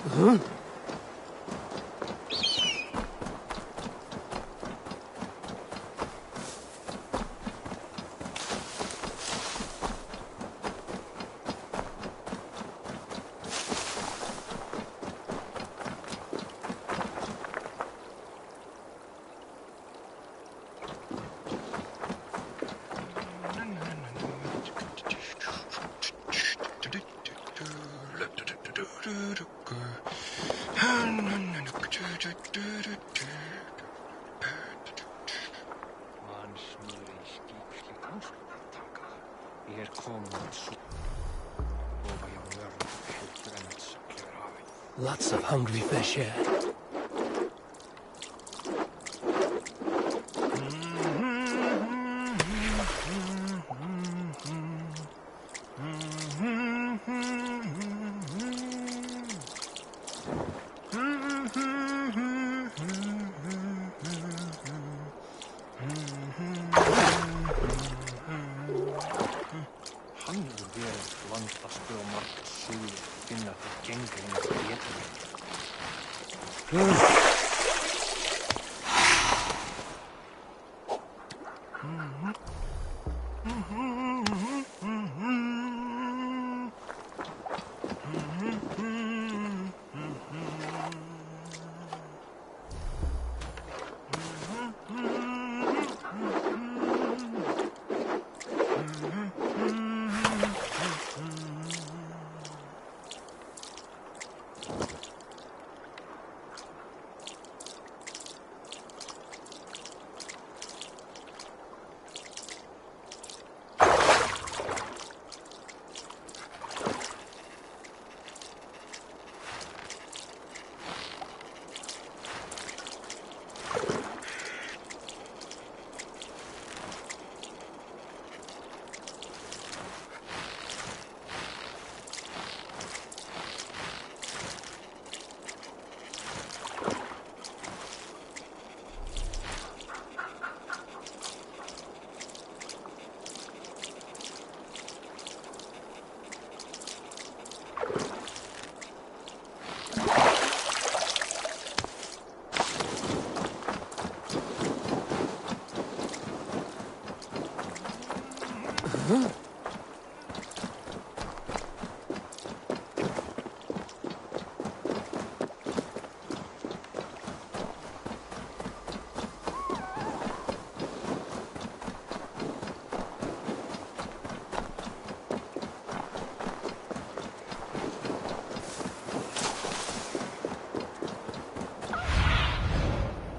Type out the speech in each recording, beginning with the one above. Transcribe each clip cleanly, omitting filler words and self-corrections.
Huh? Lots of hungry fish here.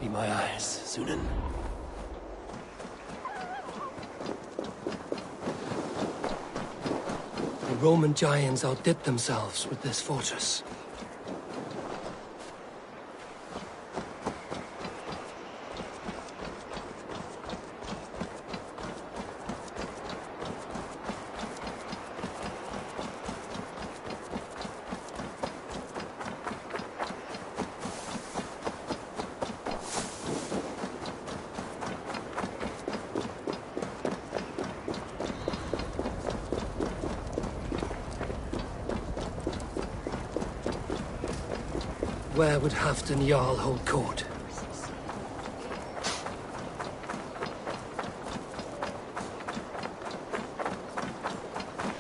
Be my eyes, Sunan. The Roman giants outdid themselves with this fortress. Where would Halfdan Jarl hold court?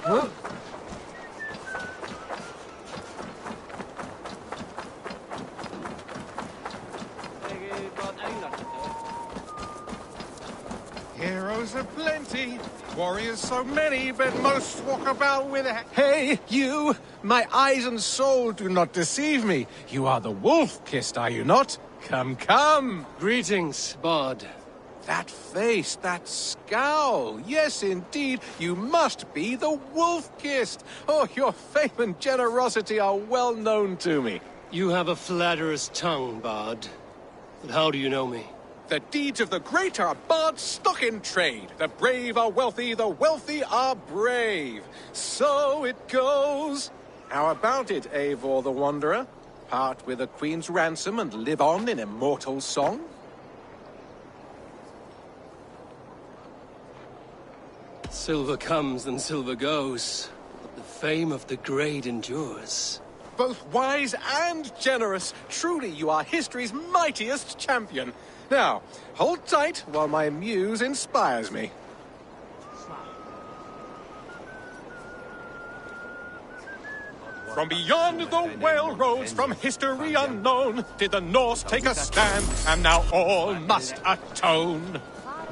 Huh? Heroes are plenty, warriors so many, but most walk about with a... Hey, you! My eyes and soul do not deceive me. You are the Wolf-Kissed, are you not? Come, come! Greetings, Bard. That face, that scowl. Yes, indeed, you must be the Wolf-Kissed. Oh, your fame and generosity are well known to me. You have a flatterer's tongue, Bard. But how do you know me? The deeds of the great are Bard's stock in trade. The brave are wealthy, the wealthy are brave. So it goes. How about it, Eivor the Wanderer? Part with a queen's ransom and live on in immortal song? Silver comes and silver goes, but the fame of the great endures. both wise and generous. Truly, you are history's mightiest champion. Now, hold tight while my muse inspires me. From beyond the whale roads, from history unknown, did the Norse take a stand, and now all must atone.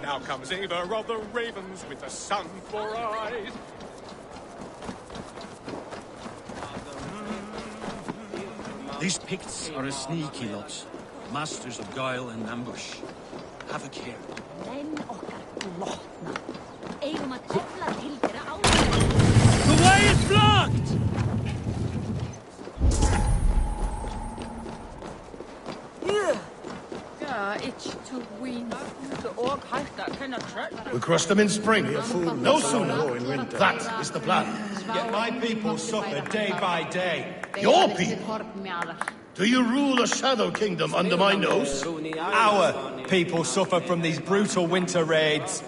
Now comes Eivor of the Ravens with the sun for eyes. These Picts are a sneaky lot, masters of guile and ambush. Have a care. The way is blocked! We crush them in spring, no sooner. That is the plan. Yet my people suffer day by day. Your people? Do you rule a shadow kingdom under my nose? Our people suffer from these brutal winter raids.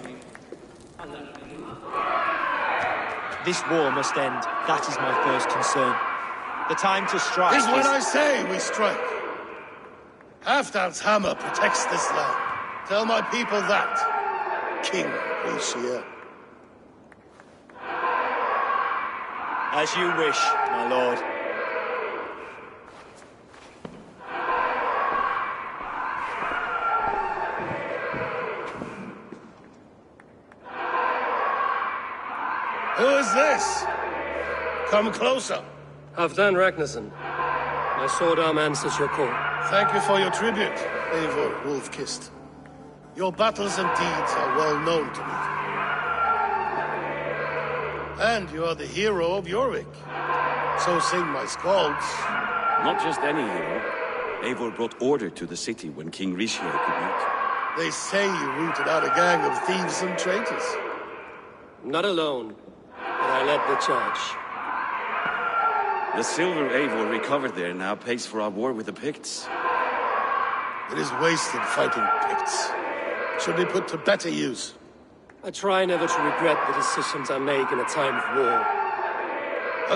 This war must end. That is my first concern. The time to strike is when I say we strike. Halfdan's hammer protects this land. Tell my people that, King Aesir. As you wish, my lord. Who is this? Come closer. Halfdan Ragnarsson. My sword arm answers your call. Thank you for your tribute, Eivor Wolf-Kissed. Your battles and deeds are well known to me. And you are the hero of Jorvik. So sing my skalds. Not just any hero. Eivor brought order to the city when King Rishie could not. They say you rooted out a gang of thieves and traitors. Not alone, but I led the charge. The silver Eivor recovered there now pays for our war with the Picts. It is wasted fighting Picts. Should be put to better use. I try never to regret the decisions I make in a time of war.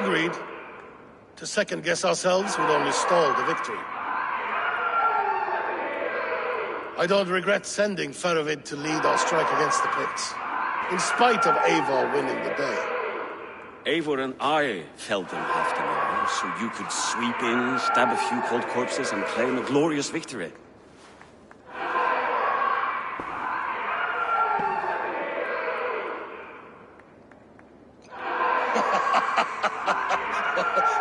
Agreed. To second-guess ourselves would only stall the victory. I don't regret sending Faravid to lead our strike against the Picts, in spite of Eivor winning the day. Eivor and I felled them half an hour, so you could sweep in, stab a few cold corpses, and claim a glorious victory.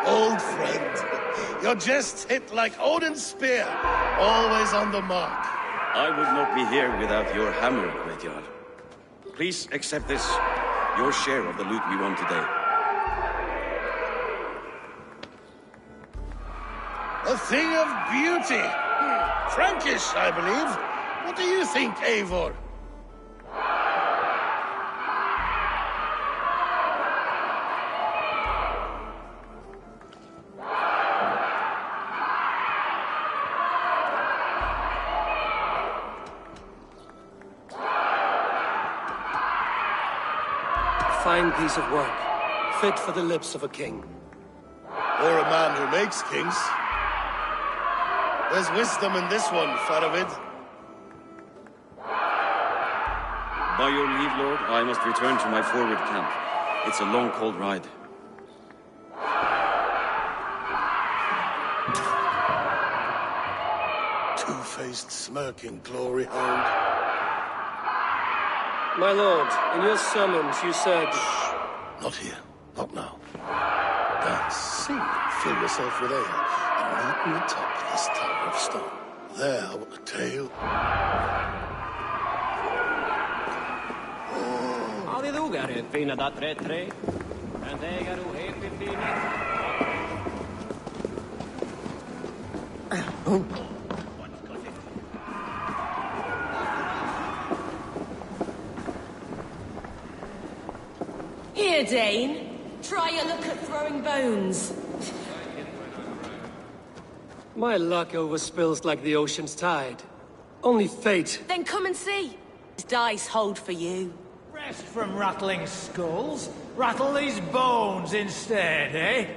Old friend, your jests hit like Odin's spear, always on the mark. I would not be here without your hammer, Graveyard. Please accept this, your share of the loot we won today. A thing of beauty. Frankish, I believe. What do you think, Eivor? Fine piece of work, fit for the lips of a king. Or a man who makes kings. There's wisdom in this one, Faravid. By your leave, Lord, I must return to my forward camp. It's a long, cold ride. Two-faced, smirking glory hound. My lord, in your sermons you said... Not here. Not now. Dance, sing, and fill yourself with air, and meet me atop this tower of stone. There will the tale... Here, Dane. Try your luck at throwing bones. My luck overspills like the ocean's tide. Only fate. Then come and see. This dice hold for you. Rest from rattling skulls. Rattle these bones instead, eh?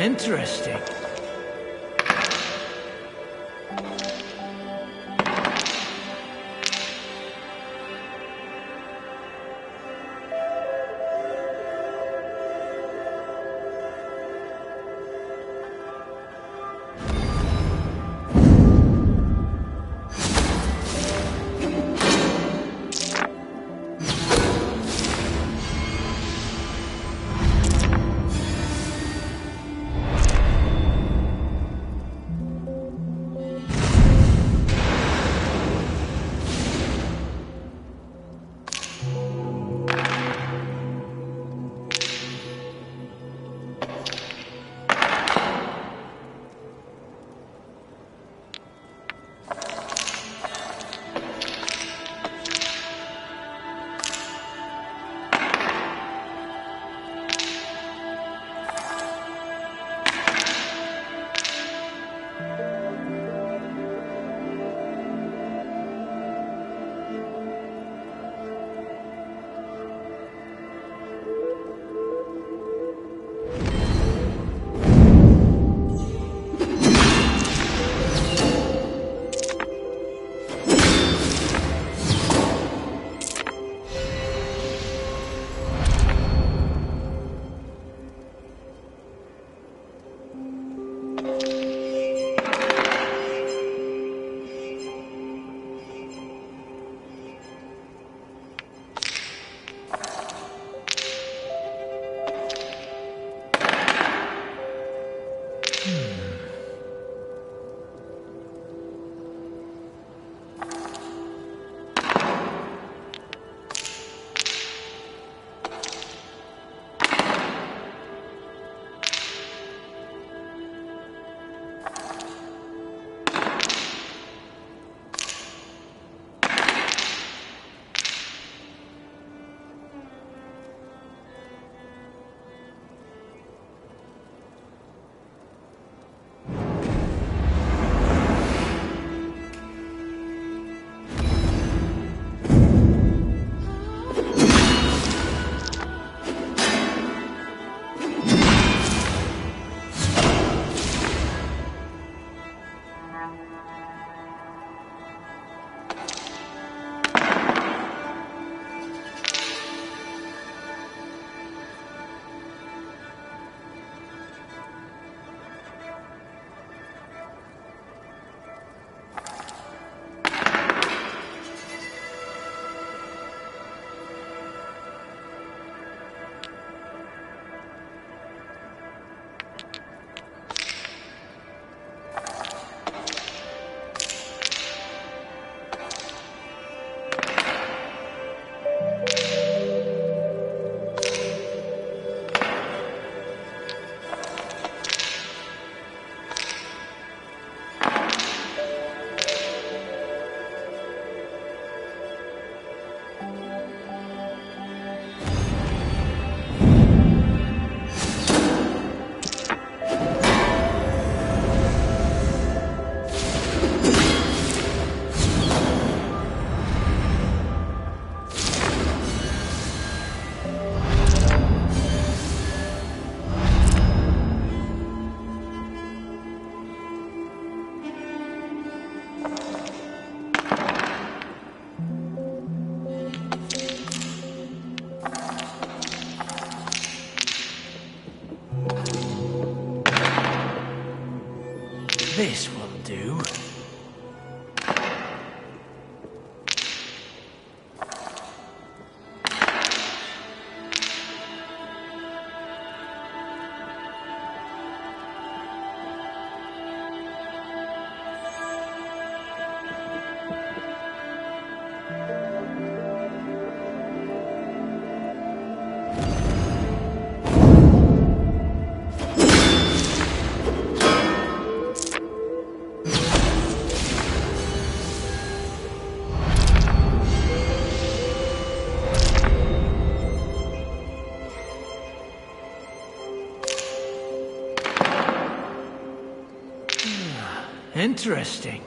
Interesting. This will do. Interesting.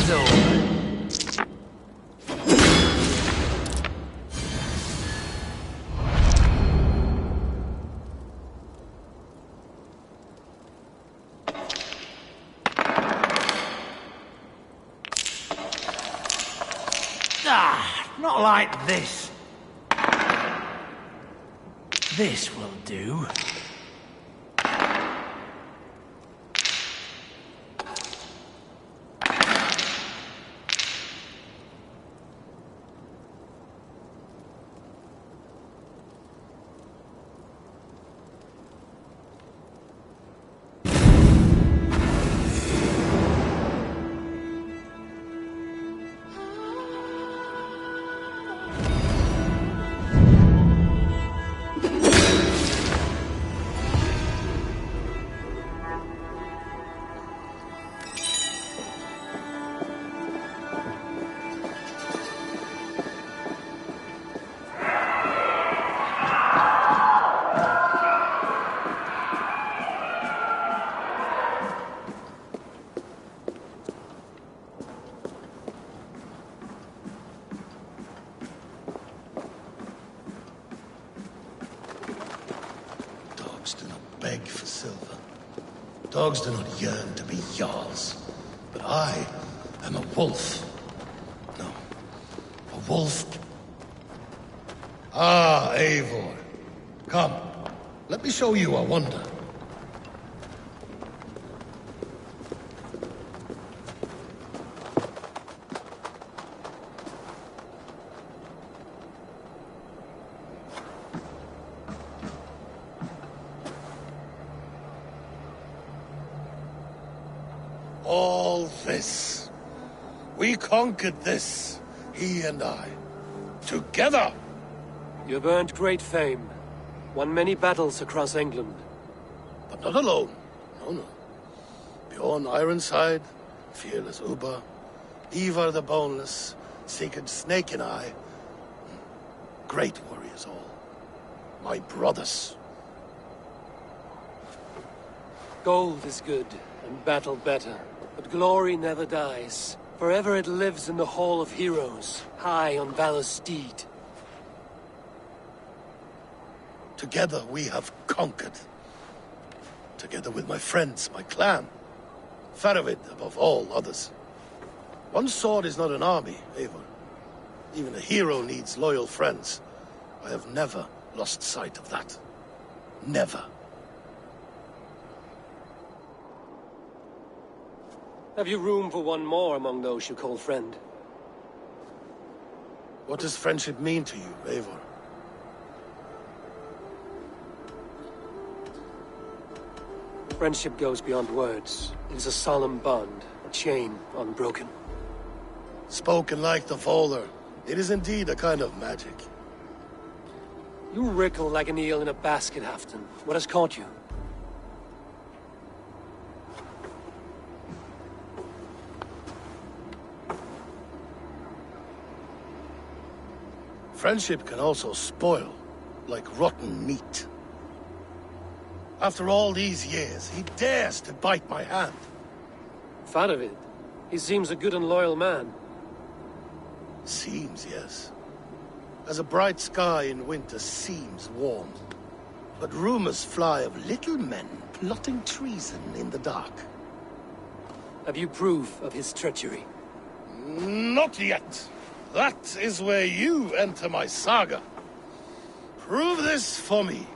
Dinner's over. Not like this. This will do. Dogs do not beg for silver. Dogs do not yearn to be jarls. But I am a wolf. No, a wolf. Ah, Eivor. Come, let me show you a wonder. All this. We conquered this, he and I. Together! You've earned great fame. Won many battles across England. But not alone. No, no. Bjorn Ironside, fearless Ubba, Ivar the Boneless, Sigurd Snake and I. Great warriors all. My brothers. Gold is good, and battle better. But glory never dies. Forever it lives in the Hall of Heroes, high on Valor's steed. Together we have conquered. Together with my friends, my clan. Faravid above all others. One sword is not an army, Eivor. Even a hero needs loyal friends. I have never lost sight of that. Never. Have you room for one more among those you call friend? What does friendship mean to you, Eivor? Friendship goes beyond words. It is a solemn bond, a chain unbroken. Spoken like the Volar, it is indeed a kind of magic. You wriggle like an eel in a basket, Halfdan. What has caught you? Friendship can also spoil, like rotten meat. After all these years, he dares to bite my hand. Faravid. He seems a good and loyal man. Seems, yes. As a bright sky in winter seems warm. But rumors fly of little men plotting treason in the dark. Have you proof of his treachery? Not yet. That is where you enter my saga. Prove this for me.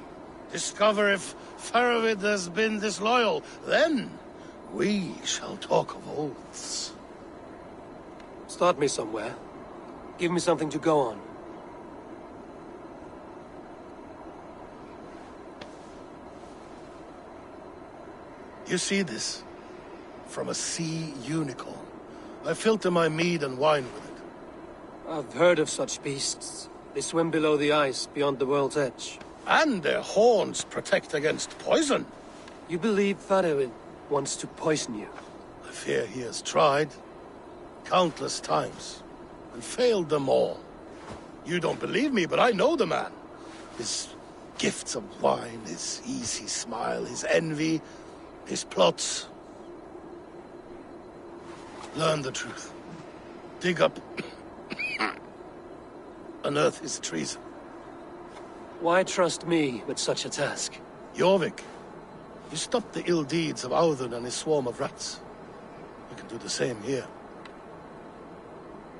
Discover if Faravid has been disloyal. Then we shall talk of oaths. Start me somewhere. Give me something to go on. You see this? From a sea unicorn. I filter my mead and wine with it. I've heard of such beasts. They swim below the ice, beyond the world's edge. And their horns protect against poison. You believe Faravid wants to poison you? I fear he has tried. Countless times. And failed them all. You don't believe me, but I know the man. His gifts of wine, his easy smile, his envy, his plots. Learn the truth. dig up, unearth his treason. Why trust me with such a task? Jorvik, you stopped the ill deeds of Audun and his swarm of rats. You can do the same here.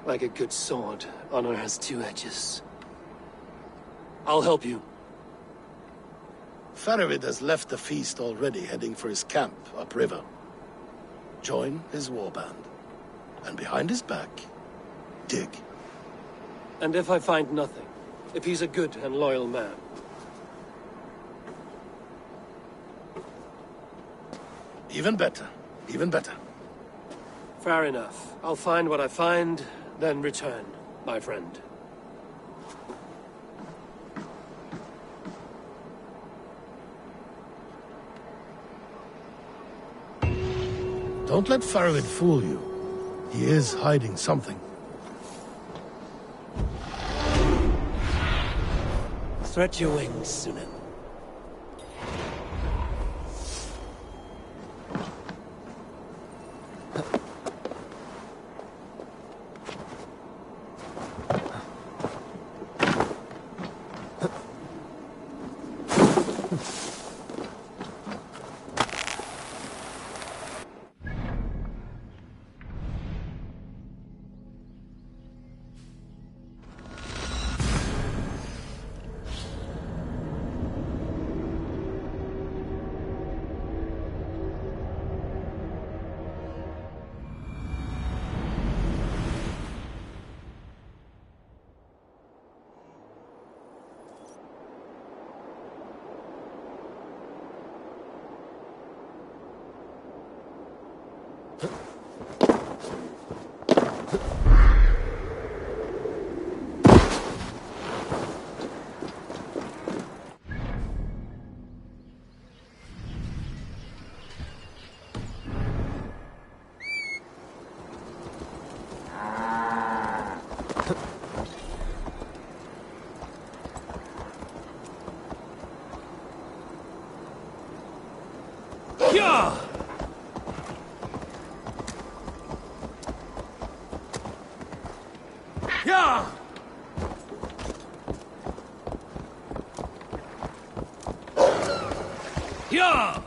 Like a good sword, honor has two edges. I'll help you. Faravid has left the feast already, heading for his camp upriver. Join his warband. And behind his back, dig. And if I find nothing? If he's a good and loyal man? Even better. Even better. Fair enough. I'll find what I find, then return, my friend. Don't let Faravid fool you. He is hiding something. Stretch your wings, Sunan. Yeah! Yeah! Yeah!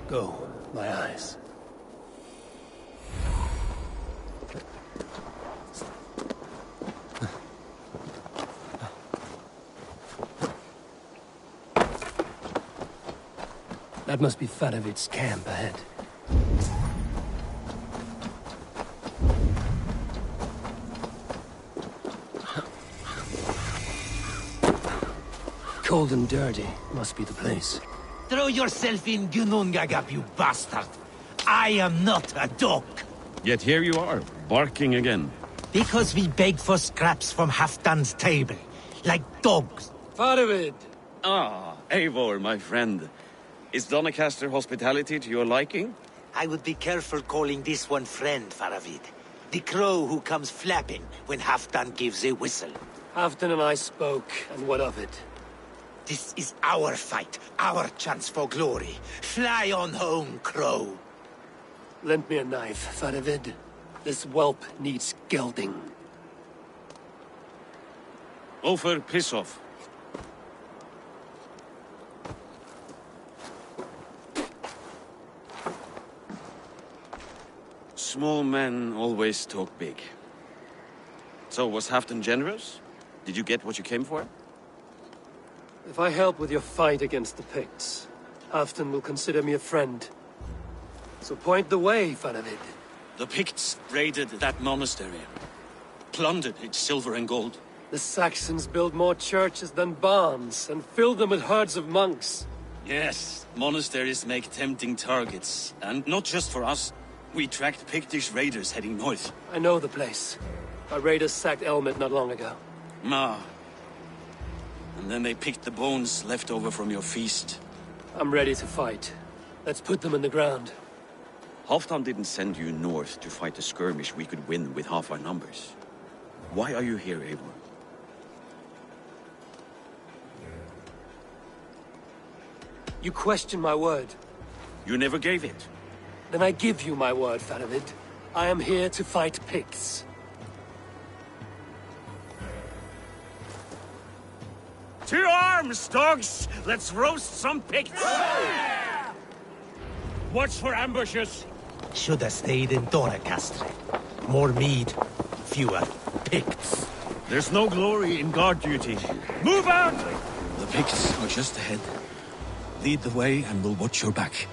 Go, my eyes. That must be Fadavid's camp ahead. Cold and dirty must be the place. Throw yourself in Gunungagap, you bastard! I am not a dog! Yet here you are, barking again. Because we beg for scraps from Halfdan's table, like dogs. Fadavid! Ah, Eivor, my friend. Is Doncaster hospitality to your liking? I would be careful calling this one friend, Faravid. The crow who comes flapping when Halfdan gives a whistle. Halfdan and I spoke, and what of it? This is our fight, our chance for glory. Fly on home, crow. Lend me a knife, Fadavid. This whelp needs gelding. Ofer, piss off. Small men always talk big. So, was Halfdan generous? Did you get what you came for? If I help with your fight against the Picts, Halfdan will consider me a friend. So point the way, Fadavid. The Picts raided that monastery, plundered its silver and gold. The Saxons build more churches than barns, and fill them with herds of monks. Yes, monasteries make tempting targets, and not just for us. We tracked Pictish raiders heading north. I know the place. Our raiders sacked Elmet not long ago. And then they picked the bones left over from your feast. I'm ready to fight. Let's put them in the ground. Halfdan didn't send you north to fight a skirmish we could win with half our numbers. Why are you here, Eivor? You question my word. You never gave it. Then I give you my word, Fadavid. I am here to fight Picts. To arms, dogs! Let's roast some Picts! Watch for ambushes! Should have stayed in Doncaster. More mead, fewer Picts. There's no glory in guard duty. Move out! The Picts are just ahead. Lead the way and we'll watch your back.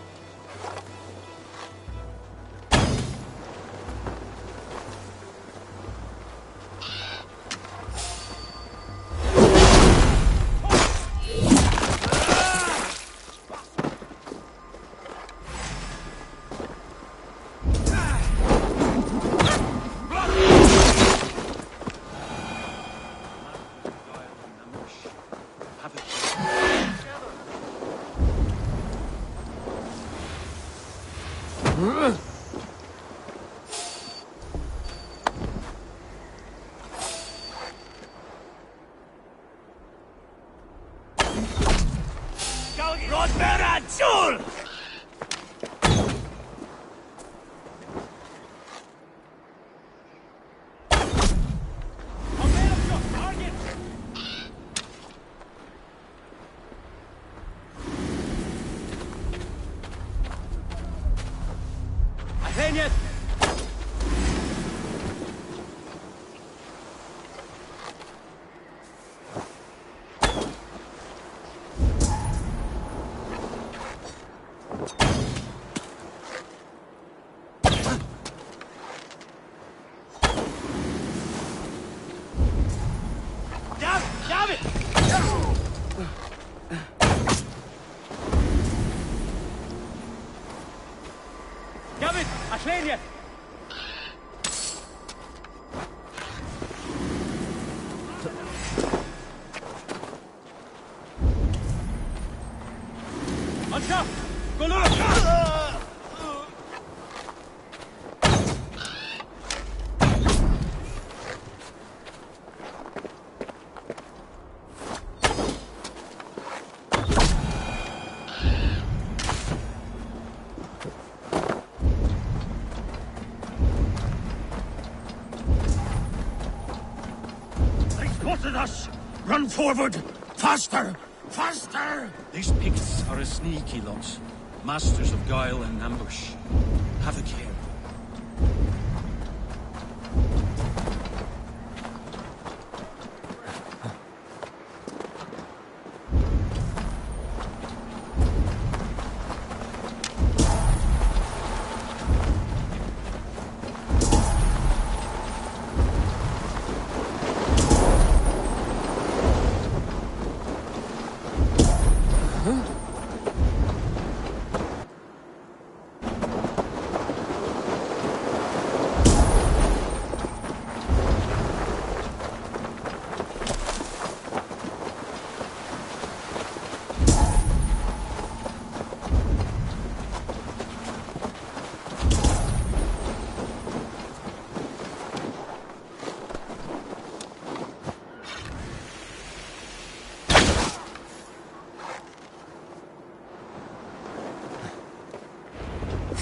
Us! Run forward! Faster! Faster! These Picts are a sneaky lot. Masters of guile and ambush. Have a care.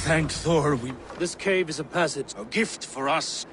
Thank Thor, This cave is a passage. A gift for us.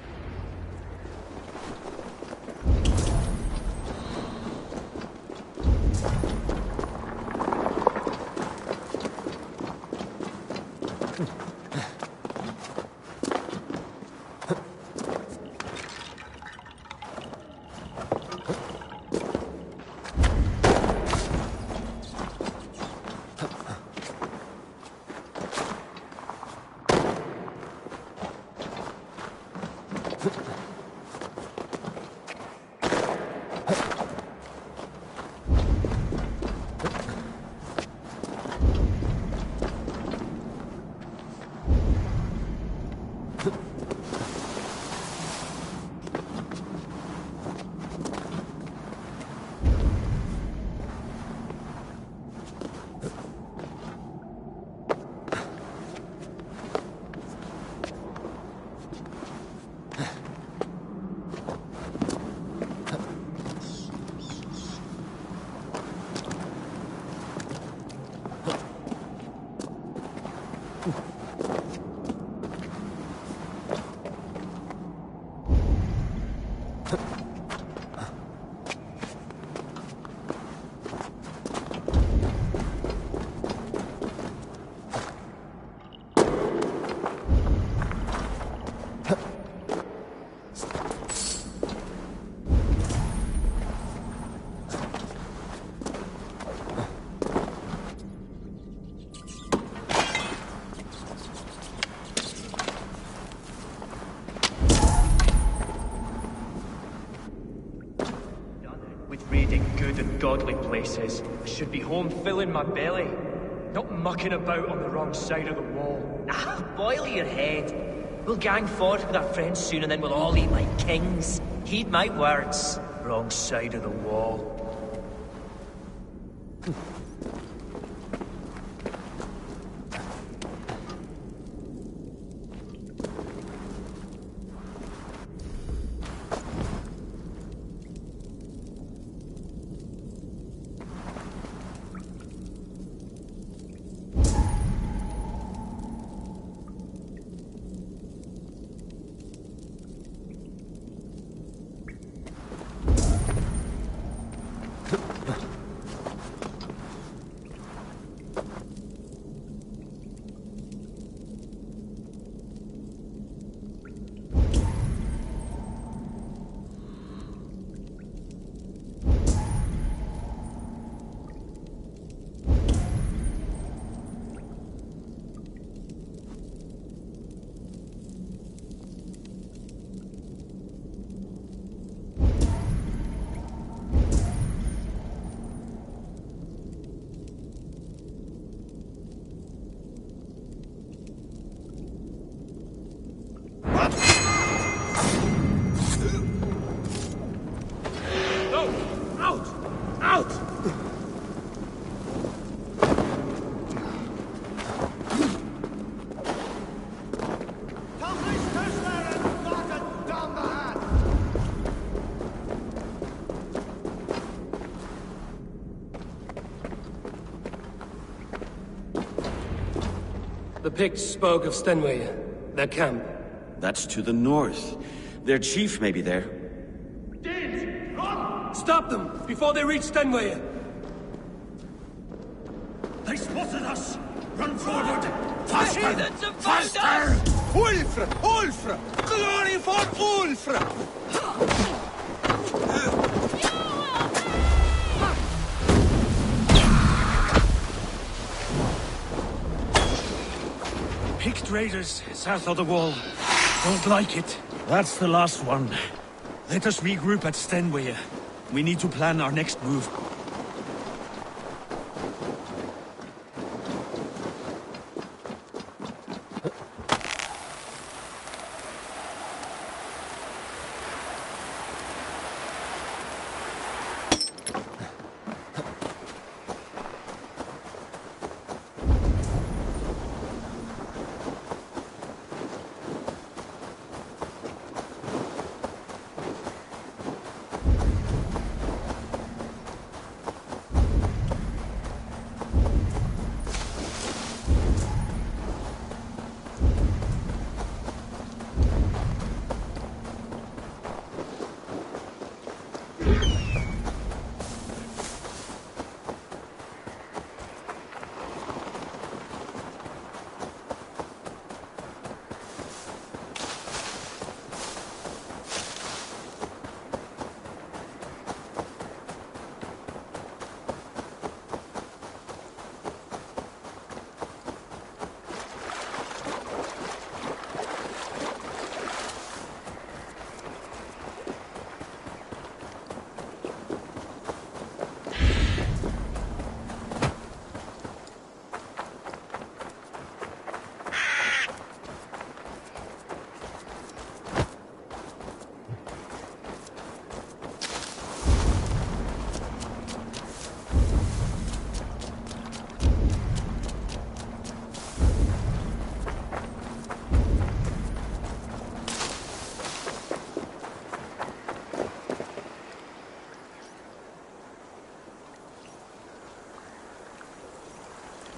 Godly places. I should be home filling my belly, not mucking about on the wrong side of the wall. Ah, boil your head. We'll gang forth with our friends soon and then we'll all eat like kings. Heed my words. Wrong side of the wall. The Picts spoke of Stenway, their camp. That's to the north. Their chief may be there. Danes, run! Stop them, before they reach Stenway! They spotted us! Run forward! Faster! Heathens have found Faster! us! Ulfra! Ulfra! Glory for Ulfra! Picked raiders south of the wall. Don't like it. That's the last one. Let us regroup at Stenway. We need to plan our next move.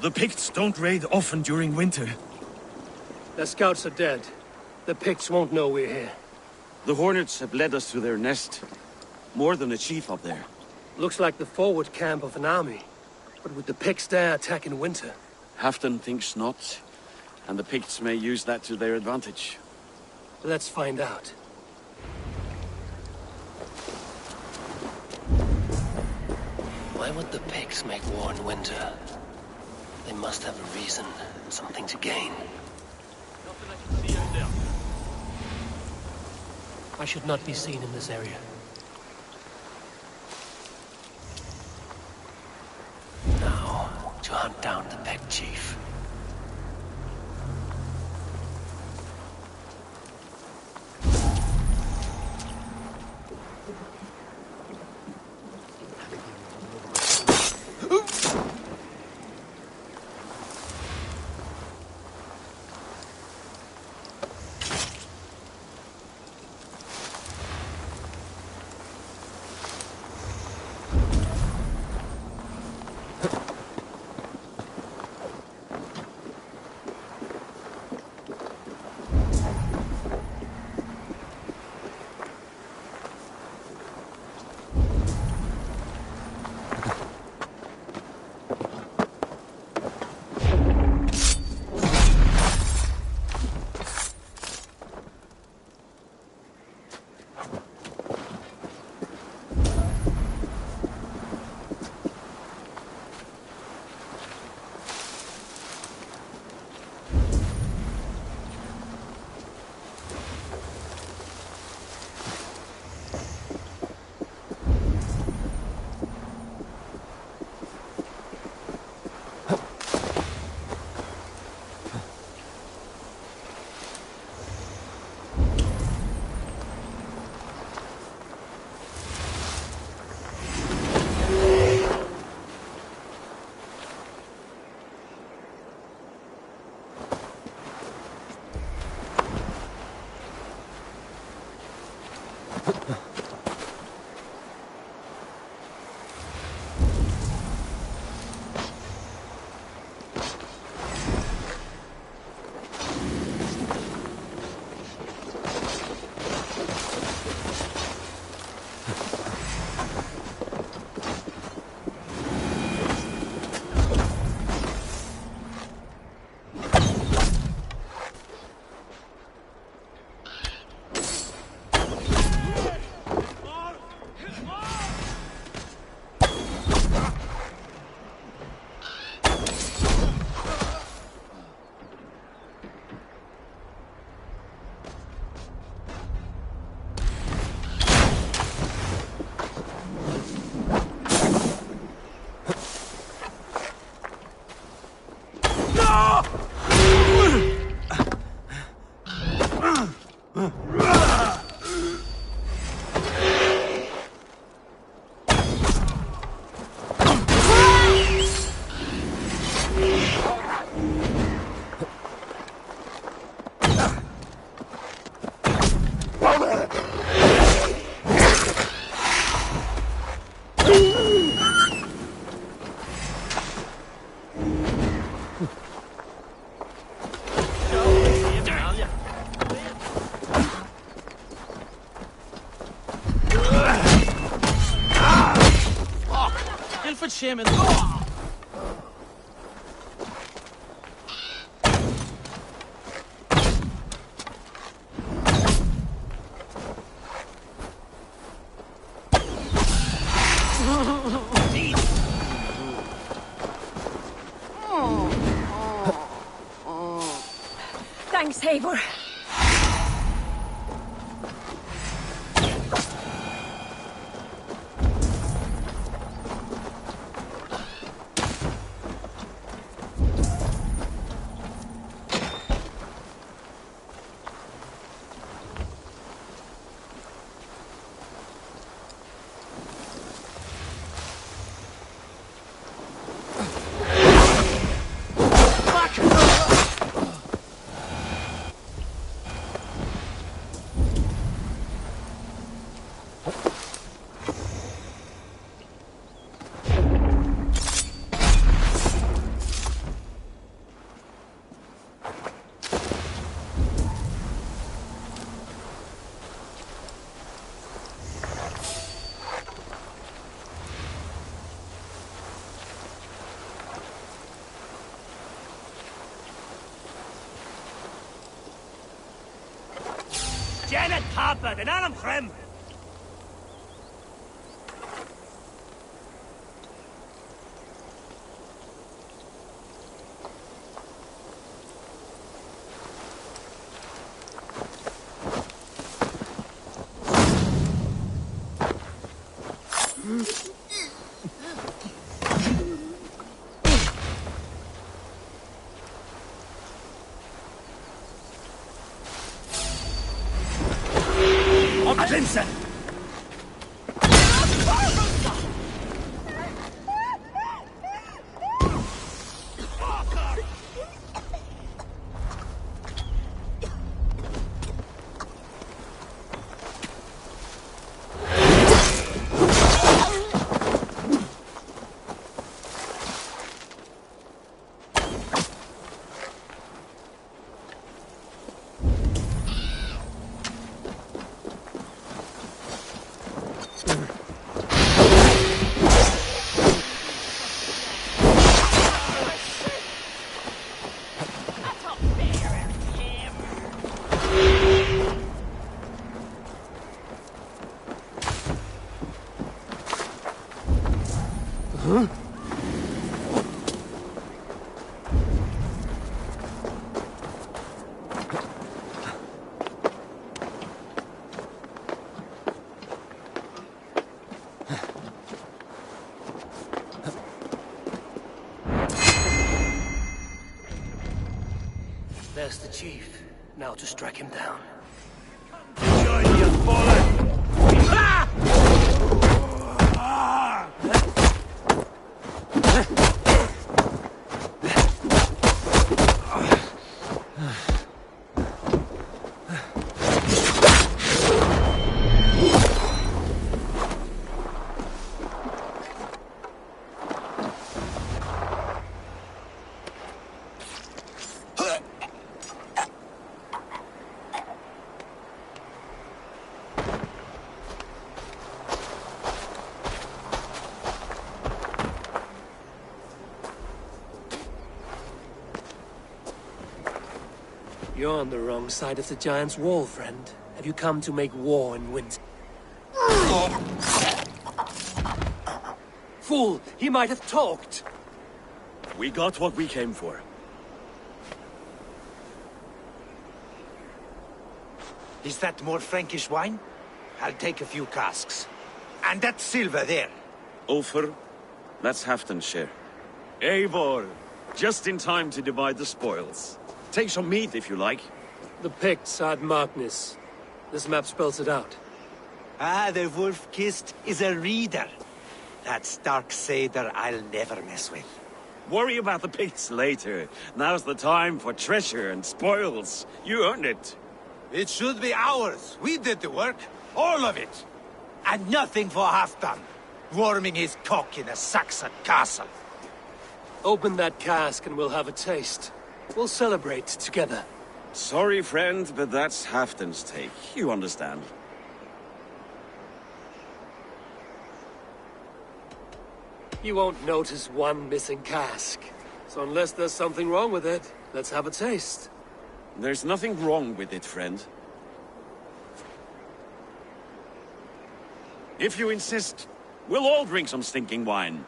The Picts don't raid often during winter. Their scouts are dead. The Picts won't know we're here. The Hornets have led us to their nest. More than a chief up there. Looks like the forward camp of an army. But would the Picts dare attack in winter? Halfdan thinks not, and the Picts may use that to their advantage. Let's find out. Why would the Picts make war in winter? They must have a reason, something to gain. I should not be seen in this area. Now, to hunt down the Pict chief. at Shaman. Thanks, Eivor. Janet Harper, den Adam Chrem! Clemson! There's the chief. Now to strike him down. Join you, fallen! Ah! You're on the wrong side of the Giant's Wall, friend. Have you come to make war and win? Fool! He might have talked! We got what we came for. Is that more Frankish wine? I'll take a few casks. And that silver there. Ulfr, that's Halfdan's share. Eivor, just in time to divide the spoils. Take some meat if you like. The Picts had Magnus. This map spells it out. Ah, the wolf-kissed is a reader. That stark satyr I'll never mess with. Worry about the Picts later. Now's the time for treasure and spoils. You earned it. It should be ours. We did the work. All of it. And nothing for Halfdan. Warming his cock in a Saxon castle. Open that cask and we'll have a taste. We'll celebrate together. Sorry, friend, but that's Halfdan's take. You understand. You won't notice one missing cask. So unless there's something wrong with it, let's have a taste. There's nothing wrong with it, friend. If you insist, we'll all drink some stinking wine.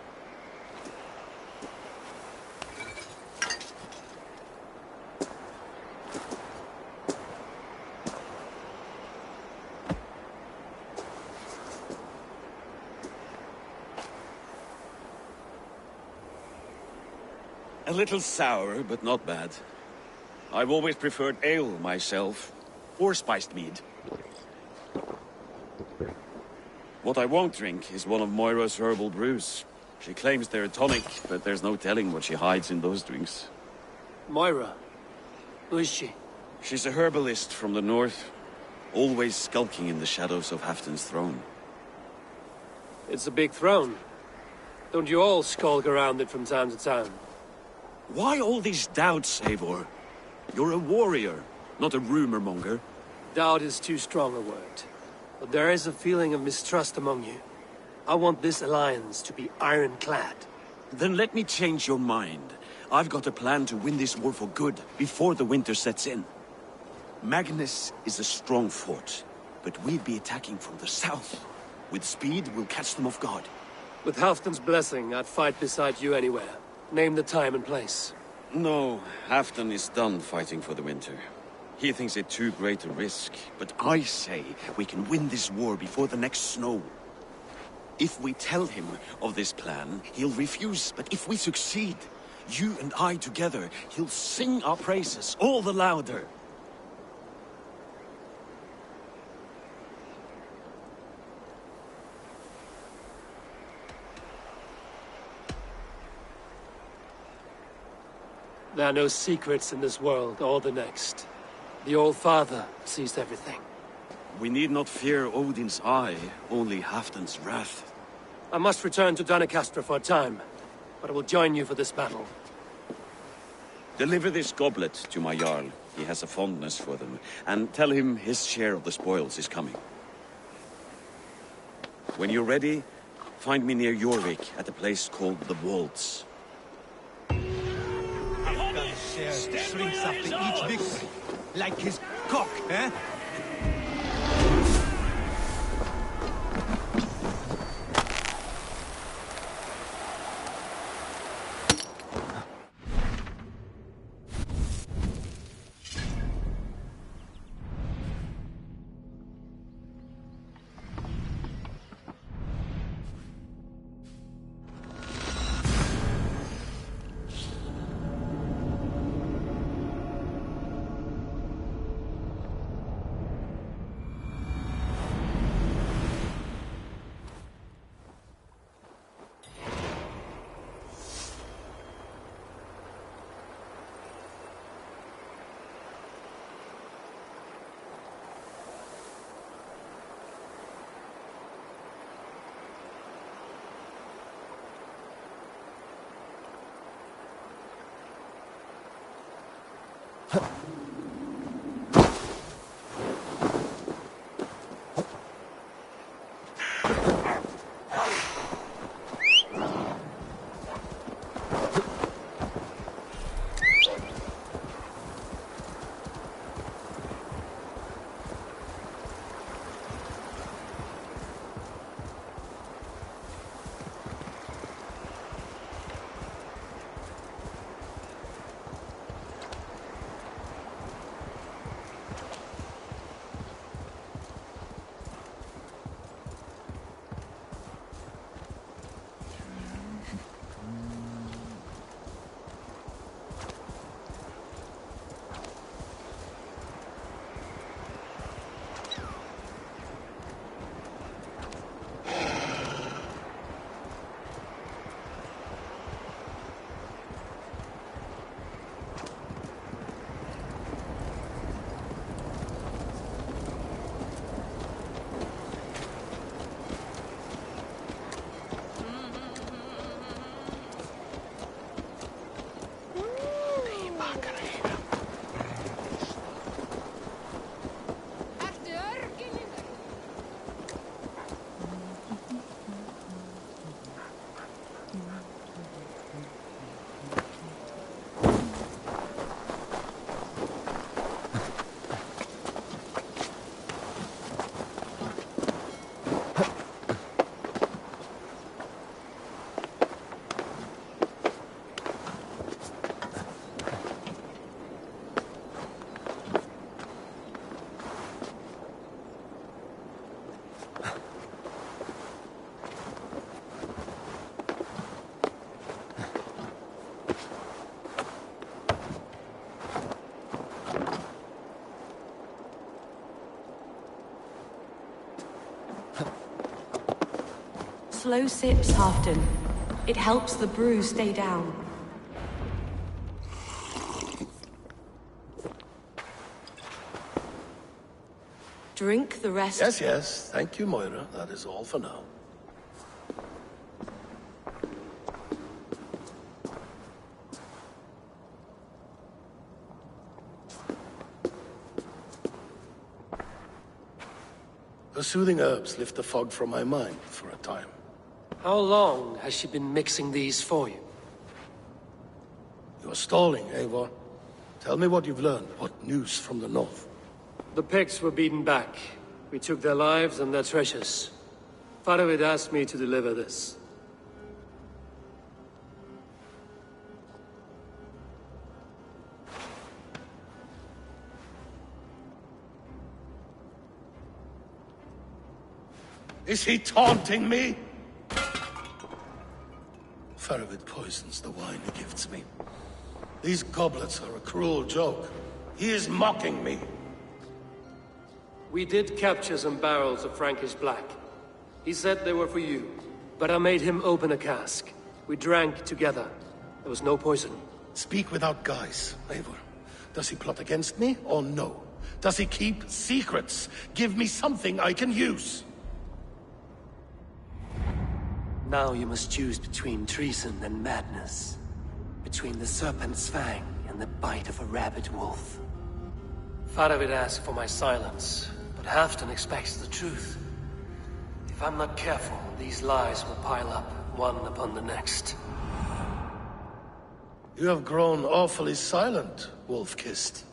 A little sour, but not bad. I've always preferred ale myself, or spiced mead. What I won't drink is one of Moira's herbal brews. She claims they're a tonic, but there's no telling what she hides in those drinks. Moira? Who is she? She's a herbalist from the north, always skulking in the shadows of Halfdan's throne. It's a big throne. Don't you all skulk around it from time to time? Why all these doubts, Eivor? You're a warrior, not a rumor monger. Doubt is too strong a word. But there is a feeling of mistrust among you. I want this alliance to be ironclad. Then let me change your mind. I've got a plan to win this war for good, before the winter sets in. Magnus is a strong fort, but we'll be attacking from the south. With speed, we'll catch them off guard. With Halfdan's blessing, I'd fight beside you anywhere. Name the time and place. No, Halfdan is done fighting for the winter. He thinks it too great a risk, but I say we can win this war before the next snow. If we tell him of this plan, he'll refuse, but if we succeed, you and I together, he'll sing our praises all the louder. There are no secrets in this world or the next. The All-Father sees everything. We need not fear Odin's eye, only Halfdan's wrath. I must return to Doncaster for a time, but I will join you for this battle. Deliver this goblet to my Jarl. He has a fondness for them. And tell him his share of the spoils is coming. When you're ready, find me near Jorvik at a place called the Wolds. Shrinks after each victory, like his cock, eh? Slow sips, Halfdan. It helps the brew stay down. Drink the rest. Yes, yes. Thank you, Moira. That is all for now. The soothing herbs lift the fog from my mind for a time. How long has she been mixing these for you? You're stalling, Eivor. Tell me what you've learned. What news from the north? The Picts were beaten back. We took their lives and their treasures. Faravid asked me to deliver this. Is he taunting me? Faravid poisons the wine he gifts me. These goblets are a cruel joke. He is mocking me. We did capture some barrels of Frankish Black. He said they were for you, but I made him open a cask. We drank together. There was no poison. Speak without guise, Eivor. Does he plot against me, or no? Does he keep secrets? Give me something I can use. Now you must choose between treason and madness. Between the serpent's fang and the bite of a rabid wolf. Faravid asked for my silence, but Halfdan expects the truth. If I'm not careful, these lies will pile up, one upon the next. You have grown awfully silent, Wolf-Kissed.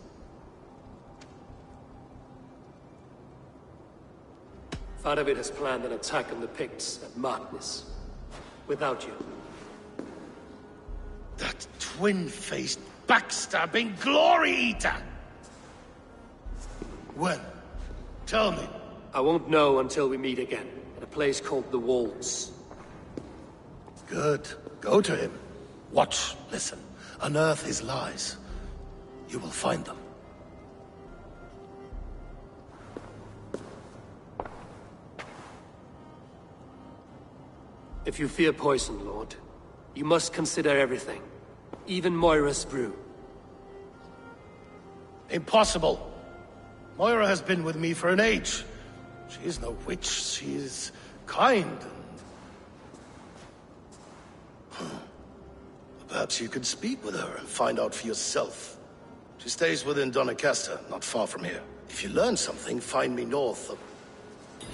Faravid has planned an attack on the Picts at Markness. Without you. That twin-faced, backstabbing glory eater! When? Tell me. I won't know until we meet again, at a place called the Walls. Good. Go to him. Watch, listen. Unearth his lies. You will find them. If you fear poison, Lord, you must consider everything. Even Moira's brew. Impossible. Moira has been with me for an age. She is no witch. She is kind and... Perhaps you could speak with her and find out for yourself. She stays within Doncaster, not far from here. If you learn something, find me north of...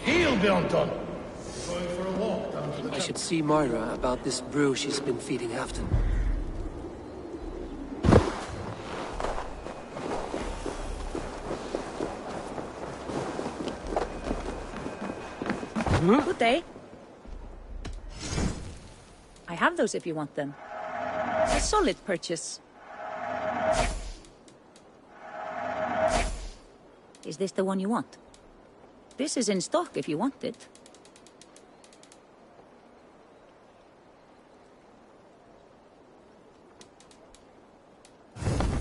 Heal, Bjornton! Going for a walk down to the... I should see Moira about this brew she's been feeding Halfdan. Good day. I have those if you want them. A solid purchase. Is this the one you want? This is in stock if you want it.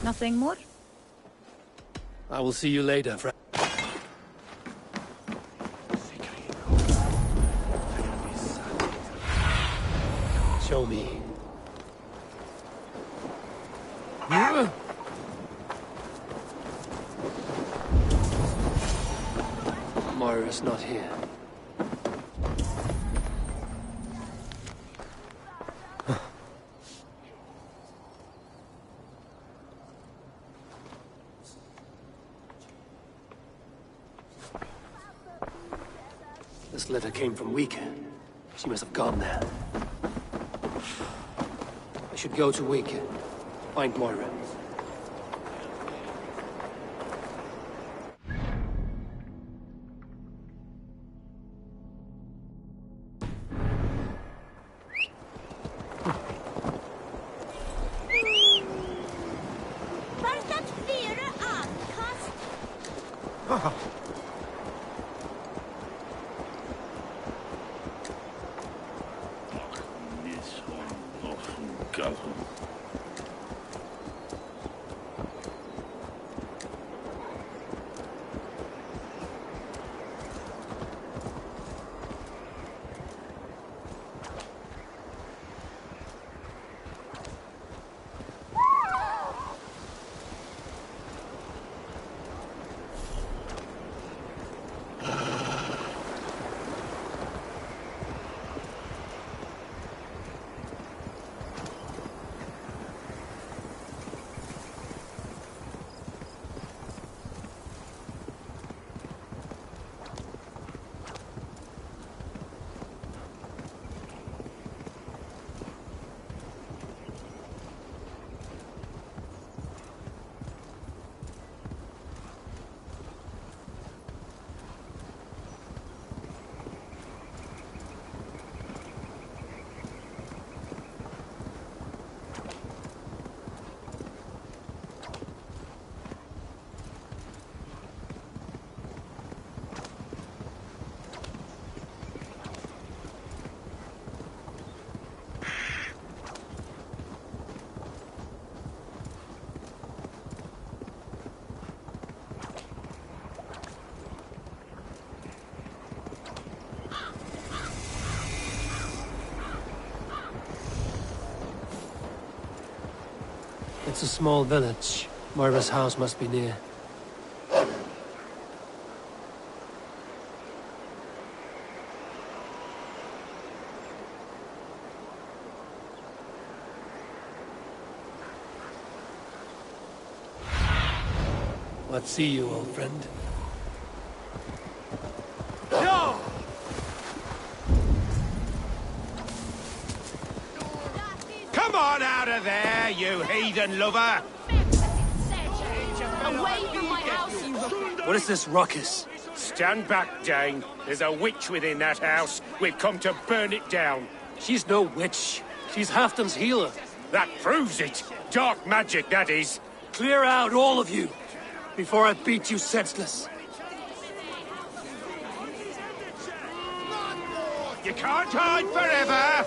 Nothing more? I will see you later, friend. Show me. Moira's not here. This letter came from Wika. She must have gone there. I should go to Wika. Find Moira. It's a small village. Moira's house must be near. What see you, old friend? No! Come on out of there, you heathen lover! Away from my house, you... What is this ruckus? Stand back, Dane. There's a witch within that house. We've come to burn it down. She's no witch. She's Halfdan's healer. That proves it. Dark magic, that is. Clear out, all of you, before I beat you senseless. You can't hide forever!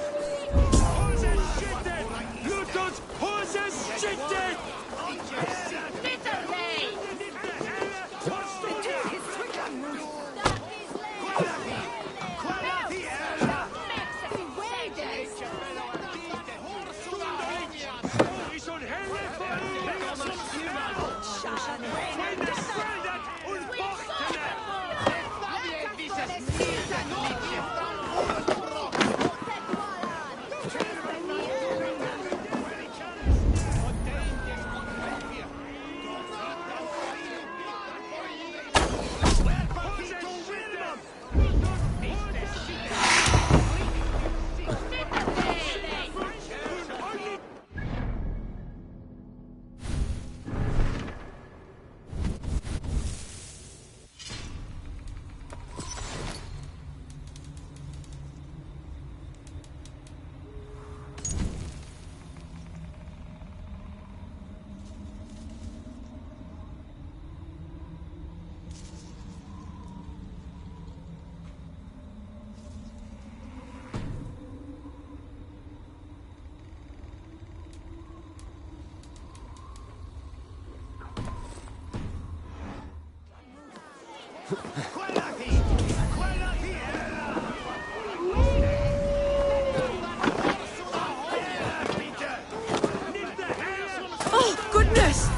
Oh, goodness!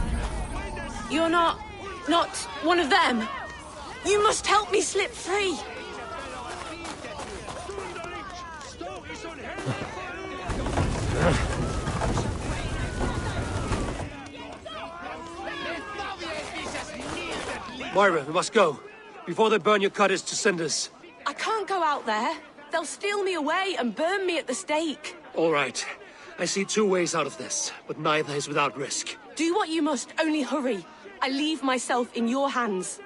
You're not one of them. You must help me slip free. Moira, we must go, before they burn your cutters to cinders. I can't go out there. They'll steal me away and burn me at the stake. All right. I see two ways out of this, but neither is without risk. Do what you must, only hurry. I leave myself in your hands.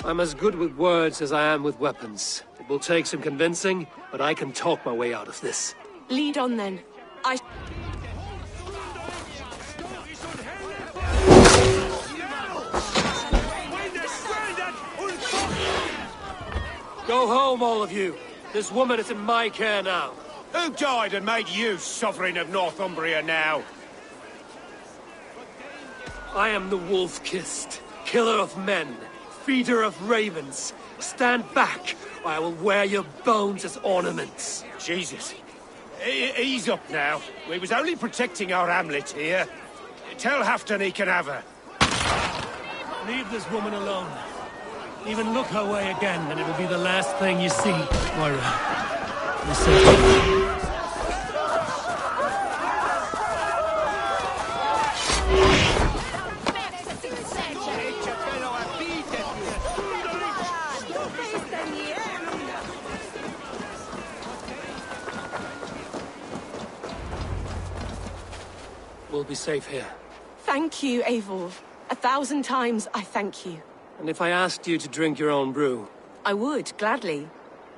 I'm as good with words as I am with weapons. It will take some convincing, but I can talk my way out of this. Lead on then. Go home, all of you. This woman is in my care now. Who died and made you sovereign of Northumbria now? I am the Wolf-Kissed, killer of men, feeder of ravens. Stand back, or I will wear your bones as ornaments. Jesus. Ease up now. We was only protecting our hamlet here. Tell Halfdan he can have her. Leave this woman alone. Even look her way again, and it'll be the last thing you see, Moira. Listen. We'll be safe here. Thank you, Eivor. 1,000 times I thank you. And if I asked you to drink your own brew? I would, gladly.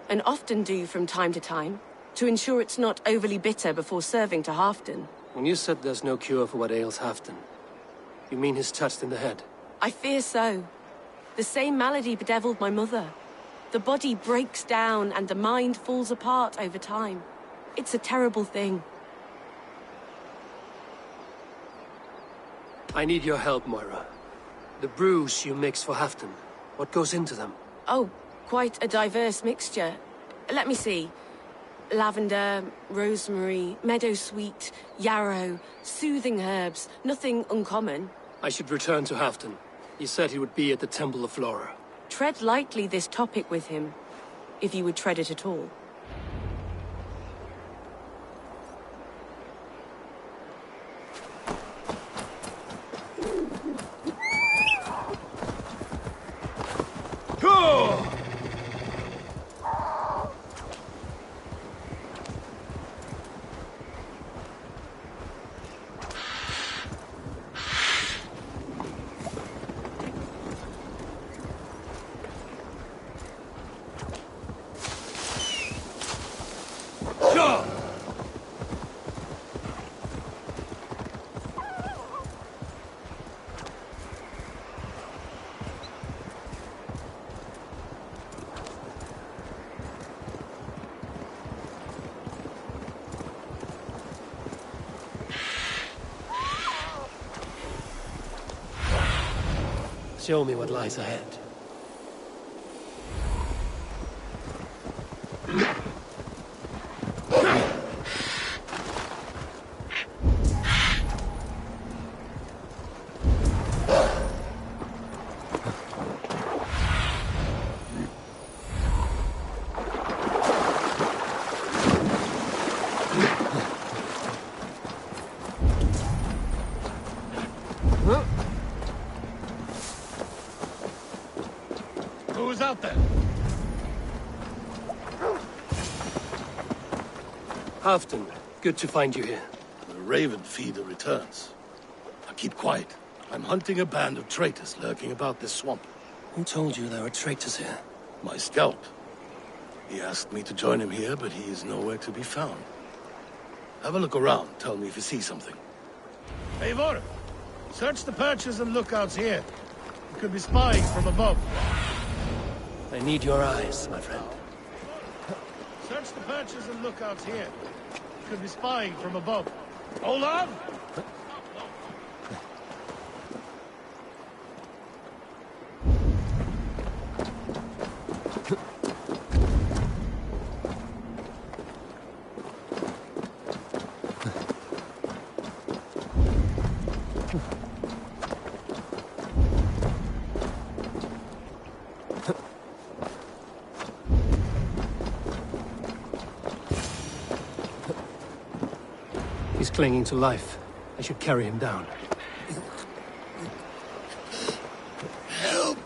And often do from time to time, to ensure it's not overly bitter before serving to Halfdan. When you said there's no cure for what ails Halfdan, you mean he's touched in the head? I fear so. The same malady bedeviled my mother. The body breaks down and the mind falls apart over time. It's a terrible thing. I need your help, Moira. The brews you mix for Halfdan, what goes into them? Oh, quite a diverse mixture. Let me see. Lavender, rosemary, meadowsweet, yarrow, soothing herbs. Nothing uncommon. I should return to Halfton. He said he would be at the Temple of Flora. Tread lightly this topic with him, if you would tread it at all. Show me what lies ahead. Who's out there? Halfton, good to find you here. The Raven feeder returns. Now keep quiet. I'm hunting a band of traitors lurking about this swamp. Who told you there were traitors here? My scout. He asked me to join him here, but he is nowhere to be found. Have a look around. Tell me if you see something. Eivor! Search the perches and lookouts here. You could be spying from above. I need your eyes, my friend. Search the perches and lookouts here. You could be spying from above. Olaf! He's clinging to life. I should carry him down. Help!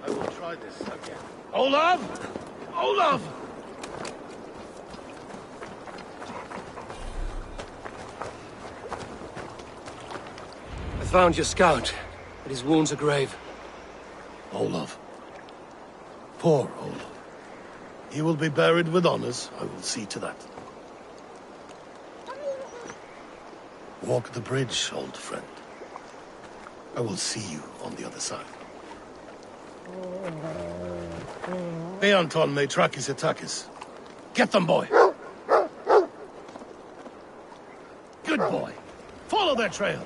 I will try this again. Olaf! Olaf! I found your scout, but his wounds are grave. Olaf. Poor Olaf. He will be buried with honors. I will see to that. Walk the bridge, old friend. I will see you on the other side. Beanton Maitrakis Atakis. Get them, boy! Good boy. Follow their trail.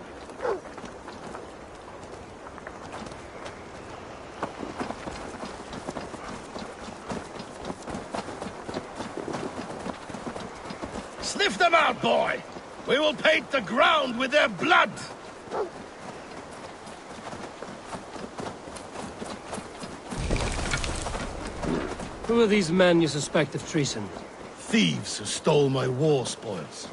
Sniff them out, boy! We will paint the ground with their blood! Who are these men you suspect of treason? Thieves who stole my war spoils.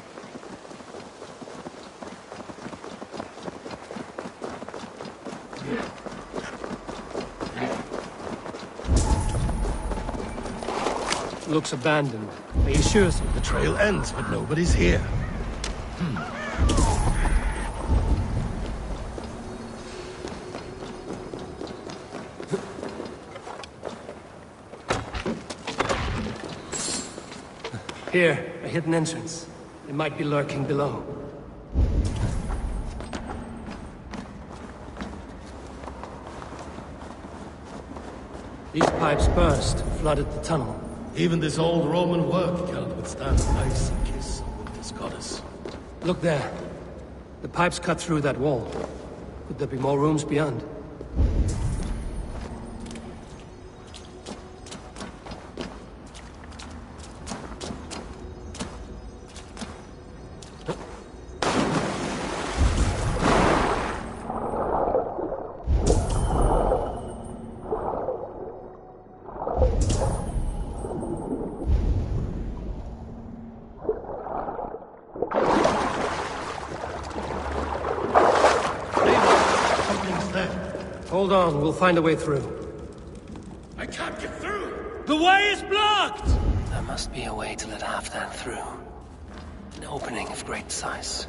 Looks abandoned. Are you sure, sir? The trail ends, but nobody's here. Here, a hidden entrance. It might be lurking below. These pipes burst, flooded the tunnel. Even this old Roman work cannot withstand the icy kiss of winter's goddess. Look there. The pipes cut through that wall. Could there be more rooms beyond? Hold on, we'll find a way through. I can't get through! The way is blocked! There must be a way to let Halfdan through. An opening of great size.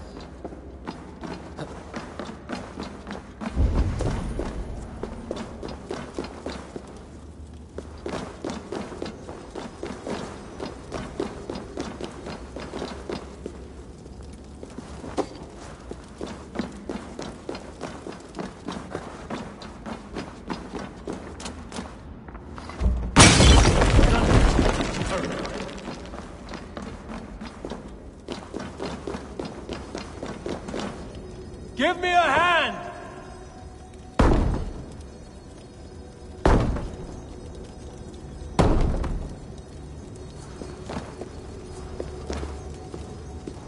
Give me a hand!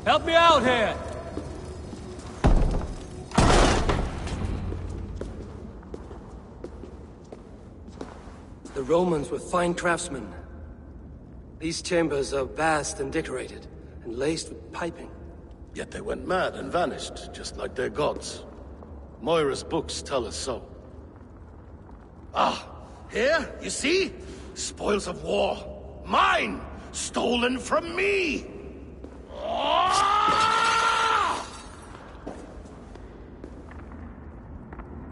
Help me out here! The Romans were fine craftsmen. These chambers are vast and decorated, and laced with piping. Yet they went mad and vanished, just like their gods. Moira's books tell us so. Ah, here, you see? Spoils of war. Mine! Stolen from me! Ah!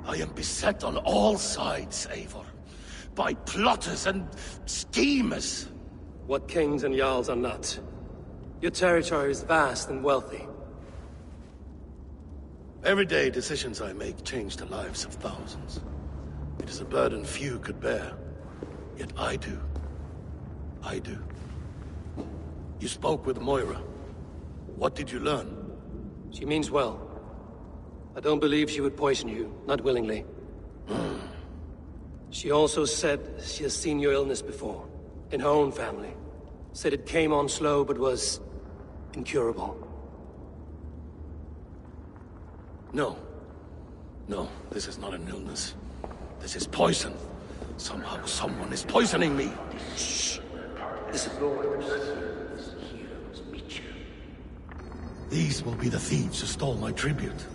I am beset on all sides, Eivor. By plotters and schemers. What kings and jarls are not. Your territory is vast and wealthy. Everyday decisions I make change the lives of thousands. It is a burden few could bear. Yet I do. I do. You spoke with Moira. What did you learn? She means well. I don't believe she would poison you, not willingly. She also said she has seen your illness before, in her own family. Said it came on slow, but was incurable. No. No, this is not an illness. This is poison. Somehow, someone is poisoning me. Shh. This is These will be the thieves who stole my tribute.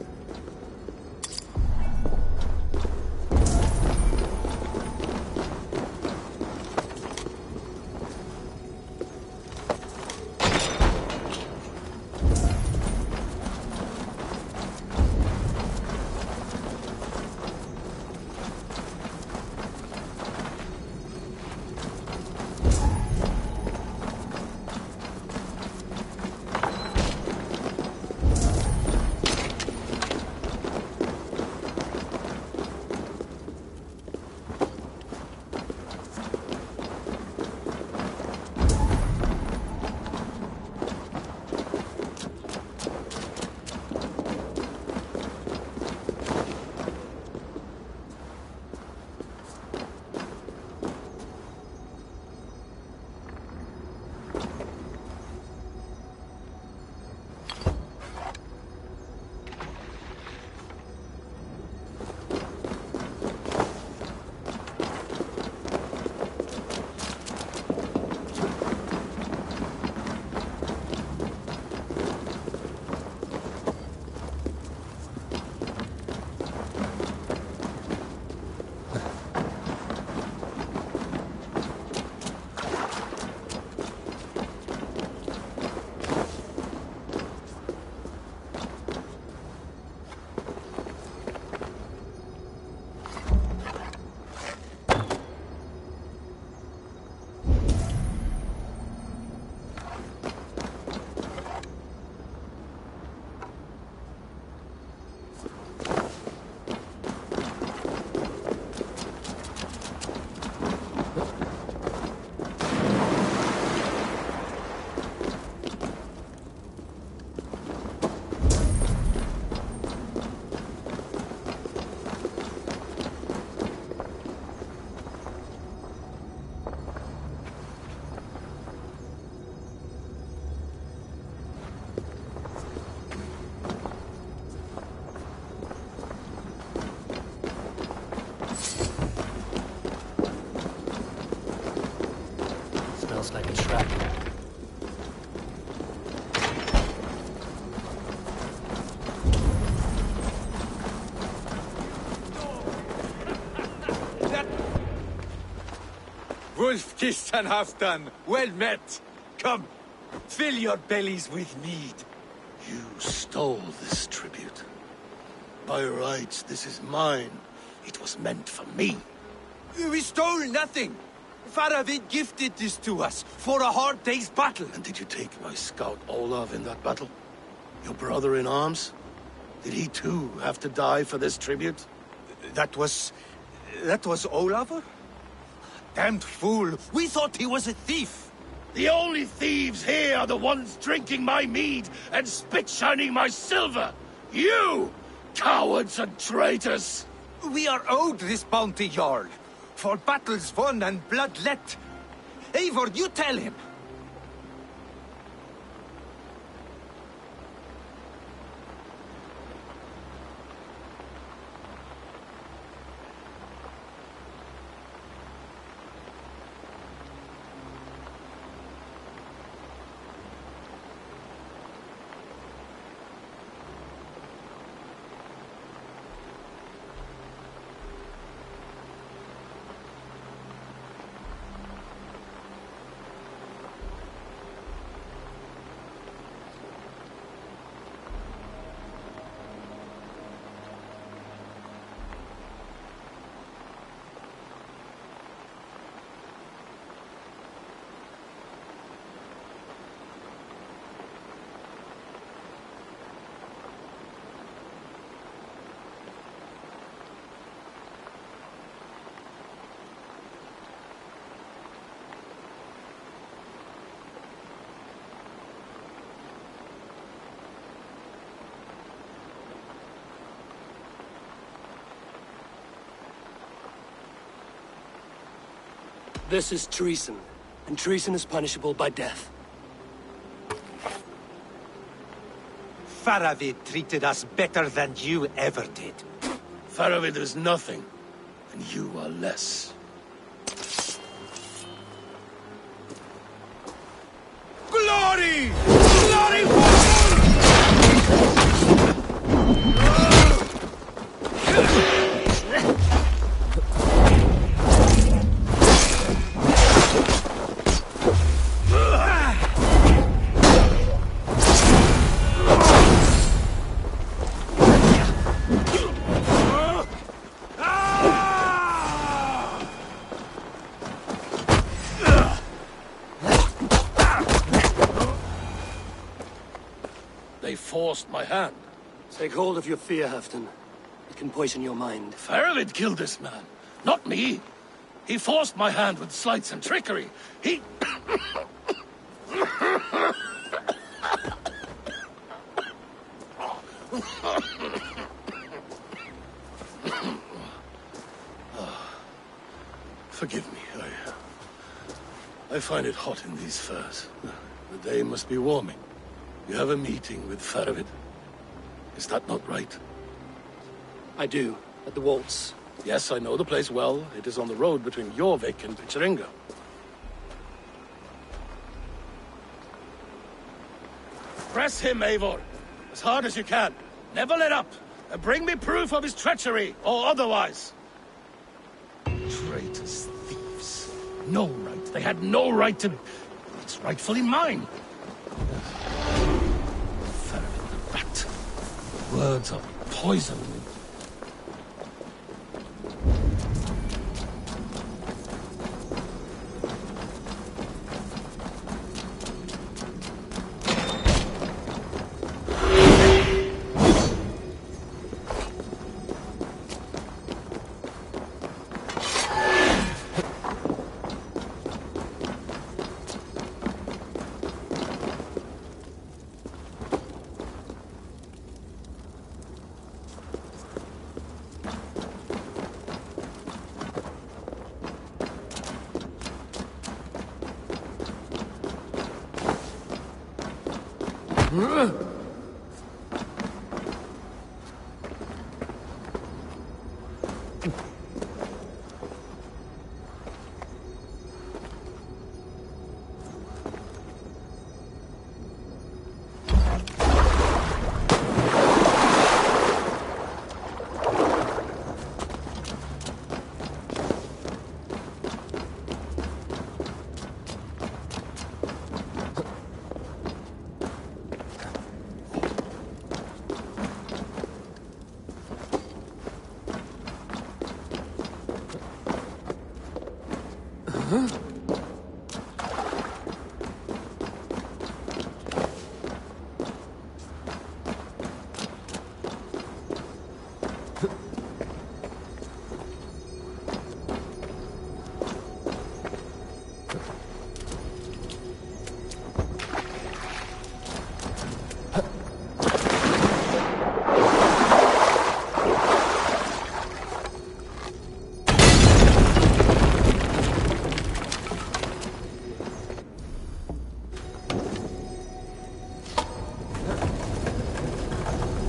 Wolf-kissed and Halfdan, well met. Come, fill your bellies with mead. You stole this tribute. By rights, this is mine. It was meant for me. We stole nothing. Faravid gifted this to us for a hard day's battle. And did you take my scout Olav in that battle? Your brother in arms? Did he too have to die for this tribute? That was Olafur? Damned fool! We thought he was a thief! The only thieves here are the ones drinking my mead and spit-shining my silver! You! Cowards and traitors! We are owed this bounty, Jarl, for battles won and blood let. Eivor, you tell him! This is treason, and treason is punishable by death. Faravid treated us better than you ever did. Faravid is nothing, and you are less. Glory! Glory for They forced my hand. Take hold of your fear, Halfdan. It can poison your mind. Faravid killed this man, not me. He forced my hand with sleights and trickery. He... Forgive me, I find it hot in these furs. The day must be warming. You have a meeting with Faravid. Is that not right? I do, at the waltz. Yes, I know the place well. It is on the road between Jorvik and Picheringa. Press him, Eivor. As hard as you can. Never let up. And bring me proof of his treachery, or otherwise. Traitors, thieves. No right. They had no right to... It's rightfully mine. Faravid the Rat. Words are poison.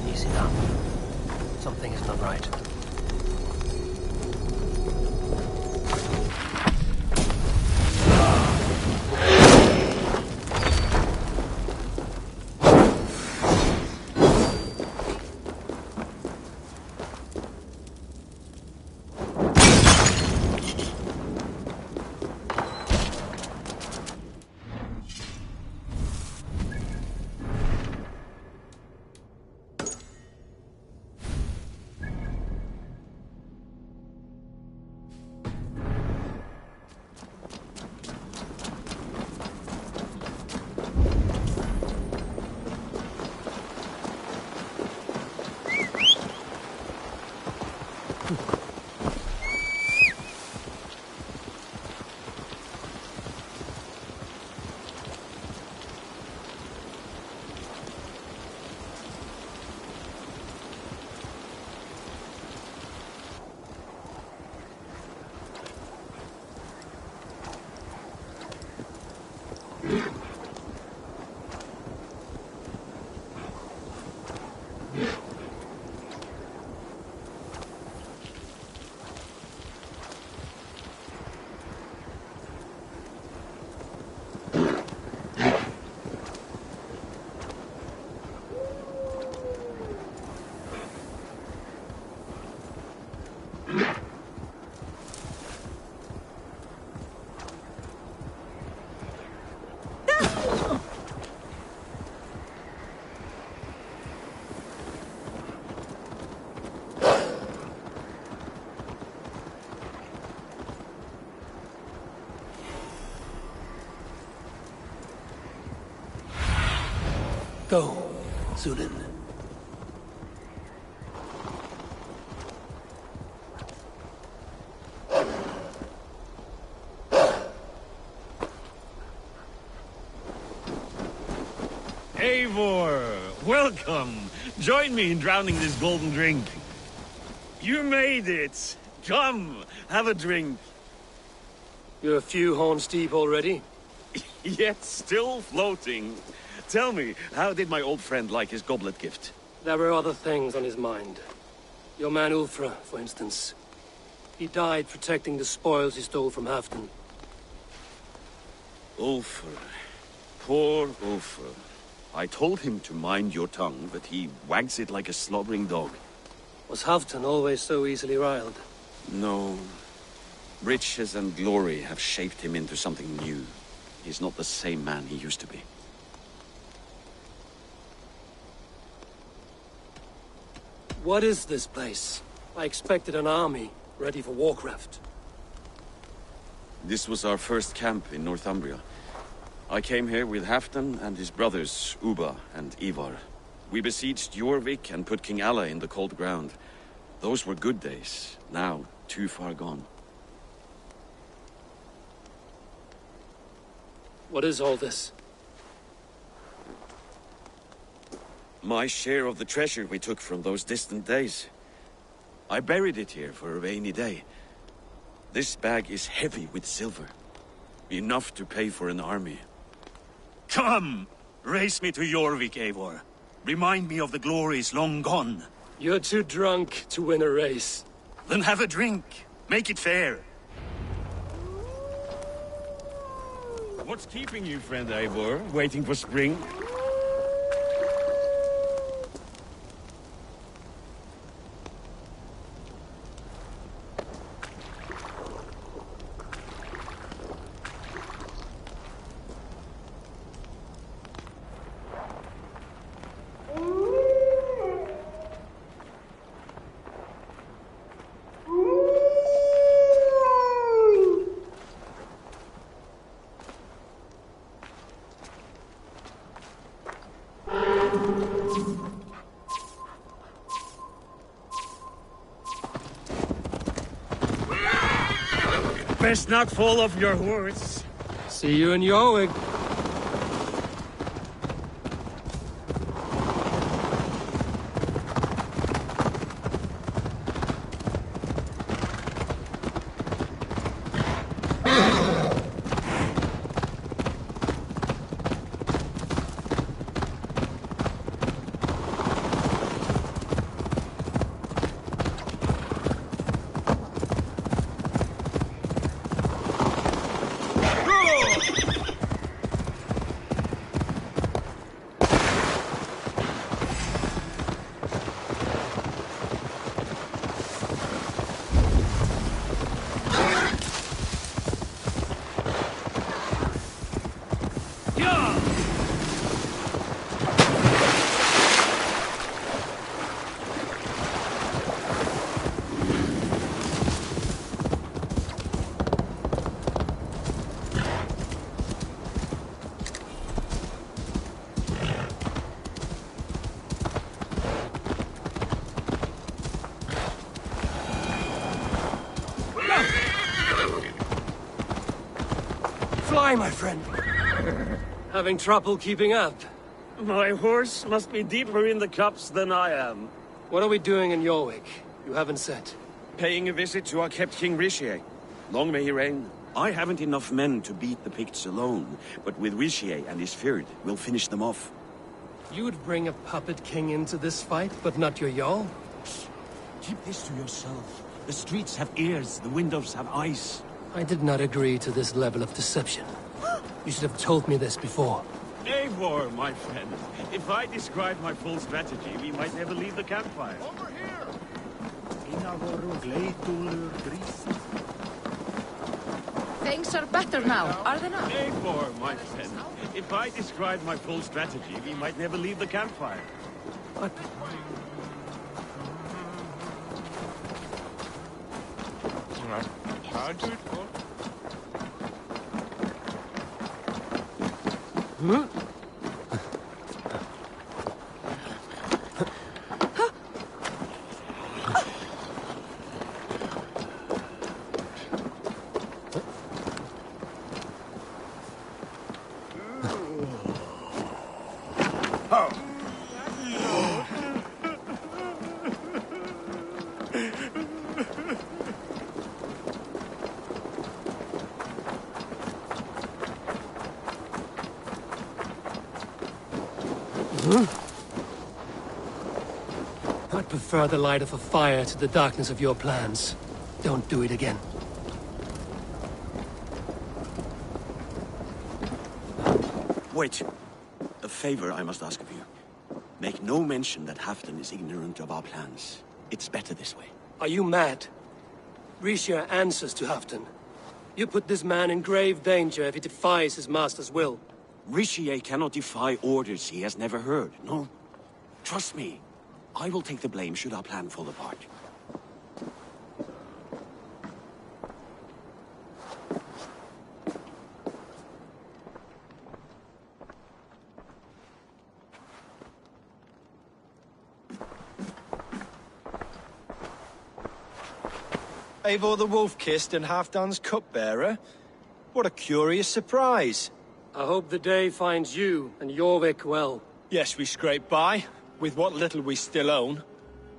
Easy now. Something is not right. Go, Zulin. Eivor, welcome. Join me in drowning this golden drink. You made it. Come, have a drink. You're a few horns deep already? Yet still floating. Tell me, how did my old friend like his goblet gift? There were other things on his mind. Your man Ulfra, for instance. He died protecting the spoils he stole from Halfdan. Ulfr. Poor Ulfr. I told him to mind your tongue, but he wags it like a slobbering dog. Was Halfdan always so easily riled? No. Riches and glory have shaped him into something new. He's not the same man he used to be. What is this place? I expected an army, ready for Warcraft. This was our first camp in Northumbria. I came here with Halfdan and his brothers, Ubba and Ivar. We besieged Jorvik and put King Alla in the cold ground. Those were good days, now too far gone. What is all this? My share of the treasure we took from those distant days. I buried it here for a rainy day. This bag is heavy with silver. Enough to pay for an army. Come! Race me to Jorvik, Eivor. Remind me of the glories long gone. You're too drunk to win a race. Then have a drink. Make it fair. What's keeping you, friend Eivor? Waiting for spring? Best not fall off your horse. See you in Jorvik. Fly, my friend. Having trouble keeping up? My horse must be deeper in the cups than I am. What are we doing in Jorvik? You haven't said. Paying a visit to our kept King Richier. Long may he reign. I haven't enough men to beat the Picts alone, but with Richier and his Fyrd, we'll finish them off. You would bring a puppet king into this fight, but not your Jarl? Keep this to yourself. The streets have ears, the windows have eyes. I did not agree to this level of deception. You should have told me this before. Eivor, my friend. If I described my full strategy, we might never leave the campfire. Over here! Things are better now, are they not? Eivor, my friend. If I described my full strategy, we might never leave the campfire. What? I'll do it for. I'd prefer the light of a fire to the darkness of your plans. Don't do it again. Wait. A favor I must ask of you. Make no mention that Halfdan is ignorant of our plans. It's better this way. Are you mad? Richier answers to Halfdan. You put this man in grave danger if he defies his master's will. Richier cannot defy orders he has never heard. No. Trust me. I will take the blame should our plan fall apart. Eivor the Wolf-Kissed and Halfdan's cupbearer? What a curious surprise. I hope the day finds you and Jorvik well. Yes, we scrape by, with what little we still own.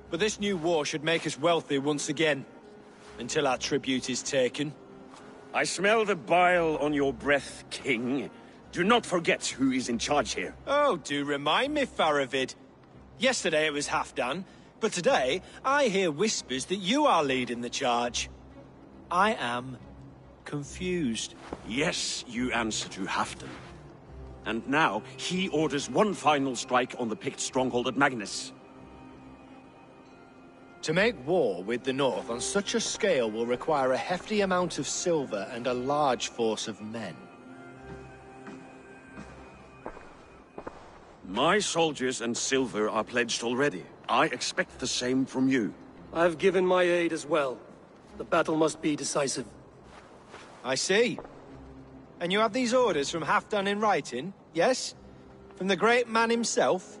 But this new war should make us wealthy once again. Until our tribute is taken. I smell the bile on your breath, King. Do not forget who is in charge here. Oh, do remind me, Faravid. Yesterday it was Halfdan, but today I hear whispers that you are leading the charge. I am confused. Yes, you answer to Halfdan. And now, he orders one final strike on the Pict stronghold at Magnus. To make war with the North on such a scale will require a hefty amount of silver and a large force of men. My soldiers and silver are pledged already. I expect the same from you. I've given my aid as well. The battle must be decisive. I see. And you have these orders from Halfdan in writing, yes? From the great man himself?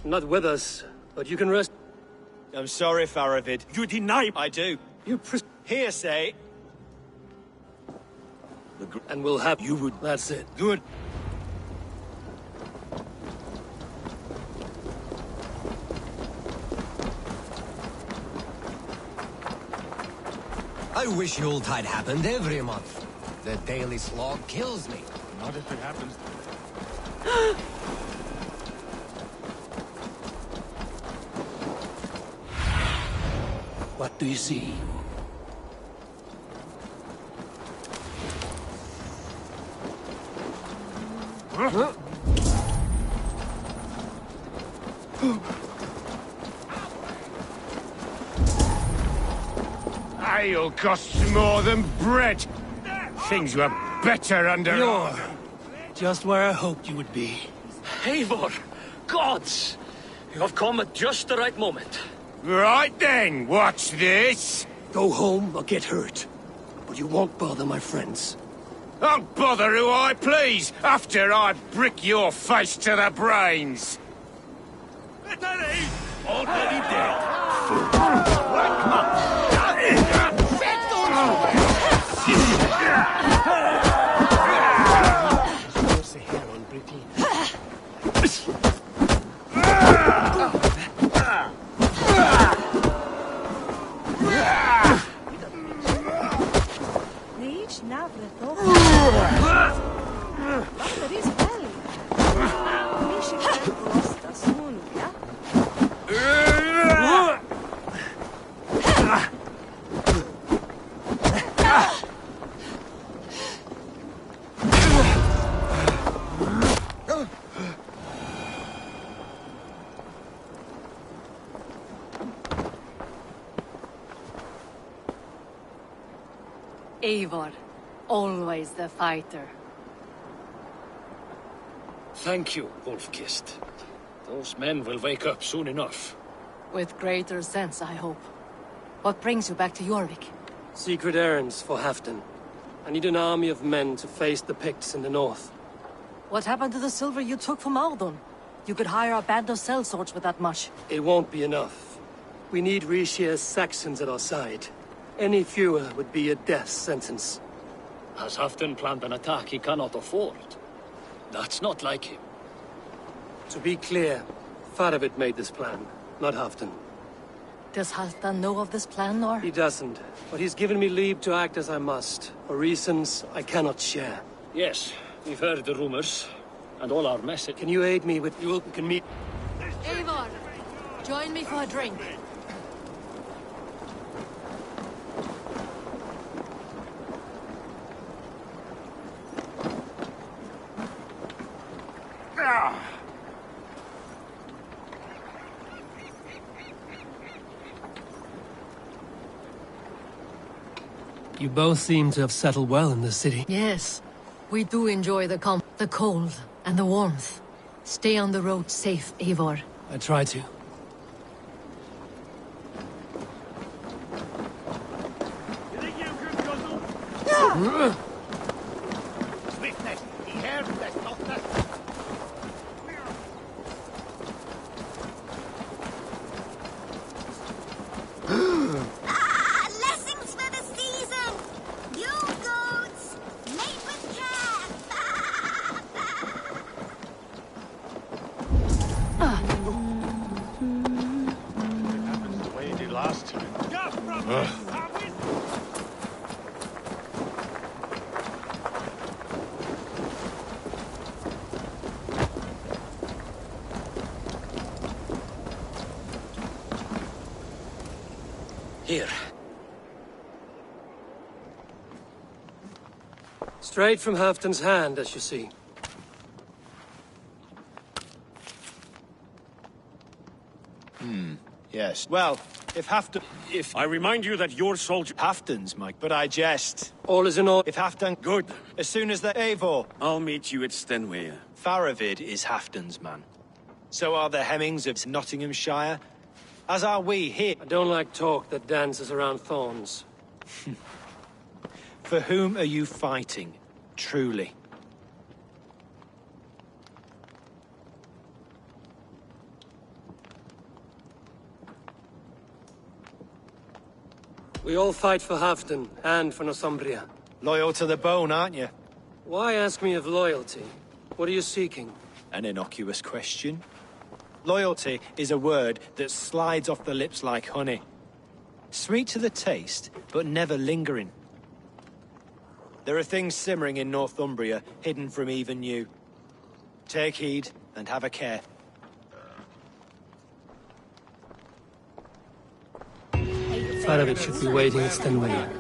Not with us, but you can rest. I'm sorry, Faravid. You deny... I do. You Hearsay. And we'll have you would. That's it. Good. I wish Yuletide happened every month. The daily slog kills me. Not if it happens. What do you see? Huh? Ale costs more than bread. Things were better under... You're just where I hoped you would be. Eivor! Gods! You have come at just the right moment. Right then, watch this. Go home or get hurt. But you won't bother my friends. I'll bother who I please, after I brick your face to the brains. Already dead. Eivor, always the fighter. Thank you, Wolf-Kissed. Those men will wake up soon enough. With greater sense, I hope. What brings you back to Jorvik? Secret errands for Halfdan. I need an army of men to face the Picts in the north. What happened to the silver you took from Aldon? You could hire a band of sellswords with that much. It won't be enough. We need Rishia's Saxons at our side. Any fewer would be a death sentence. Has Halfdan planned an attack he cannot afford? That's not like him. To be clear, Faravid made this plan, not Halfdan. Does Halfdan know of this plan, or...? He doesn't, but he's given me leave to act as I must, for reasons I cannot share. Yes, we've heard the rumors, and all our message... Can you aid me with... You can meet... Eivor, join me for a drink. You both seem to have settled well in the city. Yes, we do enjoy the cold, and the warmth. Stay on the road safe, Eivor. I try to. Swiftness, he hears the softness. Lessons for the season! You goats! Mate with care! It happens the way it did last time. Here. Straight from Halfdan's hand, as you see. Yes. Well, if Halfdan... I remind you that your soldier... Halfdan's, Mike, but I jest. All is in order. If Halfdan... Good. As soon as the Eivor... I'll meet you at Stenway. Faravid is Halfdan's man. So are the Hemmings of Nottinghamshire. As are we here. I don't like talk that dances around thorns. For whom are you fighting, truly? We all fight for Halfdan and for Northumbria. Loyal to the bone, aren't you? Why ask me of loyalty? What are you seeking? An innocuous question. Loyalty is a word that slides off the lips like honey. Sweet to the taste, but never lingering. There are things simmering in Northumbria, hidden from even you. Take heed, and have a care. Faravit should be waiting at Stenway.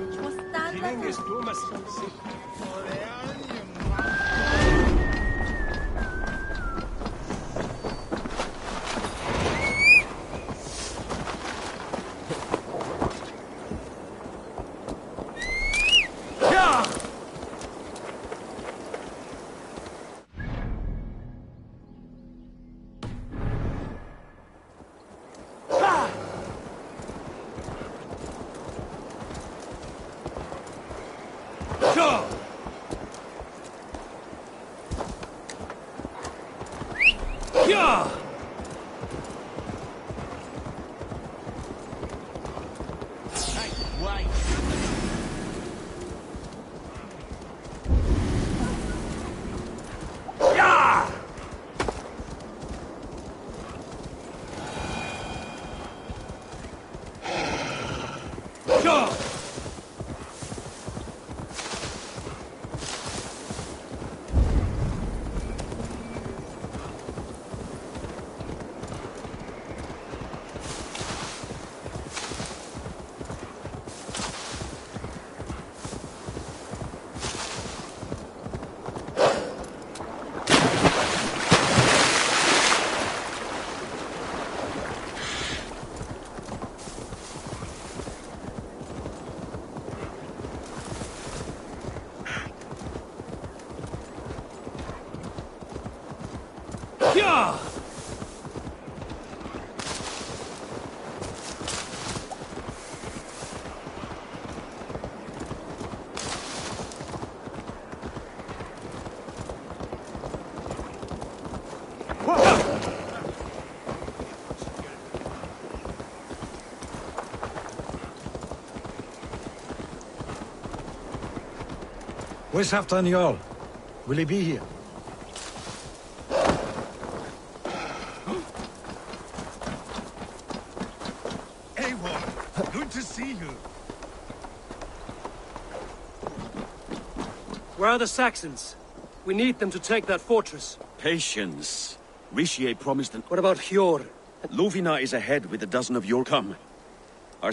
Where's Halfdan Jarl? Will he be here? Eivor, good to see you. Where are the Saxons? We need them to take that fortress. Patience. Rishi promised an... What about Hjor? Lovina is ahead with a dozen of your come. Our...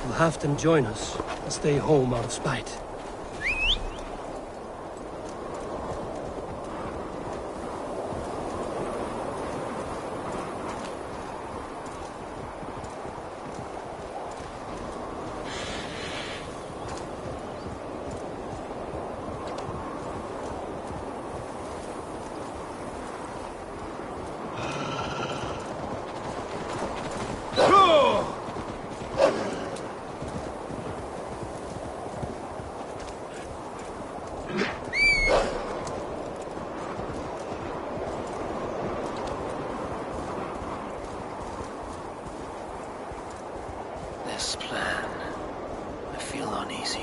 Will Halfdan join us and stay home out of spite? This plan, I feel uneasy.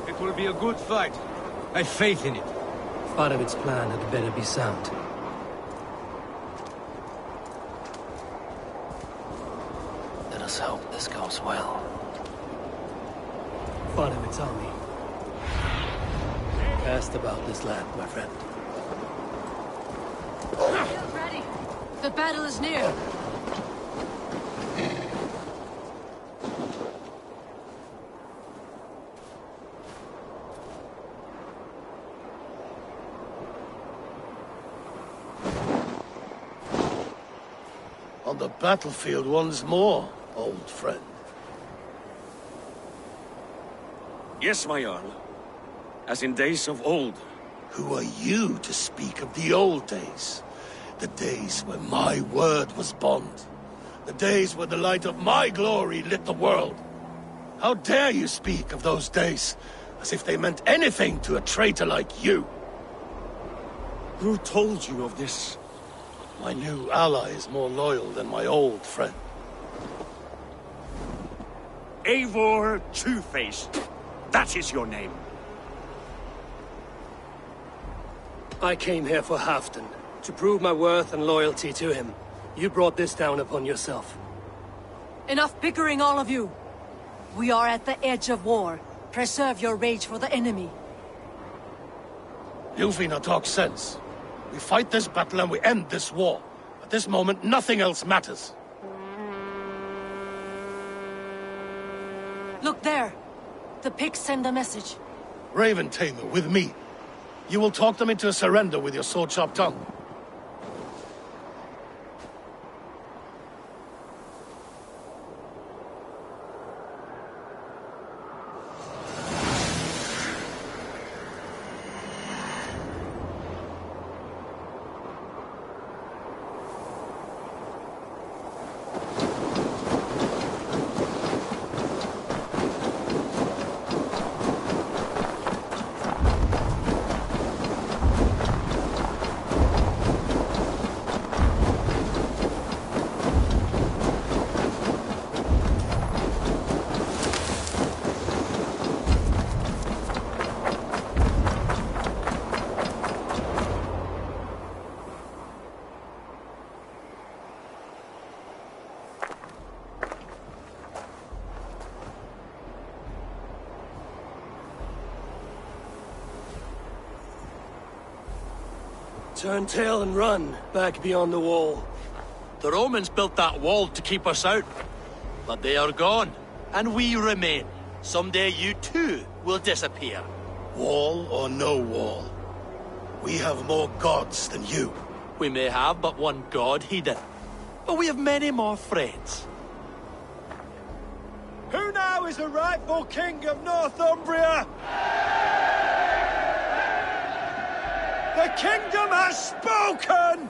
It will be a good fight. I have faith in it. Faravit's plan had better be sound. us hope this goes well. Faravid's army. Asked about this land, my friend. Get ready. The battle is near. On the battlefield once more, old friend. Yes, my Jarl. As in days of old. Who are you to speak of the old days? The days when my word was bond. The days when the light of my glory lit the world. How dare you speak of those days, as if they meant anything to a traitor like you? Who told you of this? My new ally is more loyal than my old friend. Eivor Two-Faced. That is your name. I came here for Halfdan, to prove my worth and loyalty to him. You brought this down upon yourself. Enough bickering, all of you. We are at the edge of war. Preserve your rage for the enemy. Ljufina talks sense. We fight this battle and we end this war. At this moment, nothing else matters. Look there. The pigs send a message. Raven Tamer, with me. You will talk them into a surrender with your sword-sharp tongue. Turn tail and run, back beyond the wall. The Romans built that wall to keep us out. But they are gone, and we remain. Someday you too will disappear. Wall or no wall, we have more gods than you. We may have but one god, Hedon. But we have many more friends. Who now is the rightful king of Northumbria? The kingdom has spoken!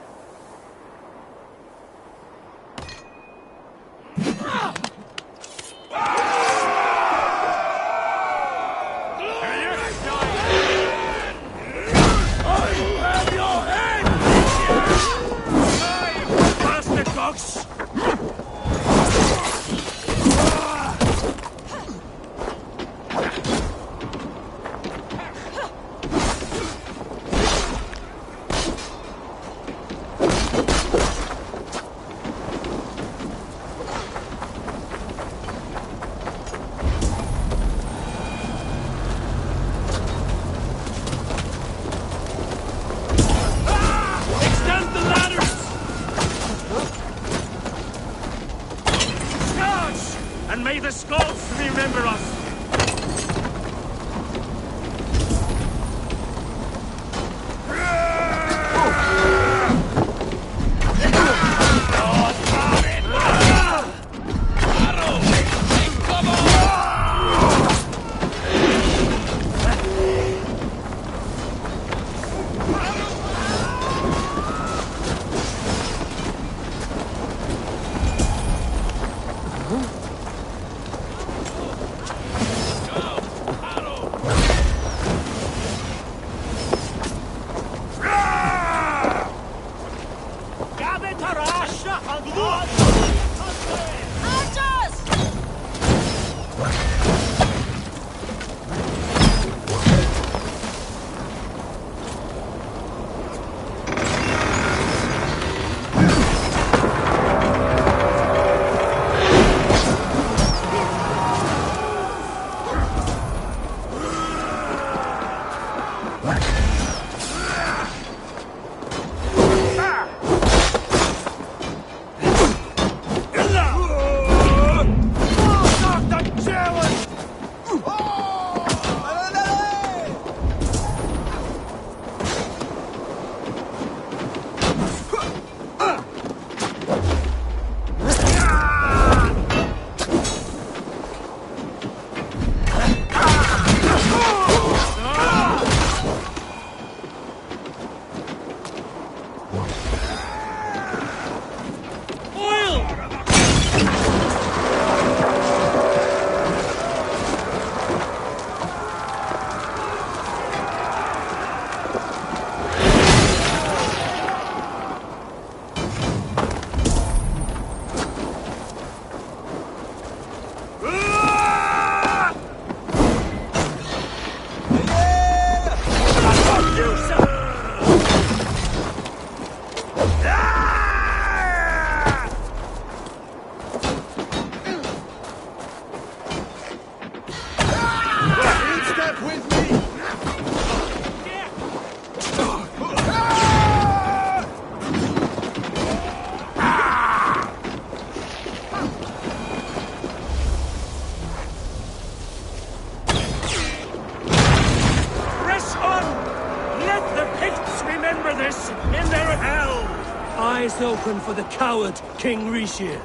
open for the coward King Rishir.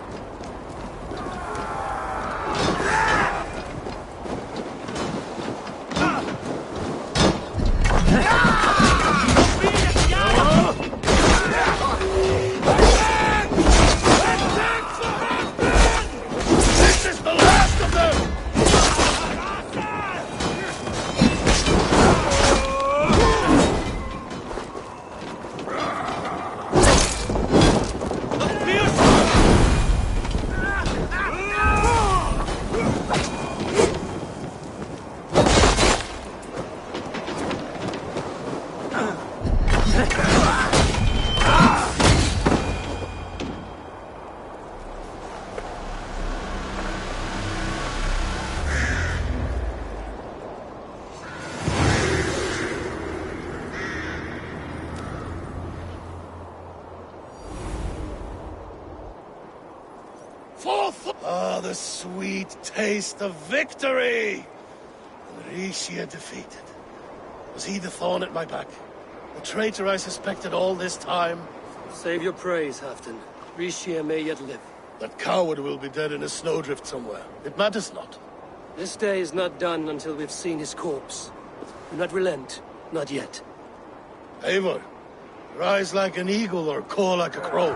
Ah, the sweet taste of victory! And Rishia defeated. Was he the thorn at my back? The traitor I suspected all this time? Save your praise, Halfdan. Rishia may yet live. That coward will be dead in a snowdrift somewhere. It matters not. This day is not done until we've seen his corpse. Do not relent. Not yet. Eivor, rise like an eagle or caw like a crow.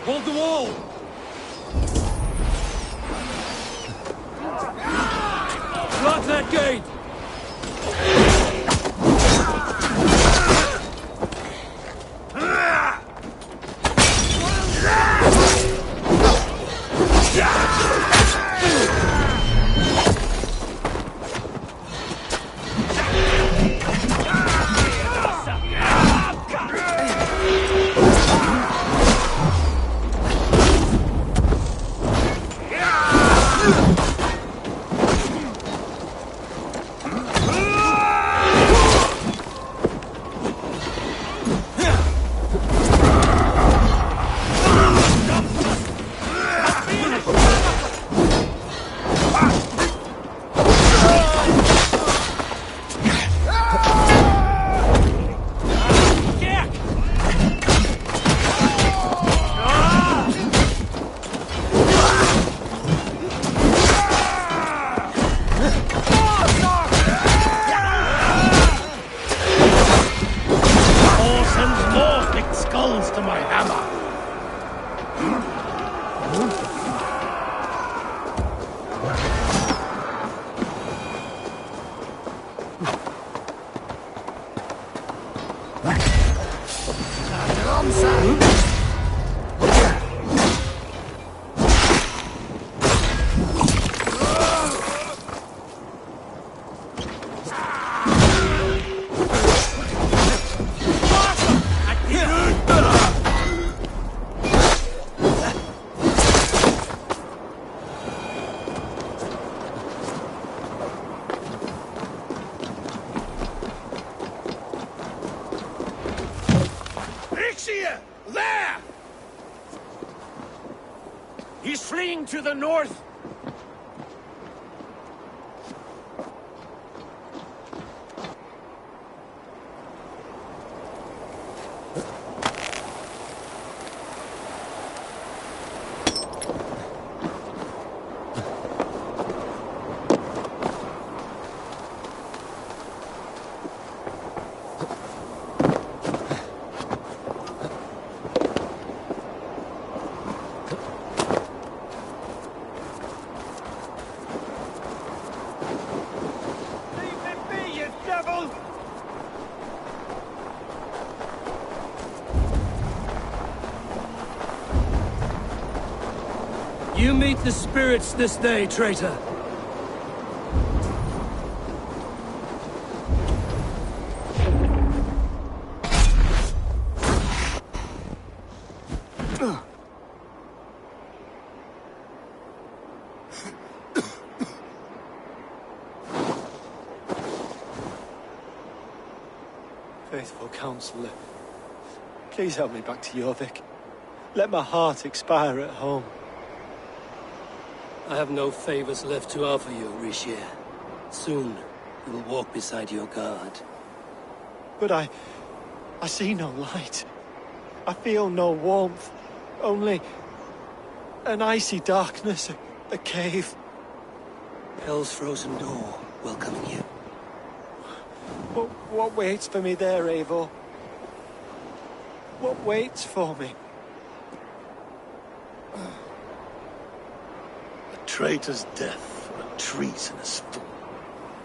Hold the wall! Lock that gate! There! He's fleeing to the north! You meet the spirits this day, traitor. faithful counselor, please help me back to Jorvik. Let my heart expire at home. I have no favors left to offer you, Richier. Soon, you will walk beside your guard. But I see no light. I feel no warmth. Only an icy darkness, a cave. Hell's frozen door welcoming you. What waits for me there, Eivor? What waits for me? A traitor's death for a treasonous fool.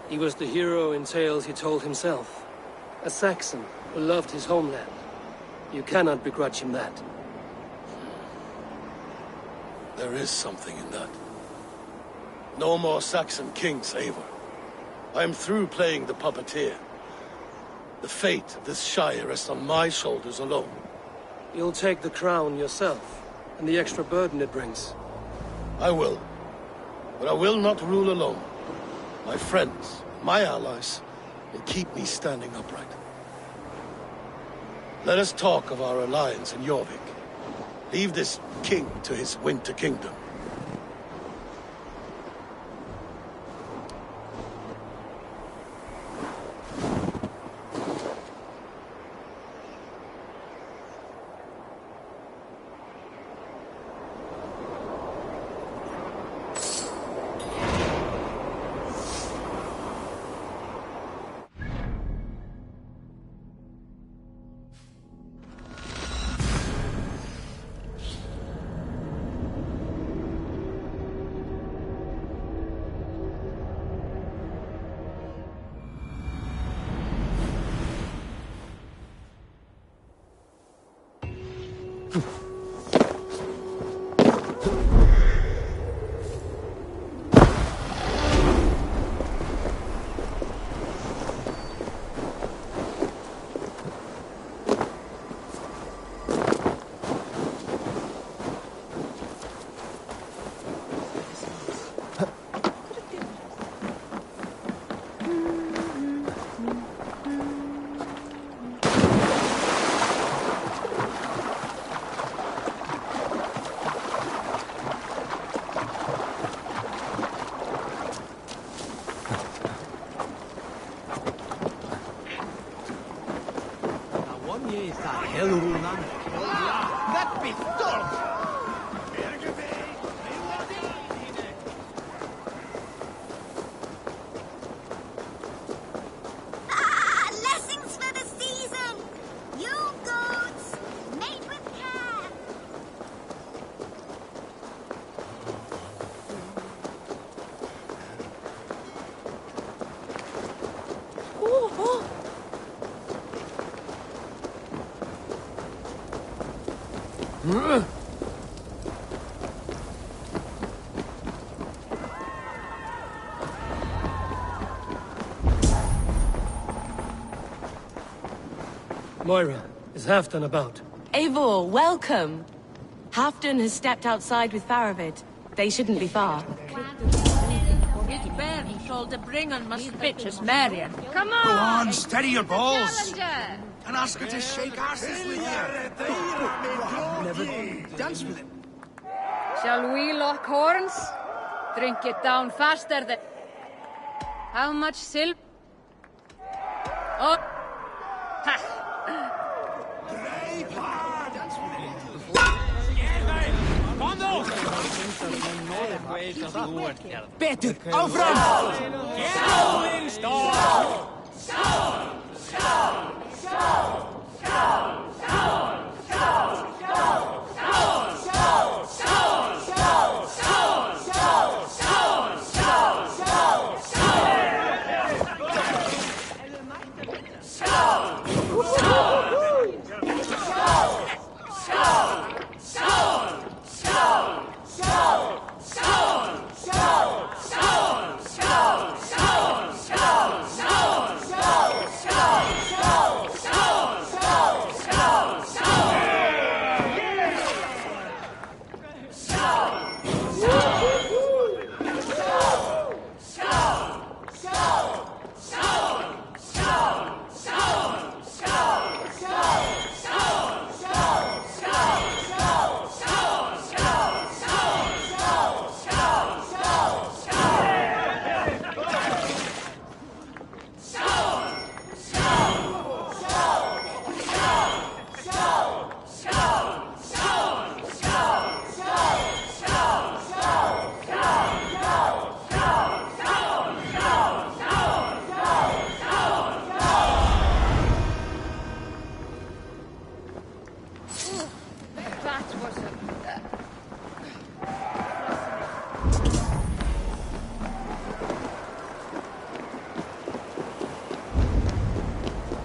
He was the hero in tales he told himself. A Saxon who loved his homeland. You cannot begrudge him that. There is something in that. No more Saxon kings, Eivor. I am through playing the puppeteer. The fate of this Shire rests on my shoulders alone. You'll take the crown yourself, and the extra burden it brings. I will. But I will not rule alone. My friends, my allies, will keep me standing upright. Let us talk of our alliance in Jorvik. Leave this king to his winter kingdom. That be storm! Lessons for the season! You goats, mate with care! Moira, is Halfdan about? Eivor, welcome! Halfdan has stepped outside with Faravid. They shouldn't be far. His bear told to bring on my bitches, Marion. Come on! Go on, steady your balls! Challenger! And ask her to shake asses with you! Never dance with him. Shall we lock horns? Drink it down faster than... How much silk? Oh! Ha! Better, auf Rand!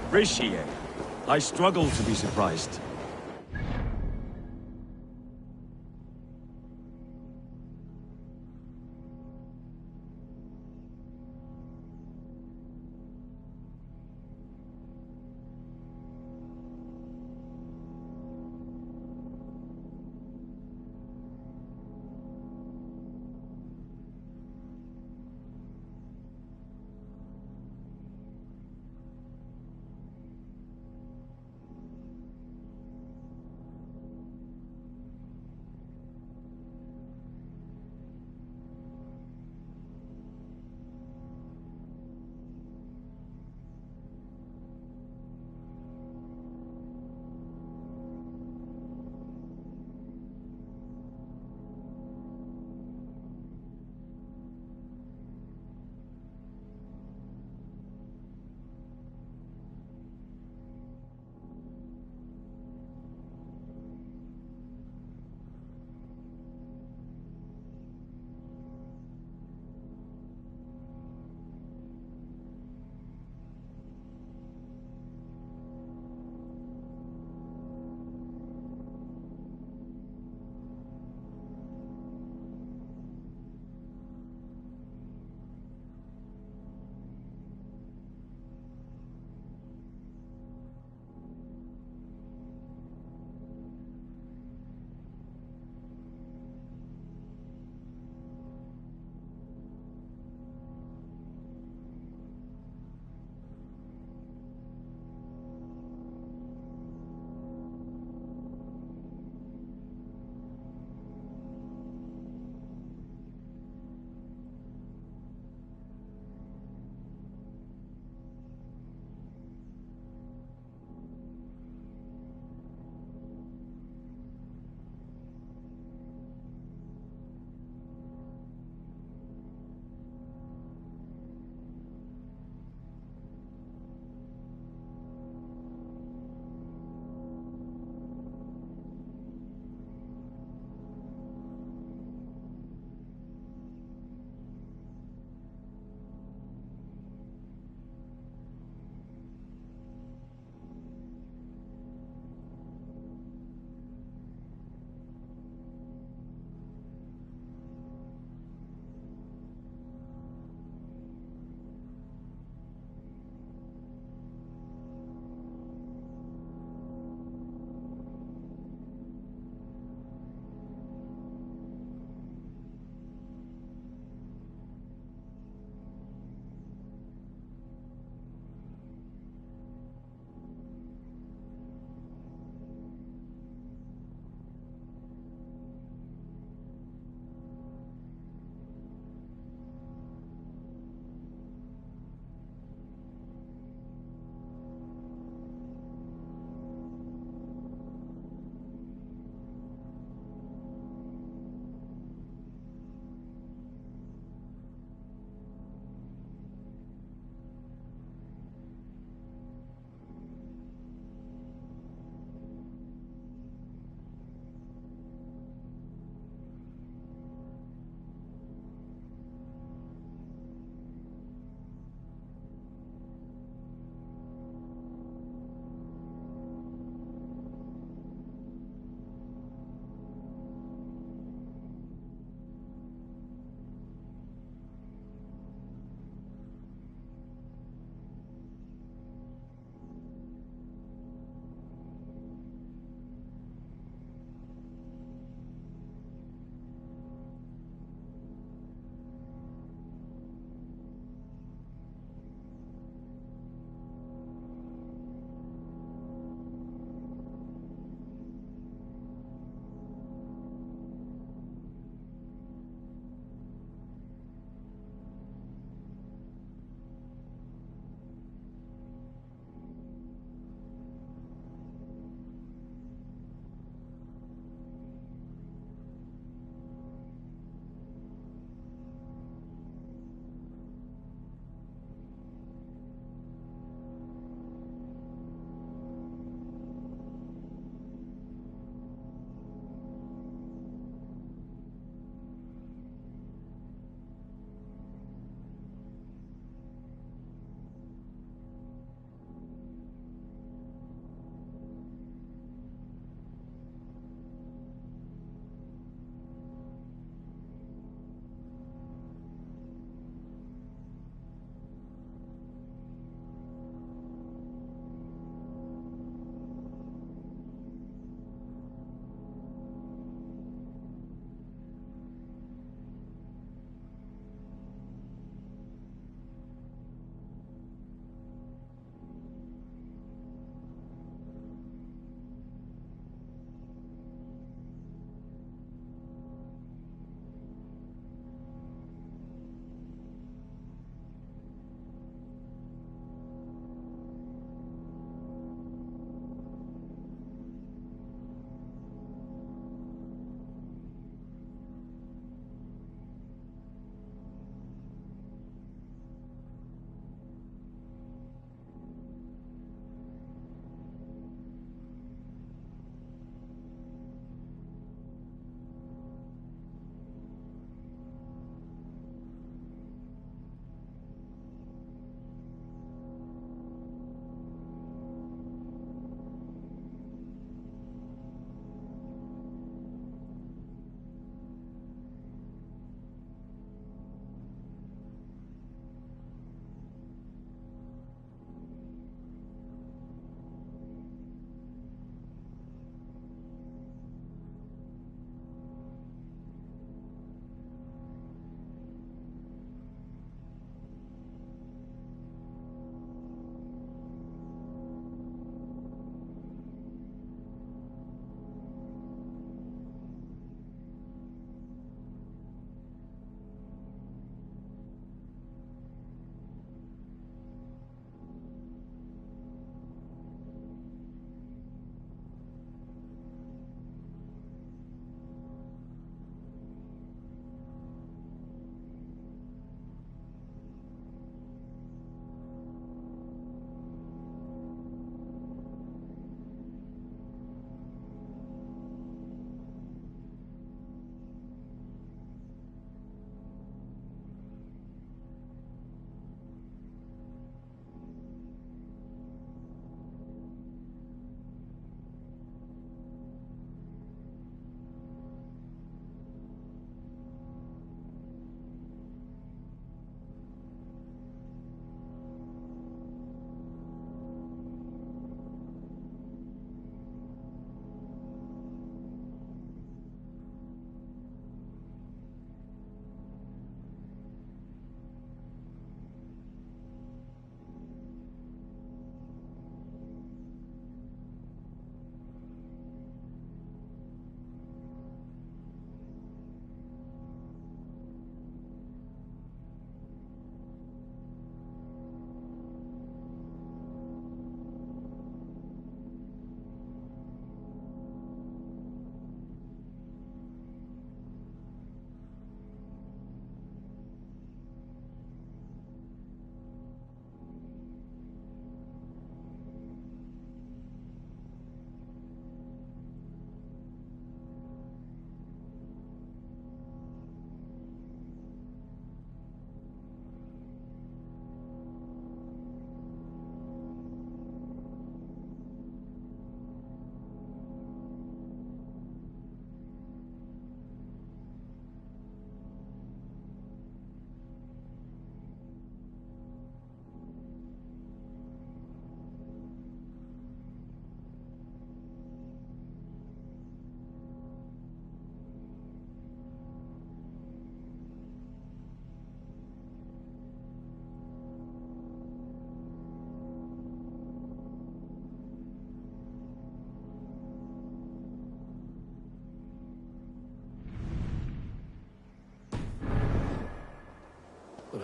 Appreciate. I struggle to be surprised.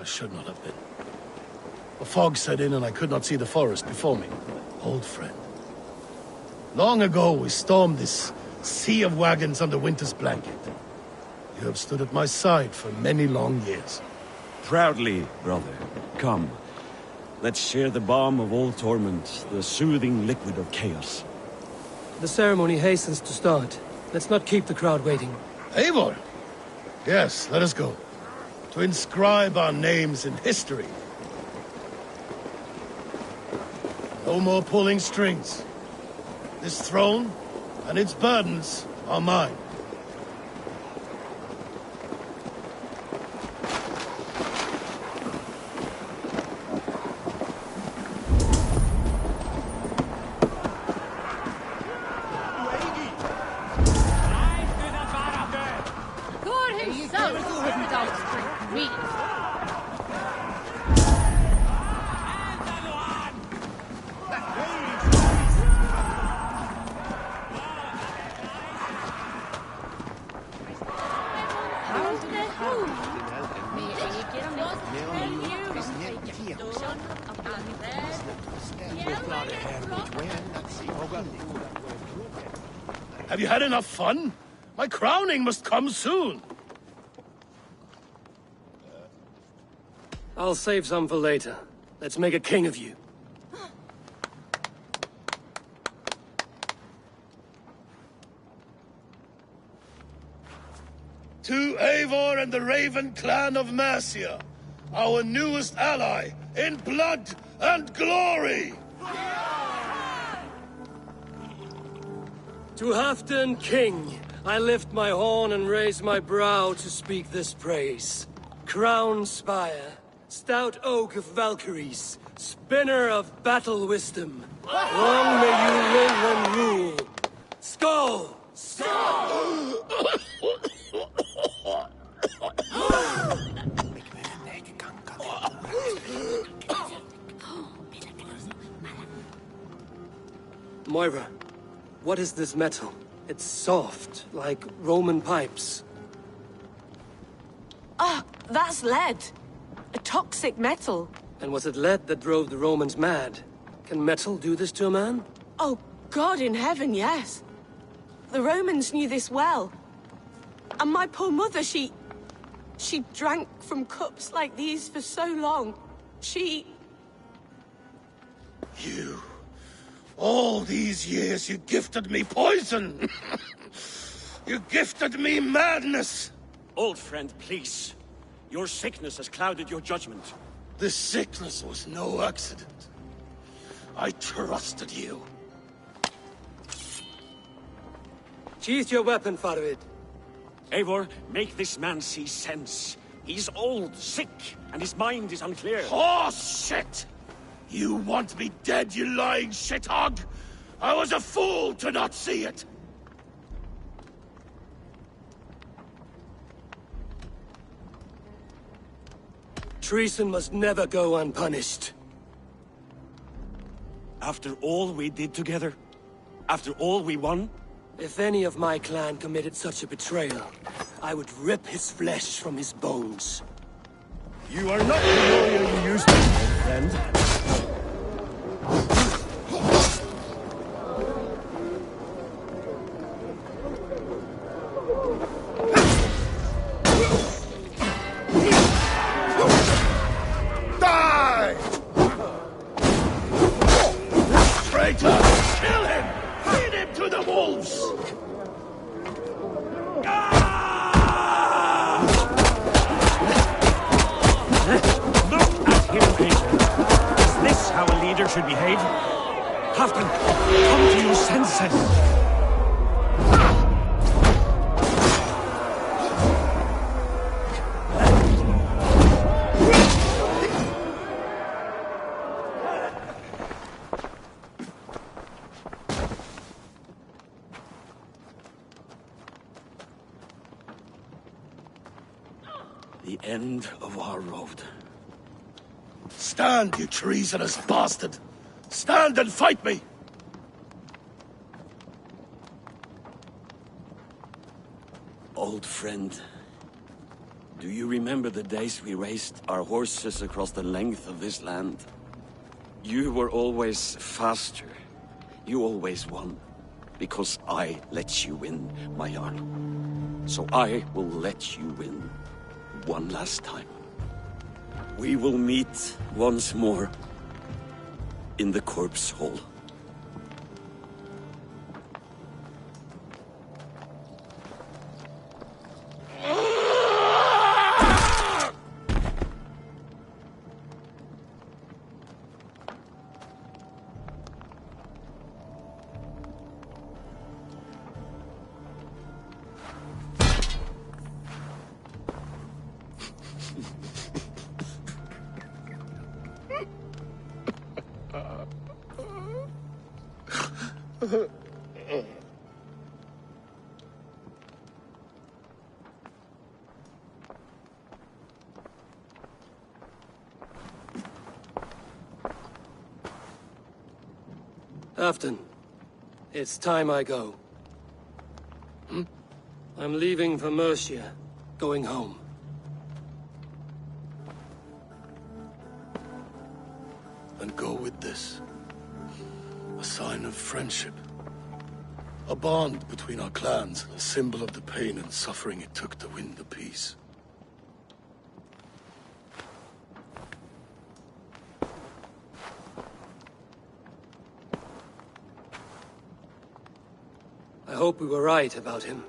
I should not have been. The fog set in and I could not see the forest before me. Old friend. Long ago we stormed this sea of wagons under winter's blanket. You have stood at my side for many long years. Proudly, brother. Come. Let's share the balm of old torment, the soothing liquid of chaos. The ceremony hastens to start. Let's not keep the crowd waiting. Eivor! Yes, let us go. To inscribe our names in history. No more pulling strings. This throne and its burdens are mine. God himself wouldn't outstrip me. Have you had enough fun? My crowning must come soon. I'll save some for later. Let's make a king of you. To Eivor and the Raven clan of Mercia, our newest ally in blood and glory! To Halfdan, king, I lift my horn and raise my brow to speak this praise. Crown spire, stout oak of Valkyries, spinner of battle wisdom. Long may you live and rule. Skull! Skull! Moira, what is this metal? It's soft, like Roman pipes. Ah, that's lead. A toxic metal. And was it lead that drove the Romans mad? Can metal do this to a man? Oh, God in heaven, yes. The Romans knew this well. And my poor mother, she drank from cups like these for so long. You... All these years you gifted me poison! You gifted me madness! Old friend, please. Your sickness has clouded your judgment. This sickness was no accident. I trusted you. Sheath your weapon, Faravid. Eivor, make this man see sense. He's old, sick, and his mind is unclear. Horse shit! You want me dead, you lying shithog? I was a fool to not see it! Treason must never go unpunished. After all we did together? After all we won? If any of my clan committed such a betrayal, I would rip his flesh from his bones. You are not the warrior you used to be, old friend. Die! Traitor! Kill him! Feed him to the wolves! Look at him, Eivor. Is this how a leader should behave? Halfdan, come to your senses! The end of our road. Stand, you treasonous bastard! Stand and fight me! Old friend, Do you remember the days we raced our horses across the length of this land? You were always faster. You always won. Because I let you win, my Jarl. So I will let you win one last time. We will meet once more in the corpse hall. Halfdan, it's time I go. I'm leaving for Mercia, going home. And go with this. A sign of friendship. A bond between our clans, a symbol of the pain and suffering it took to win the peace. I hope we were right about him.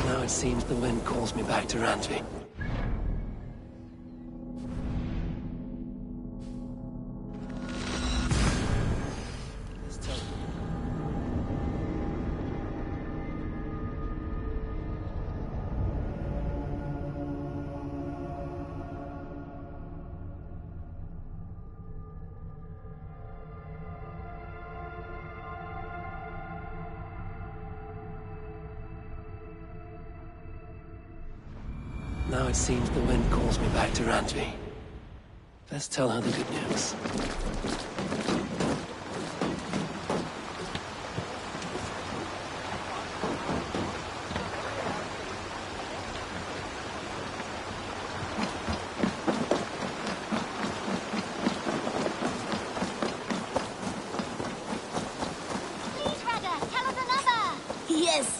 Now it seems the wind calls me back to Randvi. Now it seems the wind calls me back to Randvi. Let's tell her the good news.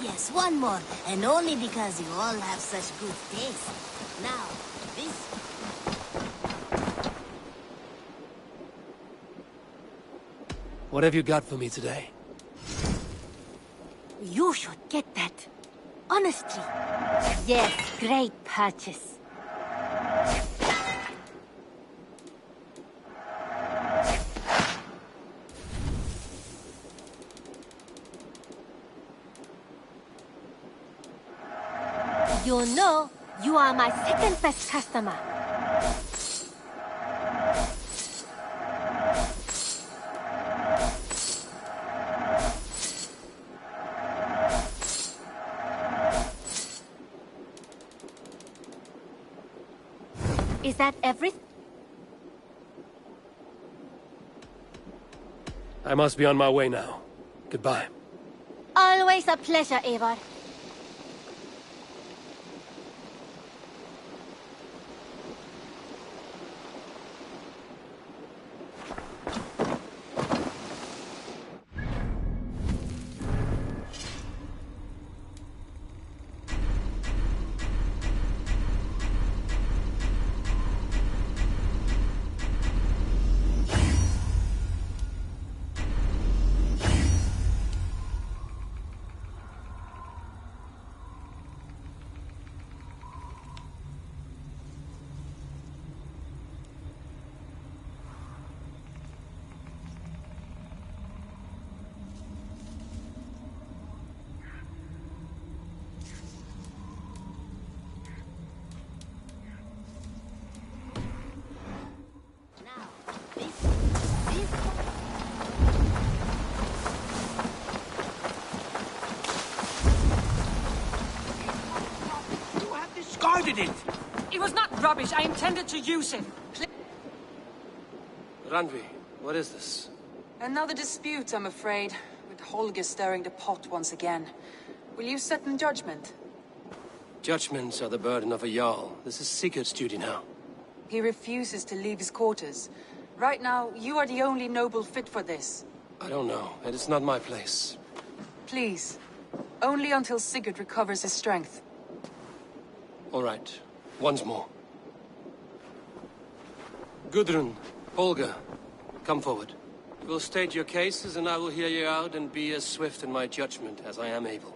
Yes, one more. And only because you all have such good taste. Now, this... What have you got for me today? You should get that. Honestly. Yes, great purchase. You know, you are my second best customer. Is that everything? I must be on my way now. Goodbye. Always a pleasure, Eivor. wasted it! It was not rubbish. I intended to use it. Randvi, what is this? Another dispute, I'm afraid, with Holger stirring the pot once again. Will you set in judgment? Judgments are the burden of a Jarl. This is Sigurd's duty now. He refuses to leave his quarters. Right now, you are the only noble fit for this. I don't know. It is not my place. Please. Only until Sigurd recovers his strength. All right. Once more. Gudrun, Holger, come forward. You will state your cases, and I will hear you out and be as swift in my judgment as I am able.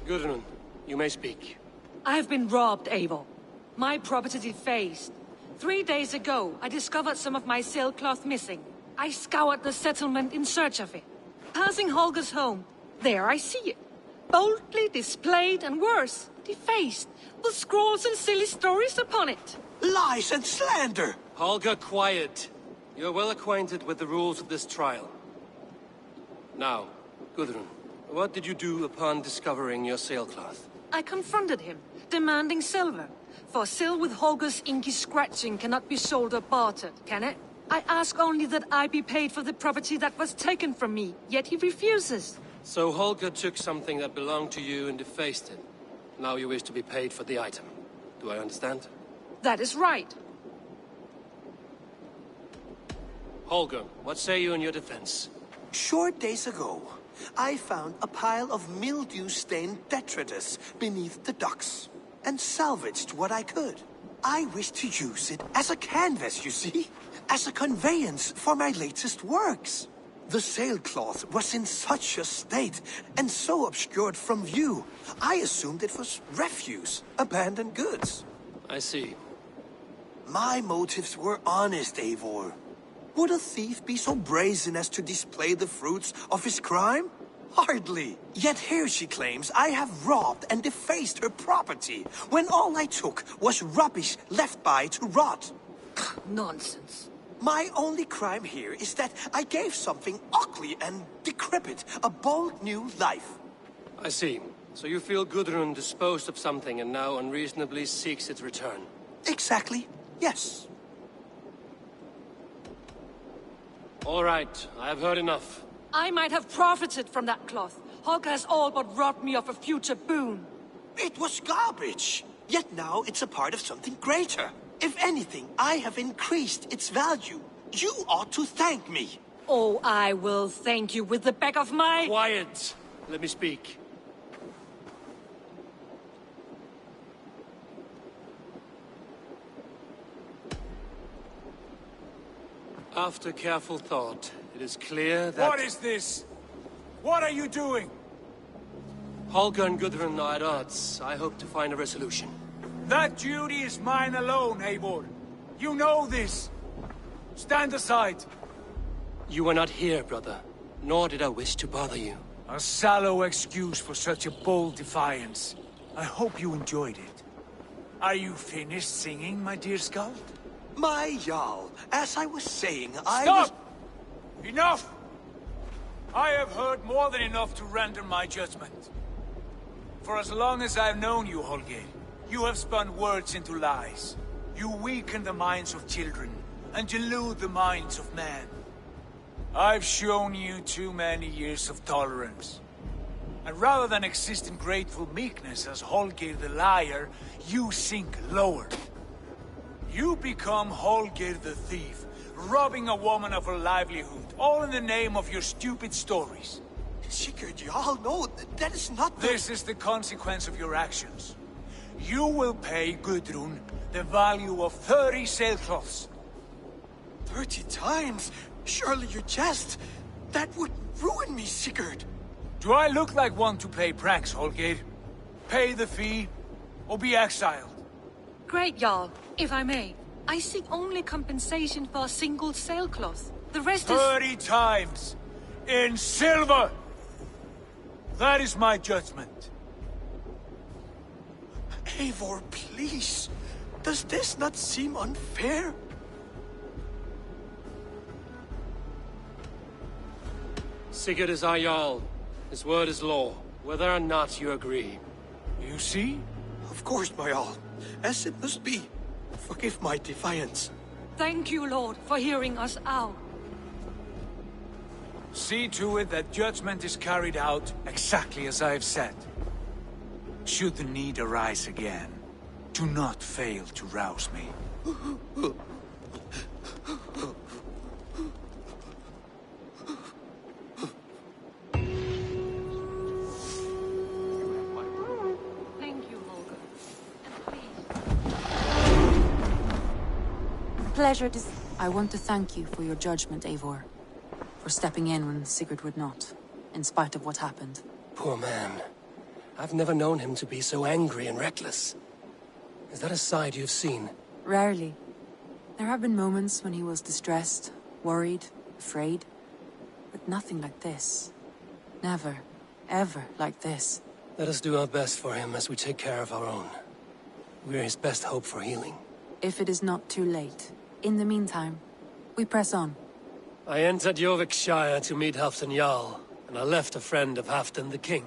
Gudrun, you may speak. I have been robbed, Eivor. My property defaced. 3 days ago, I discovered some of my sailcloth missing. I scoured the settlement in search of it. Passing Holger's home, there I see it. Boldly displayed and worse, defaced, with scrolls and silly stories upon it. Lies and slander! Holger, quiet. You're well acquainted with the rules of this trial. Now, Gudrun, what did you do upon discovering your sailcloth? I confronted him, demanding silver. For sil with Holger's inky scratching cannot be sold or bartered, can it? I ask only that I be paid for the property that was taken from me, yet he refuses. So Holger took something that belonged to you and defaced it. Now you wish to be paid for the item. Do I understand? That is right. Holger, what say you in your defense? Short days ago, I found a pile of mildew-stained detritus beneath the docks, and salvaged what I could. I wish to use it as a canvas, you see? As a conveyance for my latest works. The sailcloth was in such a state, and so obscured from view, I assumed it was refuse, abandoned goods. I see. My motives were honest, Eivor. Would a thief be so brazen as to display the fruits of his crime? Hardly. Yet here she claims I have robbed and defaced her property, when all I took was rubbish left by to rot. Nonsense. My only crime here is that I gave something ugly and decrepit a bold new life. I see. So you feel Gudrun disposed of something and now unreasonably seeks its return? Exactly, yes. All right, I have heard enough. I might have profited from that cloth. Holger has all but robbed me of a future boon. It was garbage. Yet now it's a part of something greater. If anything, I have increased its value. You ought to thank me. Oh, I will thank you with the back of my... Quiet! Let me speak. After careful thought, it is clear that... What is this? What are you doing? Holger and Gudrun are at odds. I hope to find a resolution. That duty is mine alone, Eivor. You know this. Stand aside. You were not here, brother. Nor did I wish to bother you. A sallow excuse for such a bold defiance. I hope you enjoyed it. Are you finished singing, my dear Skald? My Jarl, as I was saying, Stop! Enough! I have heard more than enough to render my judgment. For as long as I've known you, Holger, you have spun words into lies. You weaken the minds of children, and delude the minds of men. I've shown you too many years of tolerance. And rather than exist in grateful meekness as Holger the liar, you sink lower. You become Holger the thief, robbing a woman of her livelihood, all in the name of your stupid stories. Sigurd, Jarl, no, that is not the... This is the consequence of your actions. You will pay Gudrun the value of 30 sailcloths. 30 times? Surely you jest. That would ruin me, Sigurd. Do I look like one to play pranks, Holger? Pay the fee, or be exiled. Great, Jarl. If I may, I seek only compensation for a single sailcloth. The rest is... 30 times! In silver! That is my judgment. Eivor, please. Does this not seem unfair? Sigurd is our Jarl. His word is law, whether or not you agree. You see? Of course, my all. As it must be. Forgive my defiance. Thank you, Lord, for hearing us out. See to it that judgment is carried out exactly as I have said. Should the need arise again, do not fail to rouse me. Thank you, Holger. Pleasure to... I want to thank you for your judgment, Eivor. For stepping in when Sigurd would not, in spite of what happened. Poor man. I've never known him to be so angry and reckless. Is that a side you've seen? Rarely. There have been moments when he was distressed, worried, afraid. But nothing like this. Never, ever like this. Let us do our best for him as we take care of our own. We're his best hope for healing. If it is not too late. In the meantime, we press on. I entered Jorvikshire to meet Halfdan Jarl, and I left a friend of Halfdan the King.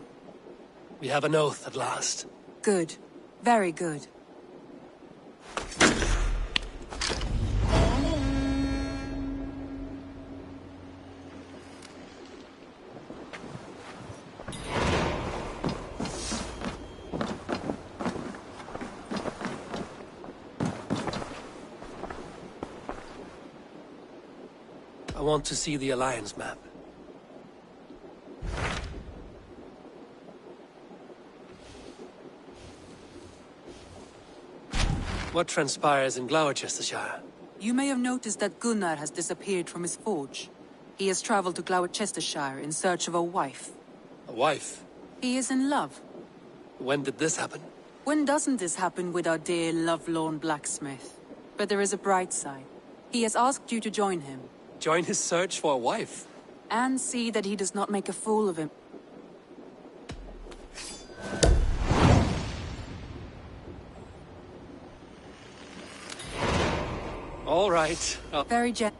We have an oath at last. Good. Very good. I want to see the Alliance map. What transpires in Gloucestershire? You may have noticed that Gunnar has disappeared from his forge. He has traveled to Gloucestershire in search of a wife. A wife? He is in love. When did this happen? When doesn't this happen with our dear lovelorn blacksmith? But there is a bright side. He has asked you to join him. Join his search for a wife? And see that he does not make a fool of him. All right. Very gentle.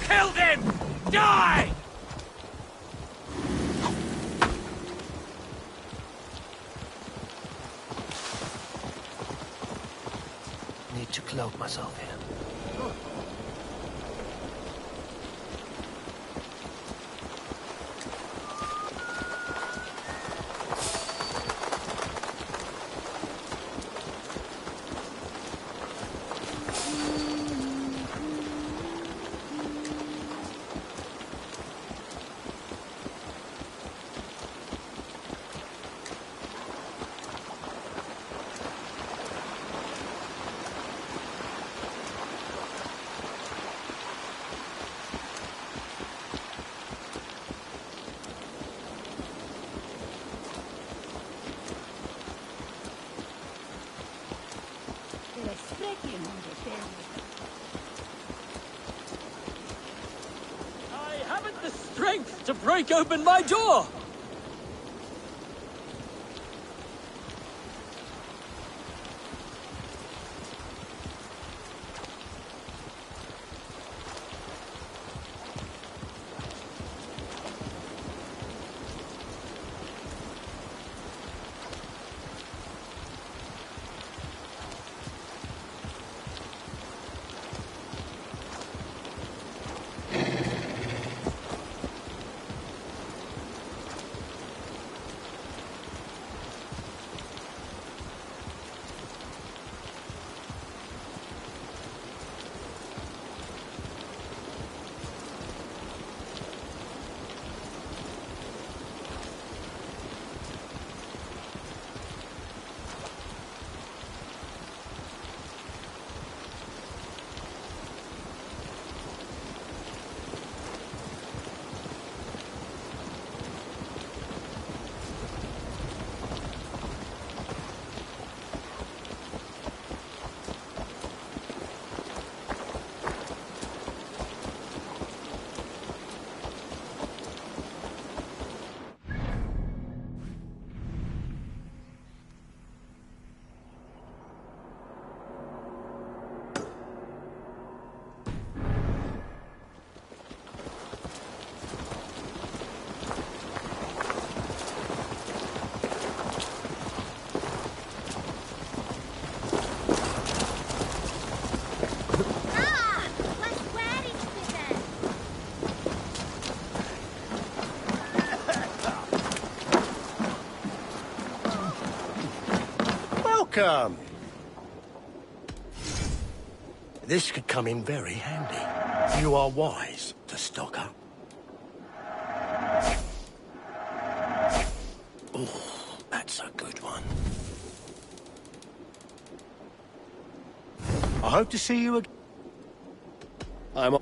killed him! Die! Need to cloak myself here. I haven't the strength to break open my door! Welcome. This could come in very handy. You are wise to stock up. Oh, that's a good one. I hope to see you again. I'm...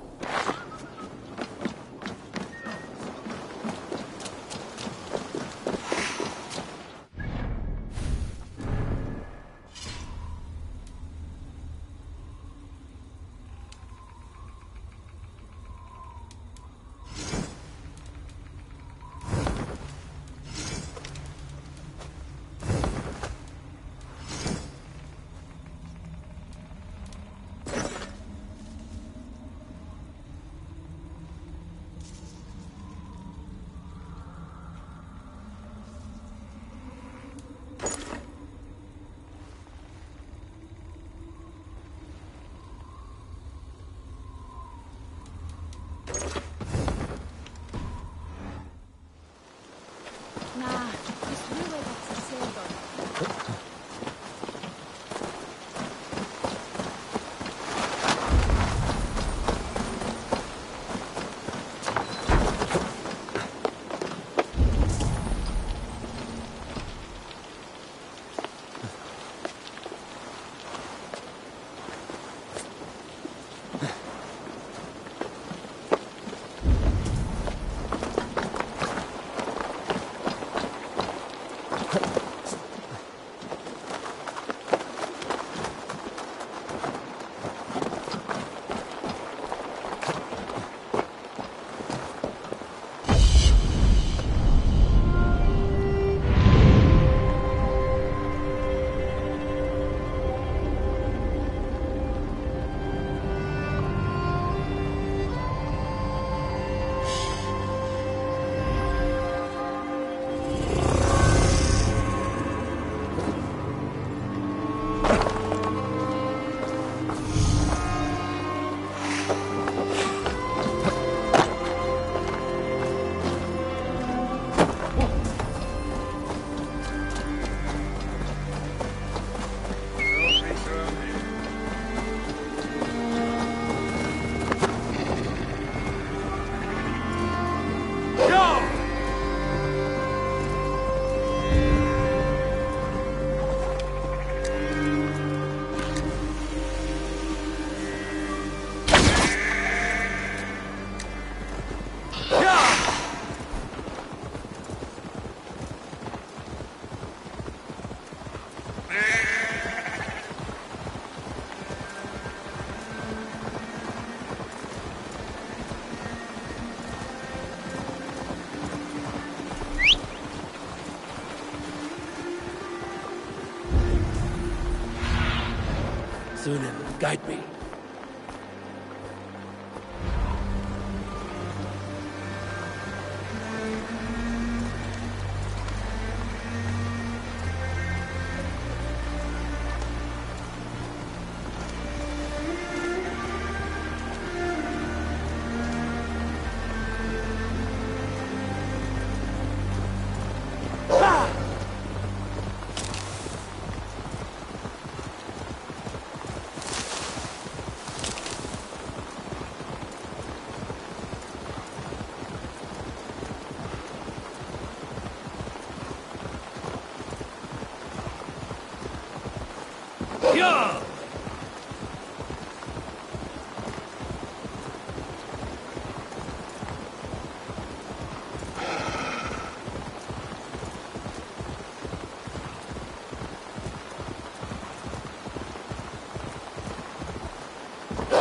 Sunan, guide me.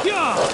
Yeah!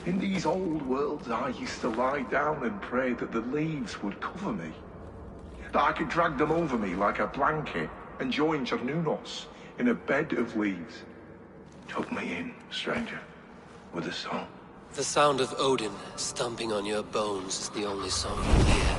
In these old worlds, I used to lie down and pray that the leaves would cover me. That I could drag them over me like a blanket and join Cernunnos in a bed of leaves. Tuck me in, stranger, with a song. The sound of Odin stomping on your bones is the only song you hear.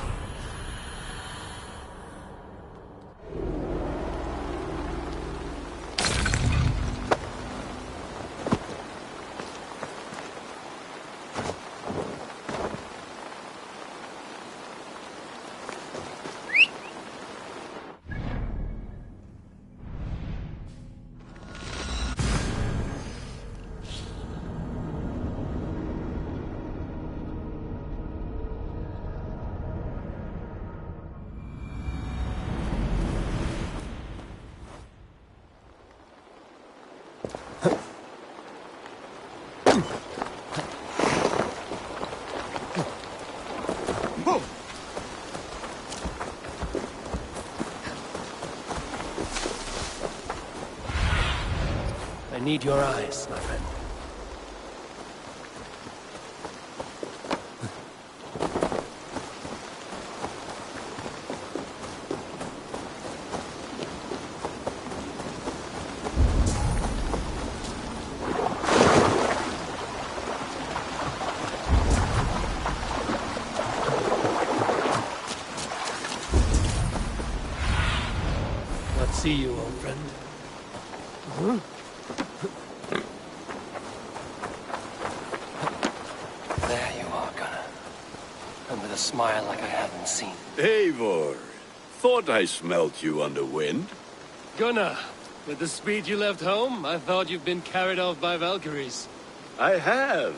I need your eyes, my friend. What see you, old friend? Huh? you are, Gunnar. And with a smile like I haven't seen. Eivor, thought I smelt you on the wind. Gunnar, with the speed you left home, I thought you'd been carried off by Valkyries. I have.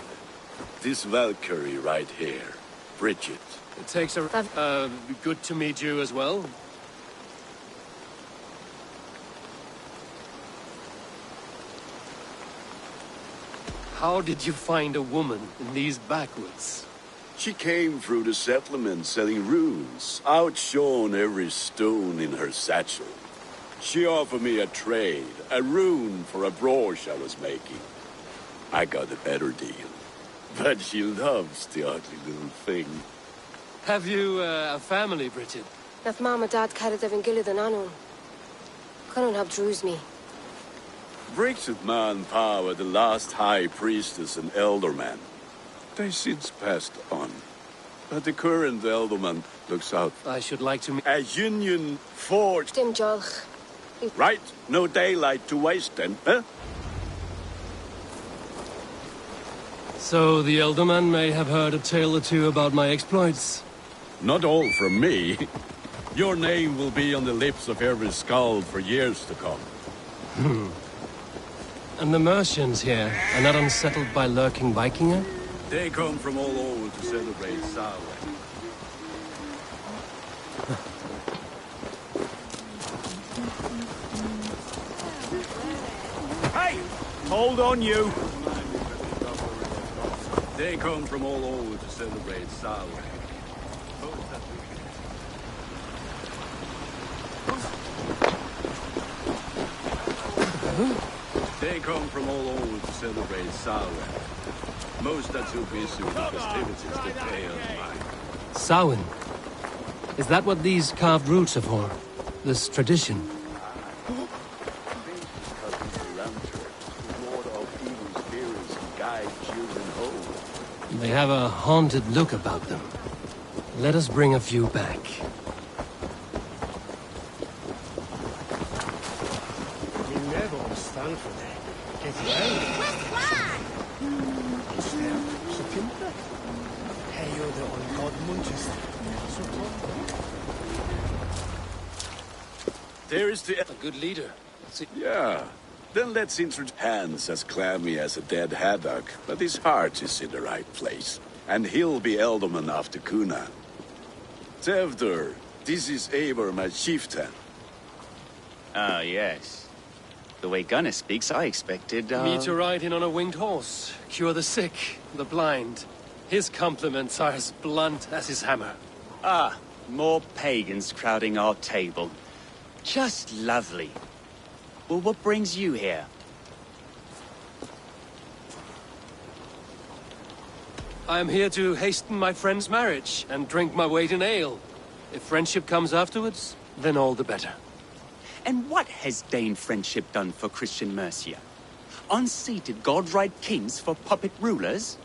This Valkyrie right here, Bridget. It takes a... good to meet you as well. How did you find a woman in these backwoods? She came through the settlement selling runes, outshone every stone in her satchel. She offered me a trade, a rune for a brooch I was making. I got a better deal. But she loves the ugly little thing. Have you a family, Bridget? Nath Mom and Dad carried them in Gillidan Anun. Couldn't have drews me. Bridget Man Power, the last High Priestess and Elderman. They since passed on. But the current Elderman looks out. I should like to meet... A union forged... Dim Jolch. Right, no daylight to waste then, huh? So the Elderman may have heard a tale or two about my exploits. Not all from me. Your name will be on the lips of every skald for years to come. And the Mercians here are not unsettled by lurking Vikinger? They come from all over to celebrate Samhain. Hey! Hold on, you! They come from all over to celebrate Samhain. They come from all over to celebrate Samhain. Most are too busy with the festivities to pay us mind. Samhain? Is that what these carved roots are for? This tradition? They have a haunted look about them. Let us bring a few back. We never stand for that. Get Hey, you're the on-god Manchester. There is the... A good leader. Yeah. Then let's introduce Hans as clammy as a dead haddock, but his heart is in the right place. And he'll be Elderman after Kuna. Tevder, this is Eivor, my chieftain. Ah, yes. The way Gunnar speaks, I expected, Me to ride in on a winged horse, cure the sick, the blind. His compliments are as blunt as his hammer. Ah, more pagans crowding our table. Just lovely. Well, what brings you here? I am here to hasten my friend's marriage and drink my weight in ale. If friendship comes afterwards, then all the better. And what has Dane friendship done for Christian Mercia? Unseated godright kings for puppet rulers?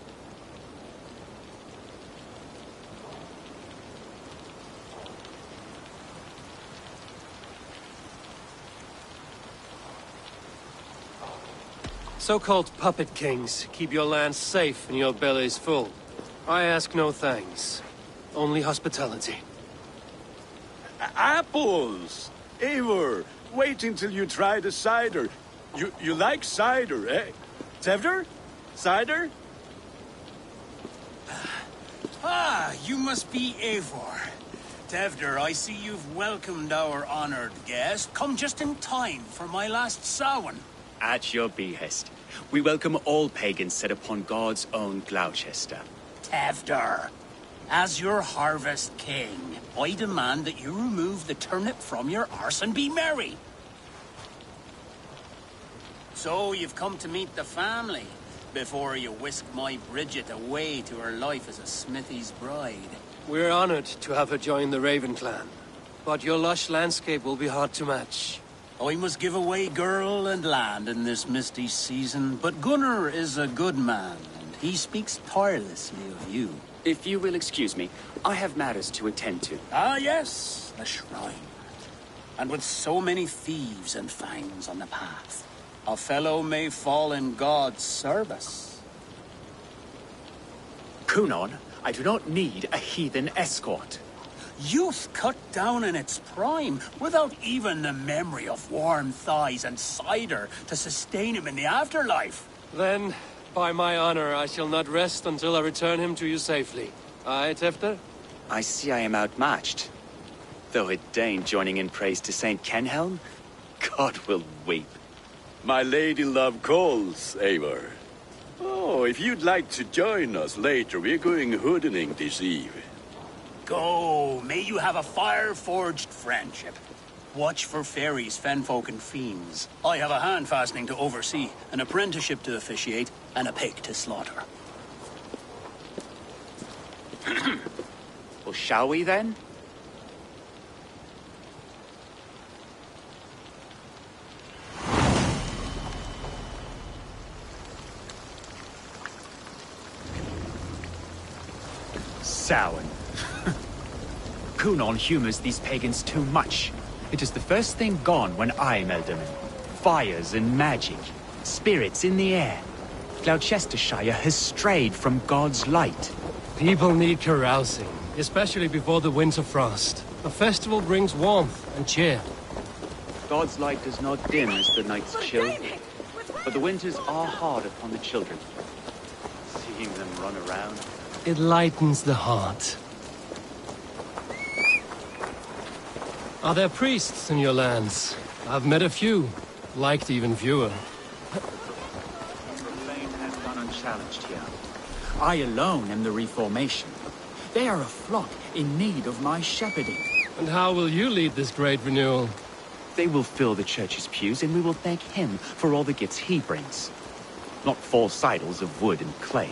So-called puppet kings keep your lands safe and your bellies full. I ask no thanks, only hospitality. Apples! Eivor, wait until you try the cider. You like cider, eh? Tevder? Cider? Ah, you must be Eivor. Tevder, I see you've welcomed our honored guest. Come just in time for my last Samhain. At your behest. We welcome all pagans set upon God's own Gloucester. Tevder, as your harvest king, I demand that you remove the turnip from your arse and be merry. So you've come to meet the family before you whisk my Bridget away to her life as a smithy's bride. We're honored to have her join the Raven clan, but your lush landscape will be hard to match. I must give away girl and land in this misty season, but Gunnar is a good man, and he speaks tirelessly of you. If you will excuse me, I have matters to attend to. Ah, yes, the shrine. And with so many thieves and fangs on the path, a fellow may fall in God's service. Kunon, I do not need a heathen escort. Youth cut down in its prime, without even the memory of warm thighs and cider to sustain him in the afterlife. Then, by my honor, I shall not rest until I return him to you safely. Aye, Tefter? I see I am outmatched. Though a Dane joining in praise to Saint Kenhelm, God will weep. My lady love calls, Eivor. Oh, if you'd like to join us later, we're going hoodening this eve. Go, may you have a fire-forged friendship. Watch for fairies, fenfolk, and fiends. I have a hand fastening to oversee, an apprenticeship to officiate, and a pig to slaughter. Well, shall we then? Samhain. Kunon humors these pagans too much. It is the first thing gone when I am Elderman. Fires and magic. Spirits in the air. Gloucestershire has strayed from God's light. People need carousing, especially before the winter frost. A festival brings warmth and cheer. God's light does not dim as the nights chill, but the winters are hard upon the children. Seeing them run around. It lightens the heart. Are there priests in your lands? I've met a few. Liked even fewer. Profane has gone unchallenged here. I alone am the Reformation. They are a flock in need of my shepherding. And how will you lead this great renewal? They will fill the church's pews, and we will thank him for all the gifts he brings. Not false idols of wood and clay.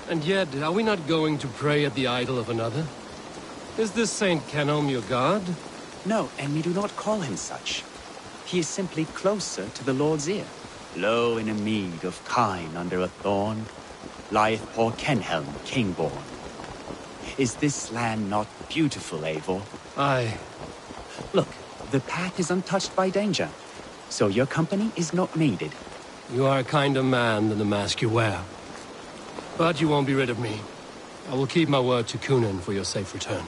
And yet, are we not going to pray at the idol of another? Is this Saint Kenhelm your god? No, and we do not call him such. He is simply closer to the Lord's ear. Low in a mead of kine under a thorn, lieth poor Kenhelm, king-born. Is this land not beautiful, Eivor? Aye. Look, the path is untouched by danger, so your company is not needed. You are a kinder man than the mask you wear. But you won't be rid of me. I will keep my word to Kunon for your safe return.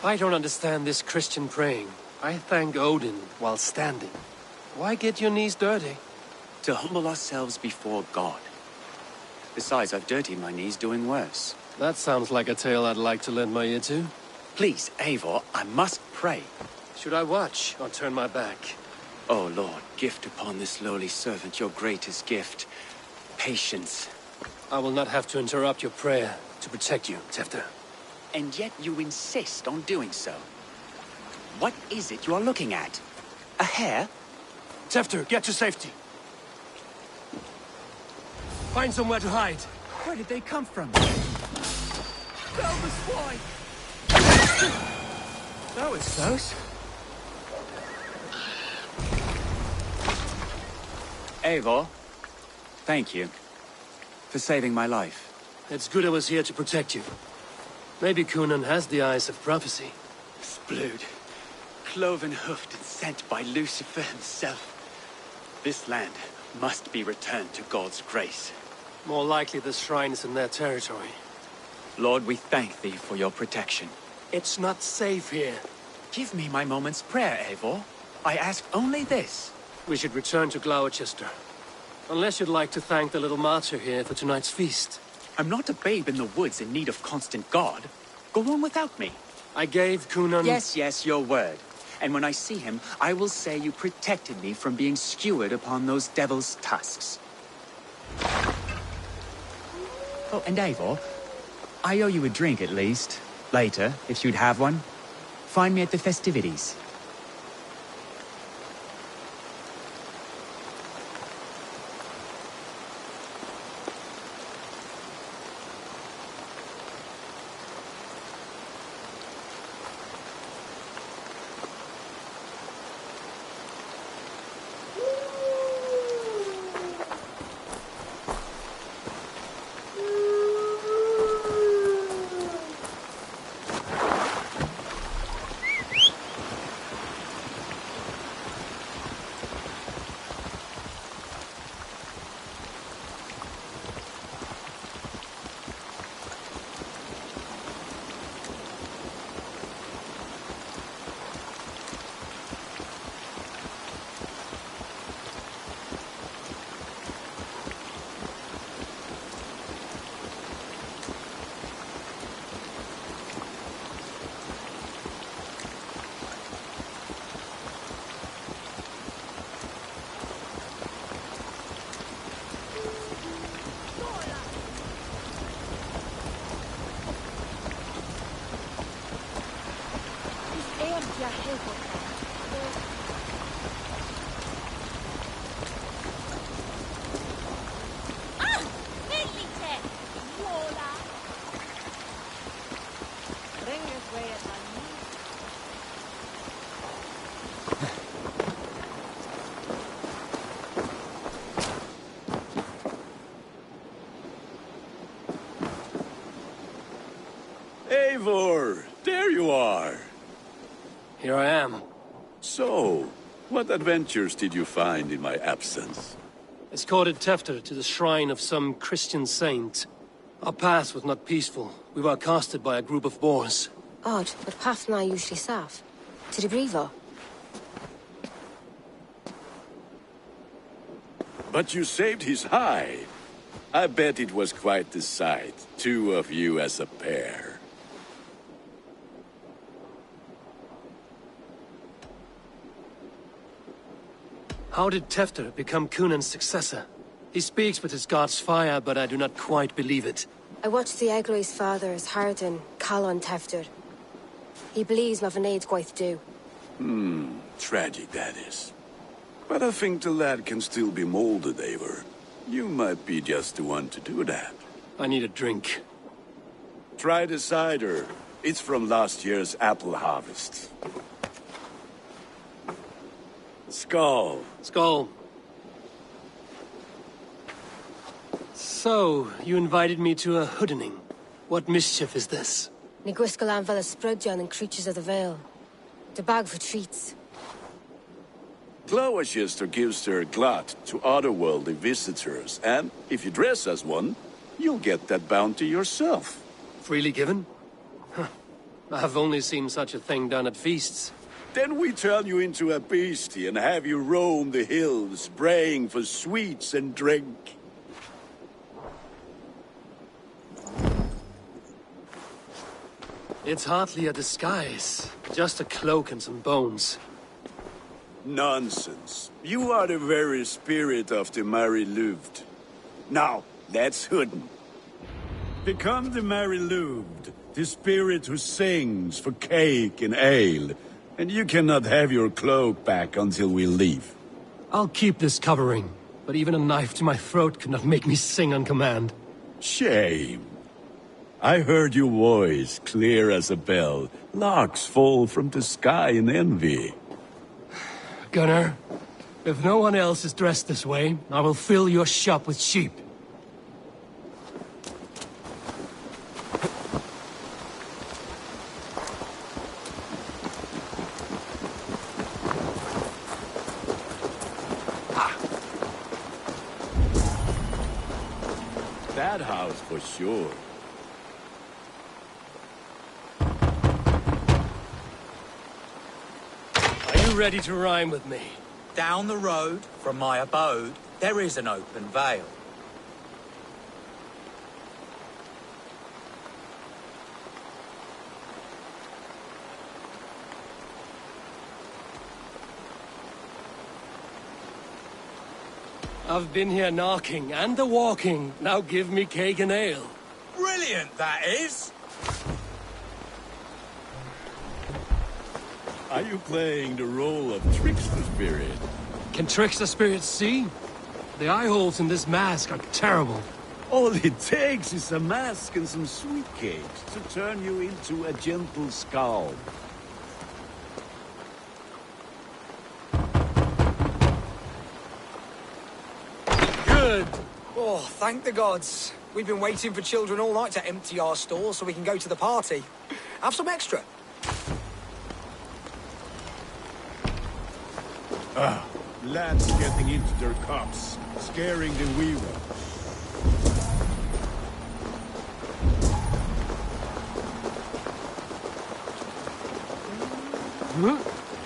I don't understand this Christian praying. I thank Odin while standing. Why get your knees dirty? To humble ourselves before God. Besides, I've dirtied my knees doing worse. That sounds like a tale I'd like to lend my ear to. Please, Eivor, I must pray. Should I watch or turn my back? Oh, Lord, gift upon this lowly servant your greatest gift. Patience. I will not have to interrupt your prayer to protect you, Tefter. And yet you insist on doing so. What is it you are looking at? A hare? Tefter, get to safety. Find somewhere to hide. Where did they come from? Tell the swine! That was close. Eivor, thank you for saving my life. It's good I was here to protect you. Maybe Kunon has the eyes of prophecy. Splood, cloven-hoofed and sent by Lucifer himself. This land must be returned to God's grace. More likely the shrine is in their territory. Lord, we thank thee for your protection. It's not safe here. Give me my moment's prayer, Eivor. I ask only this. We should return to Gloucester. Unless you'd like to thank the little martyr here for tonight's feast. I'm not a babe in the woods in need of constant guard. Go on without me. I gave Kunon... Yes, your word. And when I see him, I will say you protected me from being skewered upon those devil's tusks. Oh, and Eivor, I owe you a drink at least. Later, if you'd have one. Find me at the festivities. What adventures did you find in my absence? Escorted Tefter to the shrine of some Christian saint. Our path was not peaceful. We were accosted by a group of boars. Odd, but paths now usually safe. To the Grievo. But you saved his hide. I bet it was quite the sight. Two of you as a pair. How did Tefter become Cunan's successor? He speaks with his god's fire, but I do not quite believe it. I watched the Egloi's father as Harden, Calon Tefter. He believes Mavanade's quite do. Tragic that is. But I think the lad can still be molded, Eivor. You might be just the one to do that. I need a drink. Try the cider. It's from last year's apple harvest. Skull. Skull. So, you invited me to a hoodening. What mischief is this? Niguiscalan Vela Sprudjan and Creatures of the Vale. The bag for treats. Glowachester gives her glut to otherworldly visitors, and if you dress as one, you'll get that bounty yourself. Freely given? Huh. I've only seen such a thing done at feasts. Then we turn you into a beastie and have you roam the hills, braying for sweets and drink. It's hardly a disguise. Just a cloak and some bones. Nonsense. You are the very spirit of the Mary Louved. Now, let's hooden. Become the Mary Louved, the spirit who sings for cake and ale. And you cannot have your cloak back until we leave. I'll keep this covering, but even a knife to my throat could not make me sing on command. Shame. I heard your voice clear as a bell. Larks fall from the sky in envy. Gunnar, if no one else is dressed this way, I will fill your shop with sheep. That house for sure. Ready to rhyme with me? Down the road from my abode, there is an open vale. I've been here knocking and a-walking. Now give me cake and ale. Brilliant, that is! Are you playing the role of trickster spirit? Can trickster spirits see? The eye holes in this mask are terrible. All it takes is a mask and some sweet cakes to turn you into a gentle skull. Good! Oh, thank the gods. We've been waiting for children all night to empty our stores so we can go to the party. Have some extra. Lads getting into their cups, scaring the wee ones.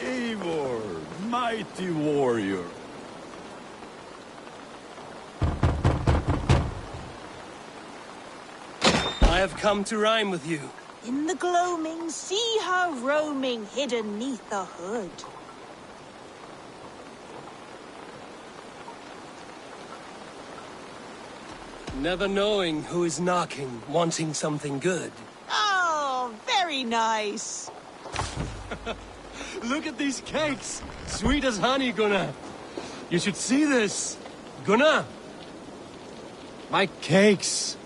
Eivor, mighty warrior. I have come to rhyme with you. In the gloaming, see her roaming hidden neath the hood. Never knowing who is knocking, wanting something good. Oh, very nice. Look at these cakes! Sweet as honey, Gunnar. You should see this. Gunnar! My cakes!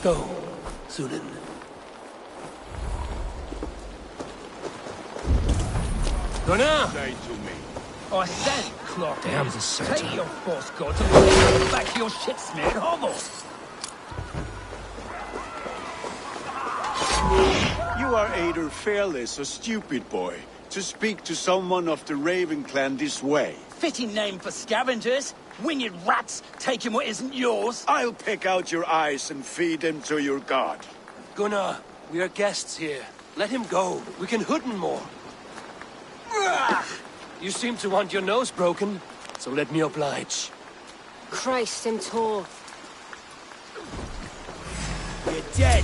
Go, Sunan. Gunnar! Say to me. I said, Clark. Damn the Serta. Take your false gods and go back to your shit-smeared hovel. You are fearless or stupid, boy, to speak to someone of the Raven clan this way? Fitting name for scavengers. Winged rats taking what isn't yours. I'll pick out your eyes and feed them to your god. Gunnar, we are guests here. Let him go. We can hood him more. You seem to want your nose broken, so let me oblige. Christ, him tall. You're dead.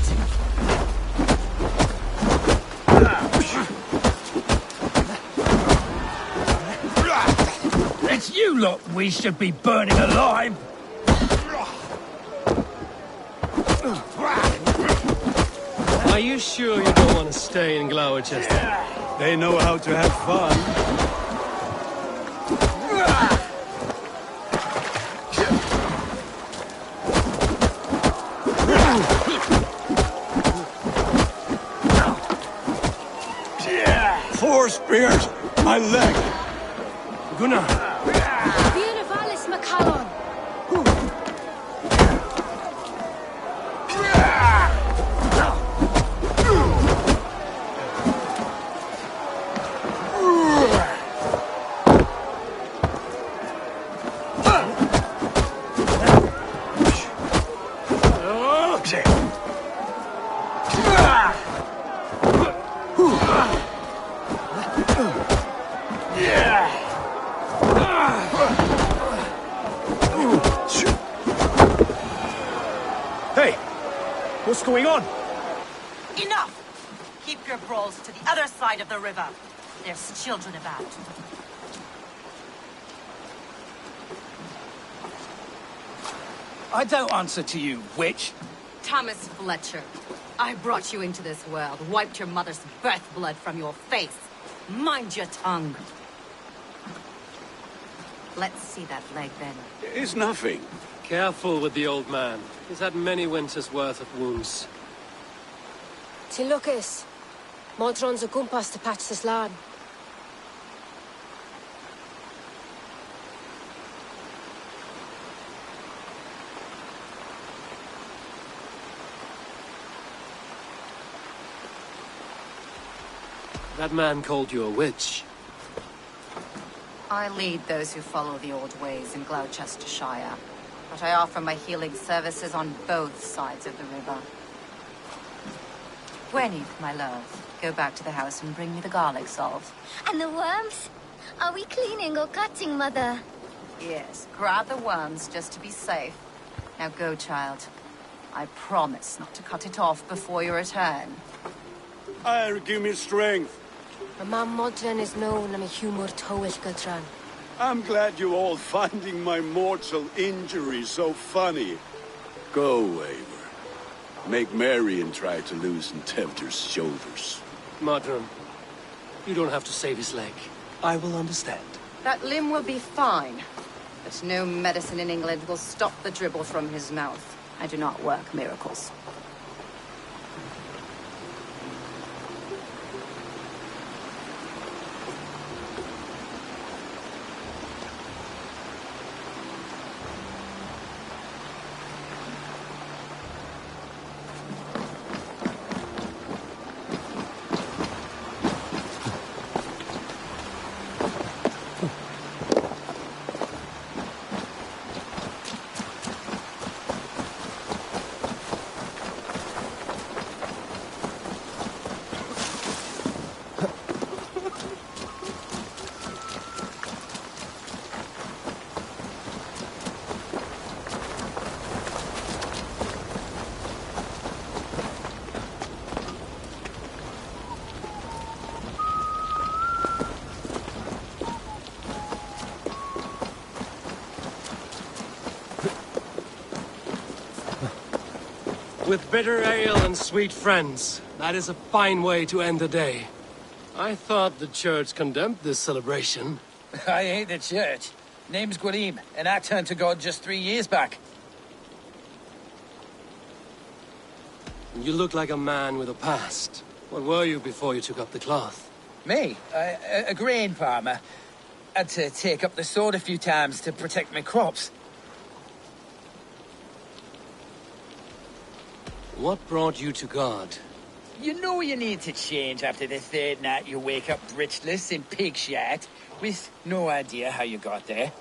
It's you lot we should be burning alive. Are you sure you don't want to stay in Gloucester? They know how to have fun. Four spears! My leg! Gunnar! Vir Valis Macallon! Hey! What's going on? Enough! Keep your brawls to the other side of the river. There's children about. I don't answer to you, witch. Thomas Fletcher, I brought you into this world, wiped your mother's birth blood from your face. Mind your tongue. Let's see that leg, then. It's nothing. Careful with the old man. He's had many winters' worth of wounds. Ti Lucas. Modron's a gumpas to patch this lad. That man called you a witch. I lead those who follow the old ways in Gloucestershire, but I offer my healing services on both sides of the river. Gwenny, my love, go back to the house and bring me the garlic salt. And the worms? Are we cleaning or cutting, Mother? Yes, grab the worms just to be safe. Now go, child. I promise not to cut it off before you return. Give me strength. My mom Modron is known am a humor towish Gultran. I'm glad you're all finding my mortal injury so funny. Go, Eivor. Make merry and try to loosen Tevder's shoulders. Modron, you don't have to save his leg. I will understand. That limb will be fine, but no medicine in England will stop the dribble from his mouth. I do not work miracles. With bitter ale and sweet friends, that is a fine way to end the day. I thought the church condemned this celebration. I ain't the church. Name's Gwalim, and I turned to God just 3 years back. You look like a man with a past. What were you before you took up the cloth? Me? A grain farmer. Had to take up the sword a few times to protect my crops. What brought you to God? You know you need to change after the third night you wake up britchless in pig shat, with no idea how you got there.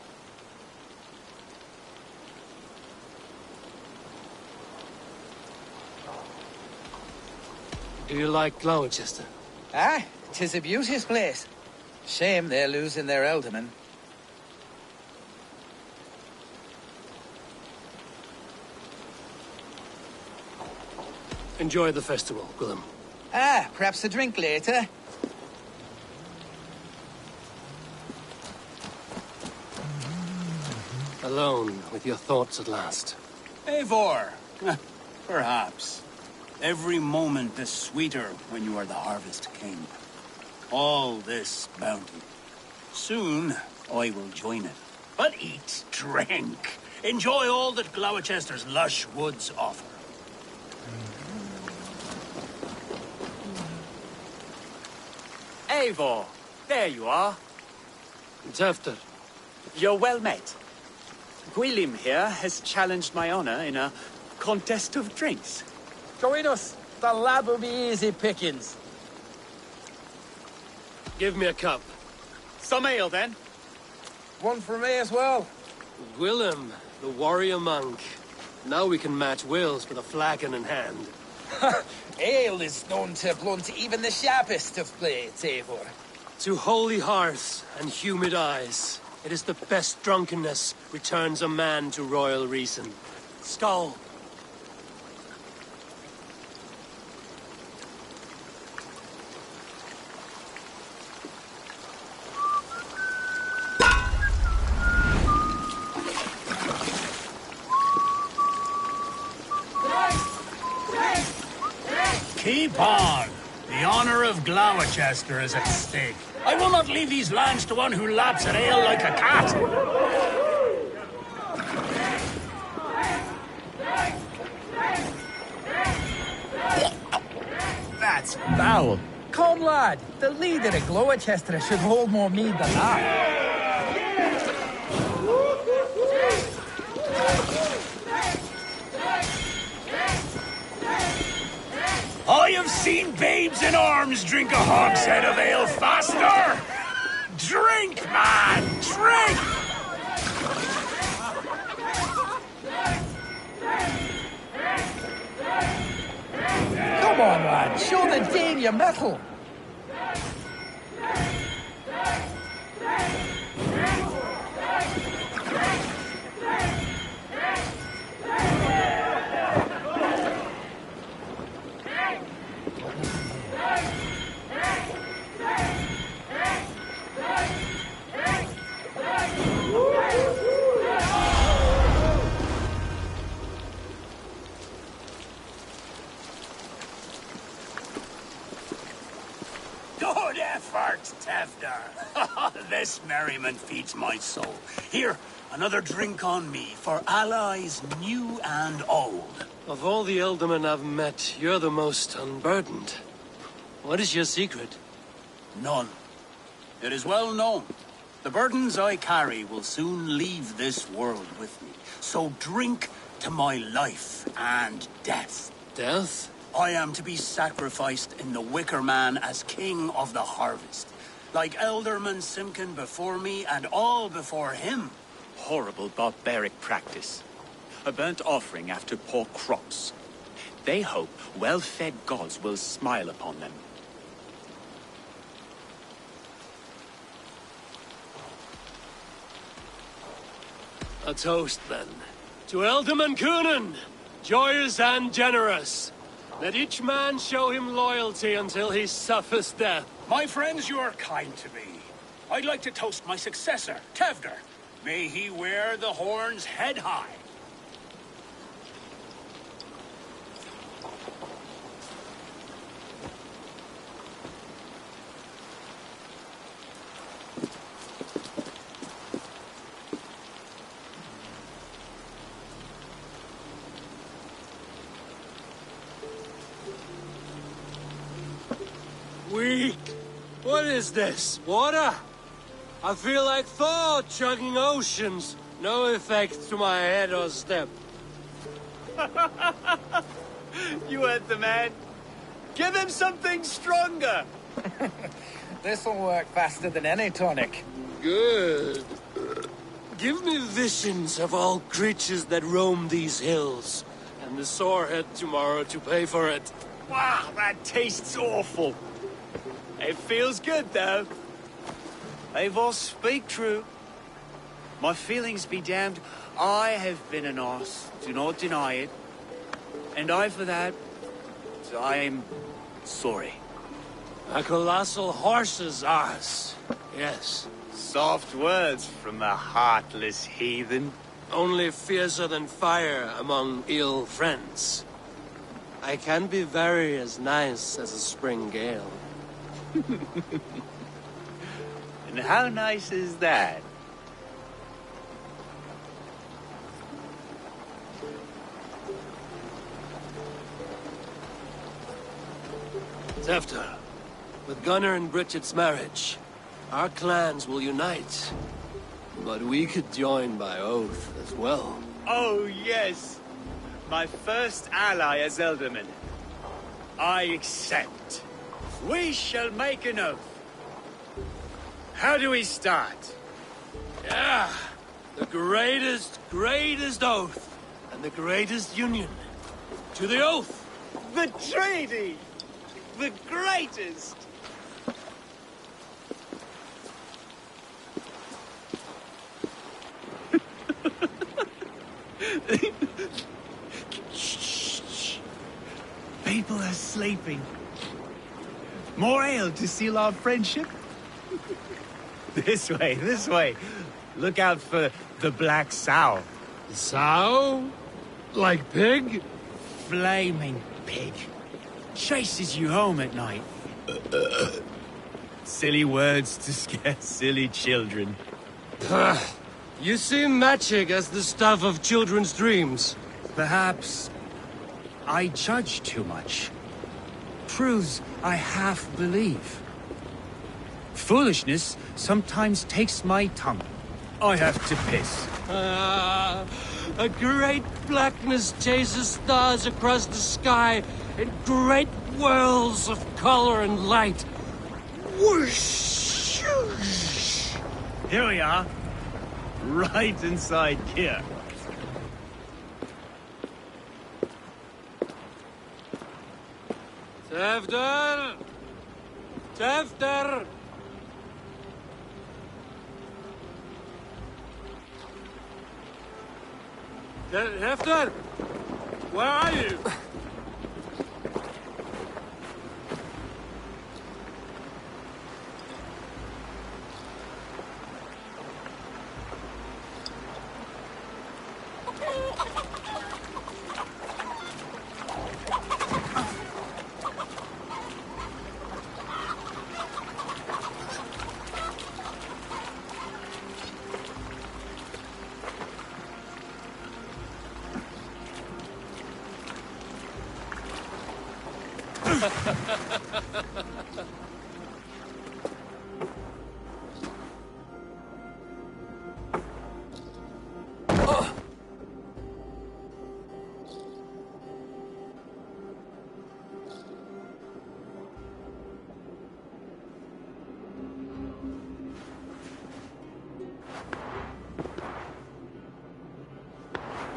Do you like Gloucester? Ah, 'tis a beauteous place. Shame they're losing their alderman. Enjoy the festival, Gwillem. Ah, perhaps a drink later. Alone with your thoughts at last. Eivor! Perhaps. Every moment is sweeter when you are the Harvest King. All this bounty. Soon, I will join it. But eat, drink, enjoy all that Gloucester's lush woods offer. Eivor, there you are. Tefter. You're well met. Gwilym here has challenged my honor in a contest of drinks. Join us. The lad will be easy pickings. Give me a cup. Some ale, then. One for me as well. Gwilym, the warrior monk. Now we can match wills with a flagon in hand. Ale is known to blunt even the sharpest of blades, Eivor. To holy hearths and humid eyes, it is the best drunkenness returns a man to royal reason. Skull. Keep on! The honor of Gloucester is at stake. I will not leave these lands to one who laps at ale like a cat! That's foul. Come, lad. The leader of Gloucester should hold more mead than that. I have seen babes in arms drink a hogshead of ale faster! Drink, man! Drink! Come on, lad. Show the Dane your mettle. Good effort, Tefder. This merriment feeds my soul. Here, another drink on me for allies new and old. Of all the ealdormen I've met, you're the most unburdened. What is your secret? None. It is well known. The burdens I carry will soon leave this world with me. So drink to my life and death. Death? I am to be sacrificed in the Wicker Man as king of the harvest. Like Elderman Simkin before me and all before him. Horrible barbaric practice. A burnt offering after poor crops. They hope well-fed gods will smile upon them. A toast, then. To Ealdorman Coonan, joyous and generous. Let each man show him loyalty until he suffers death. My friends, you are kind to me. I'd like to toast my successor, Tefder. May he wear the horns head high. Weak. What is this? Water? I feel like Thor chugging oceans. No effect to my head or step. You heard the man. Give him something stronger! This'll work faster than any tonic. Good. Give me visions of all creatures that roam these hills, and the sorehead tomorrow to pay for it. Wow, that tastes awful. It feels good, though. Eivor, speak true. My feelings be damned. I have been an arse, do not deny it. And I, for that, I'm sorry. A colossal horse's arse, yes. Soft words from a heartless heathen. Only fiercer than fire among ill friends. I can be very as nice as a spring gale. And how nice is that? Tefter, with Gunnar and Bridget's marriage, our clans will unite. But we could join by oath as well. Oh, yes. My first ally as Elderman. I accept. We shall make an oath. How do we start? Yeah, the greatest oath, and the greatest union. To the oath! The treaty! The greatest! Shh. People are sleeping. More ale to seal our friendship? This way. Look out for the black sow. Sow? Like pig? Flaming pig. Chases you home at night. Silly words to scare silly children. You see magic as the stuff of children's dreams. Perhaps I judge too much. Truths I half believe. Foolishness sometimes takes my tongue. I have to piss. A great blackness chases stars across the sky in great whirls of color and light. Whoosh! Here we are. Right inside here. Tefter! Tefter! Tefter! Where are you?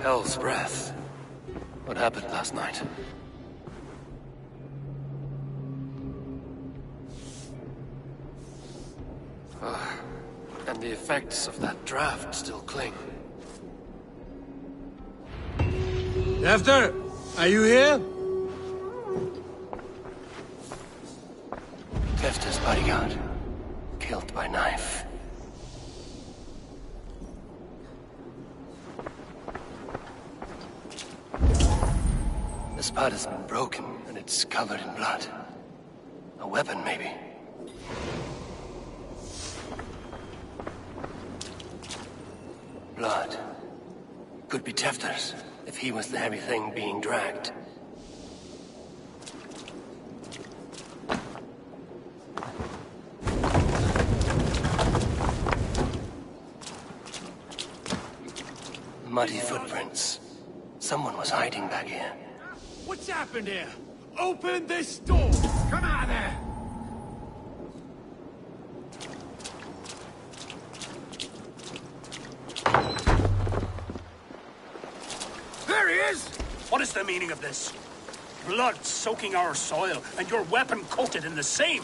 Hell's breath. What happened last night? And the effects of that draft still cling. Tefter, are you here? Tefter's bodyguard. Killed by knife. The spud has been broken, and it's covered in blood. A weapon, maybe. Blood. Could be Tefter's, if he was the heavy thing being dragged. Muddy footprints. Someone was hiding back here. What's happened here? Open this door! is the meaning of this? Blood soaking our soil, and your weapon coated in the same.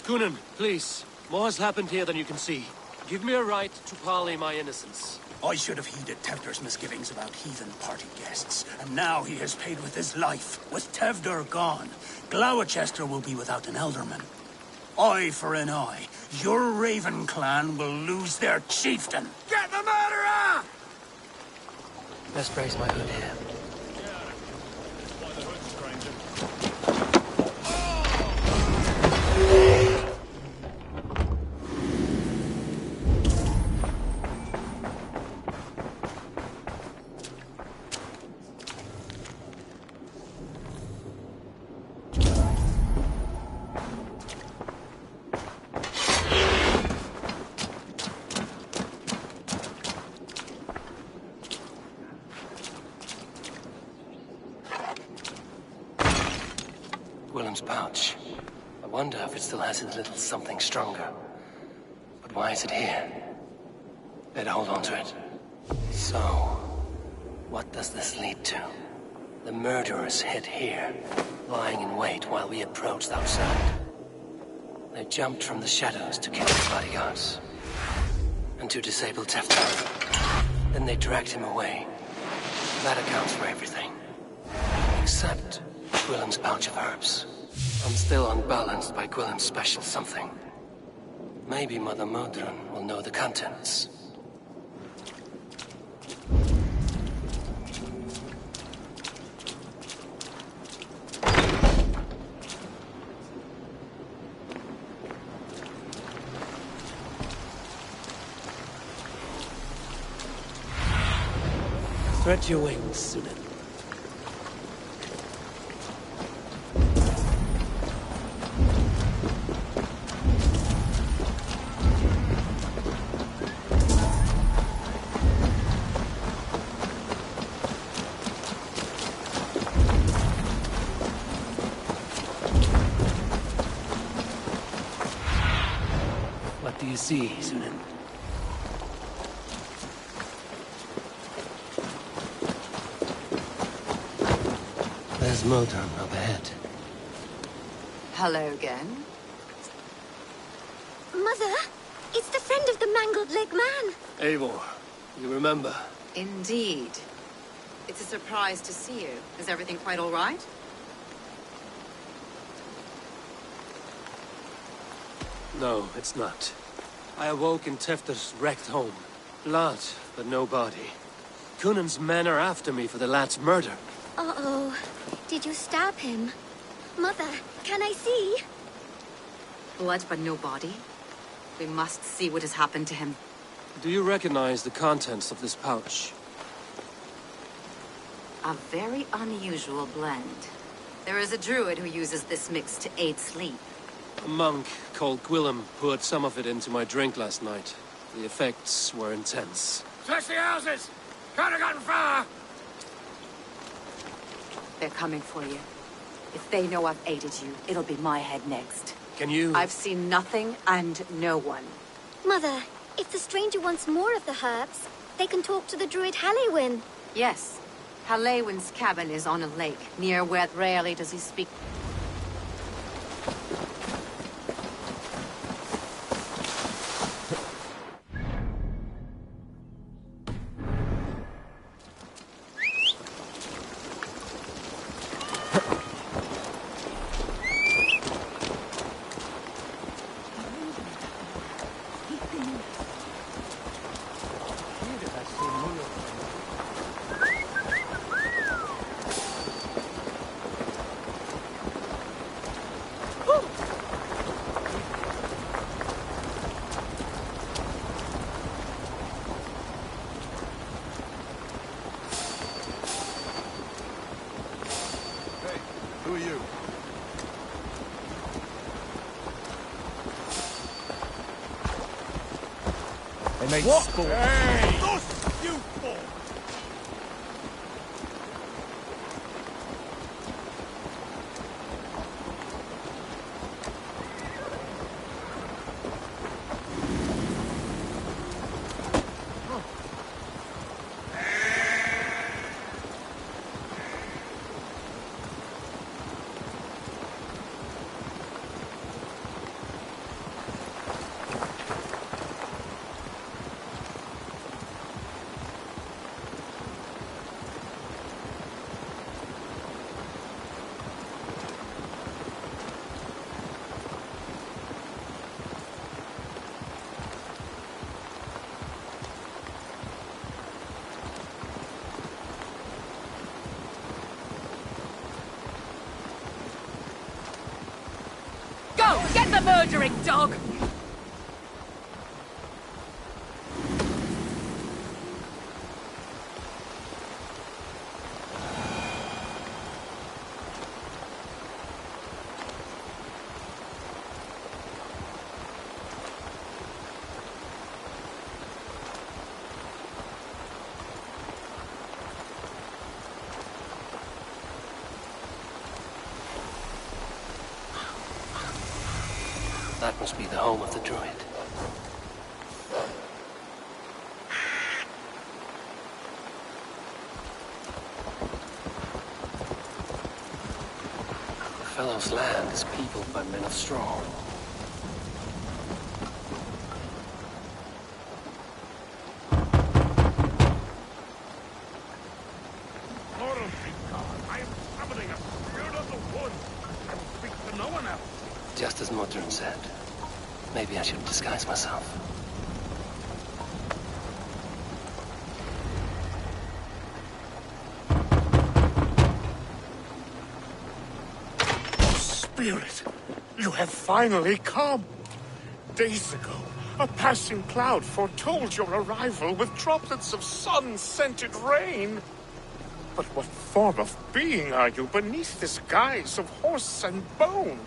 Kunin, please. More has happened here than you can see. Give me a right to parley my innocence. I should have heeded Tevder's misgivings about heathen party guests, and now he has paid with his life. With Tevder gone, Gloucester will be without an elderman. Eye for an eye. Your Raven clan will lose their chieftain. Get the murderer! Best brace my hood here. Willem's pouch. I wonder if it still has his little something stronger. But why is it here? Better hold on to it. So, what does this lead to? The murderers hid here, lying in wait while we approached outside. They jumped from the shadows to kill the bodyguards. And to disable Tefter. Then they dragged him away. That accounts for everything. Except Gwillem's pouch of herbs. I'm still unbalanced by Gwillem's special something. Maybe Mother Modron will know the contents. Stretch your wings, Sunan. What do you see, Sunan? There's Modron up ahead. Hello again. Mother, it's the friend of the mangled leg man. Eivor, you remember? Indeed. It's a surprise to see you. Is everything quite all right? No, it's not. I awoke in Tefter's wrecked home. Blood, but no body. Kunan's men are after me for the lad's murder. Uh-oh. Did you stab him? Mother, can I see? Blood but no body? We must see what has happened to him. Do you recognize the contents of this pouch? A very unusual blend. There is a druid who uses this mix to aid sleep. A monk called Gwillem poured some of it into my drink last night. The effects were intense. Search the houses! Can't have gotten far! They're coming for you. If they know I've aided you, it'll be my head next. Can you... I've seen nothing and no one. Mother, if the stranger wants more of the herbs, they can talk to the druid Halewyn. Yes. Halewyn's cabin is on a lake, near where rarely does he speak. Who are you? They made What? sport. Hey! Those you four! Go! Get the murdering dog! That must be the home of the druid. The fellow's land is peopled by men of straw. I am summoning a spirit of the wood. I will speak to no one else. Just as Modron said. Maybe I should disguise myself. Spirit, you have finally come. Days ago, a passing cloud foretold your arrival with droplets of sun-scented rain. But what form of being are you beneath this guise of horse and bone?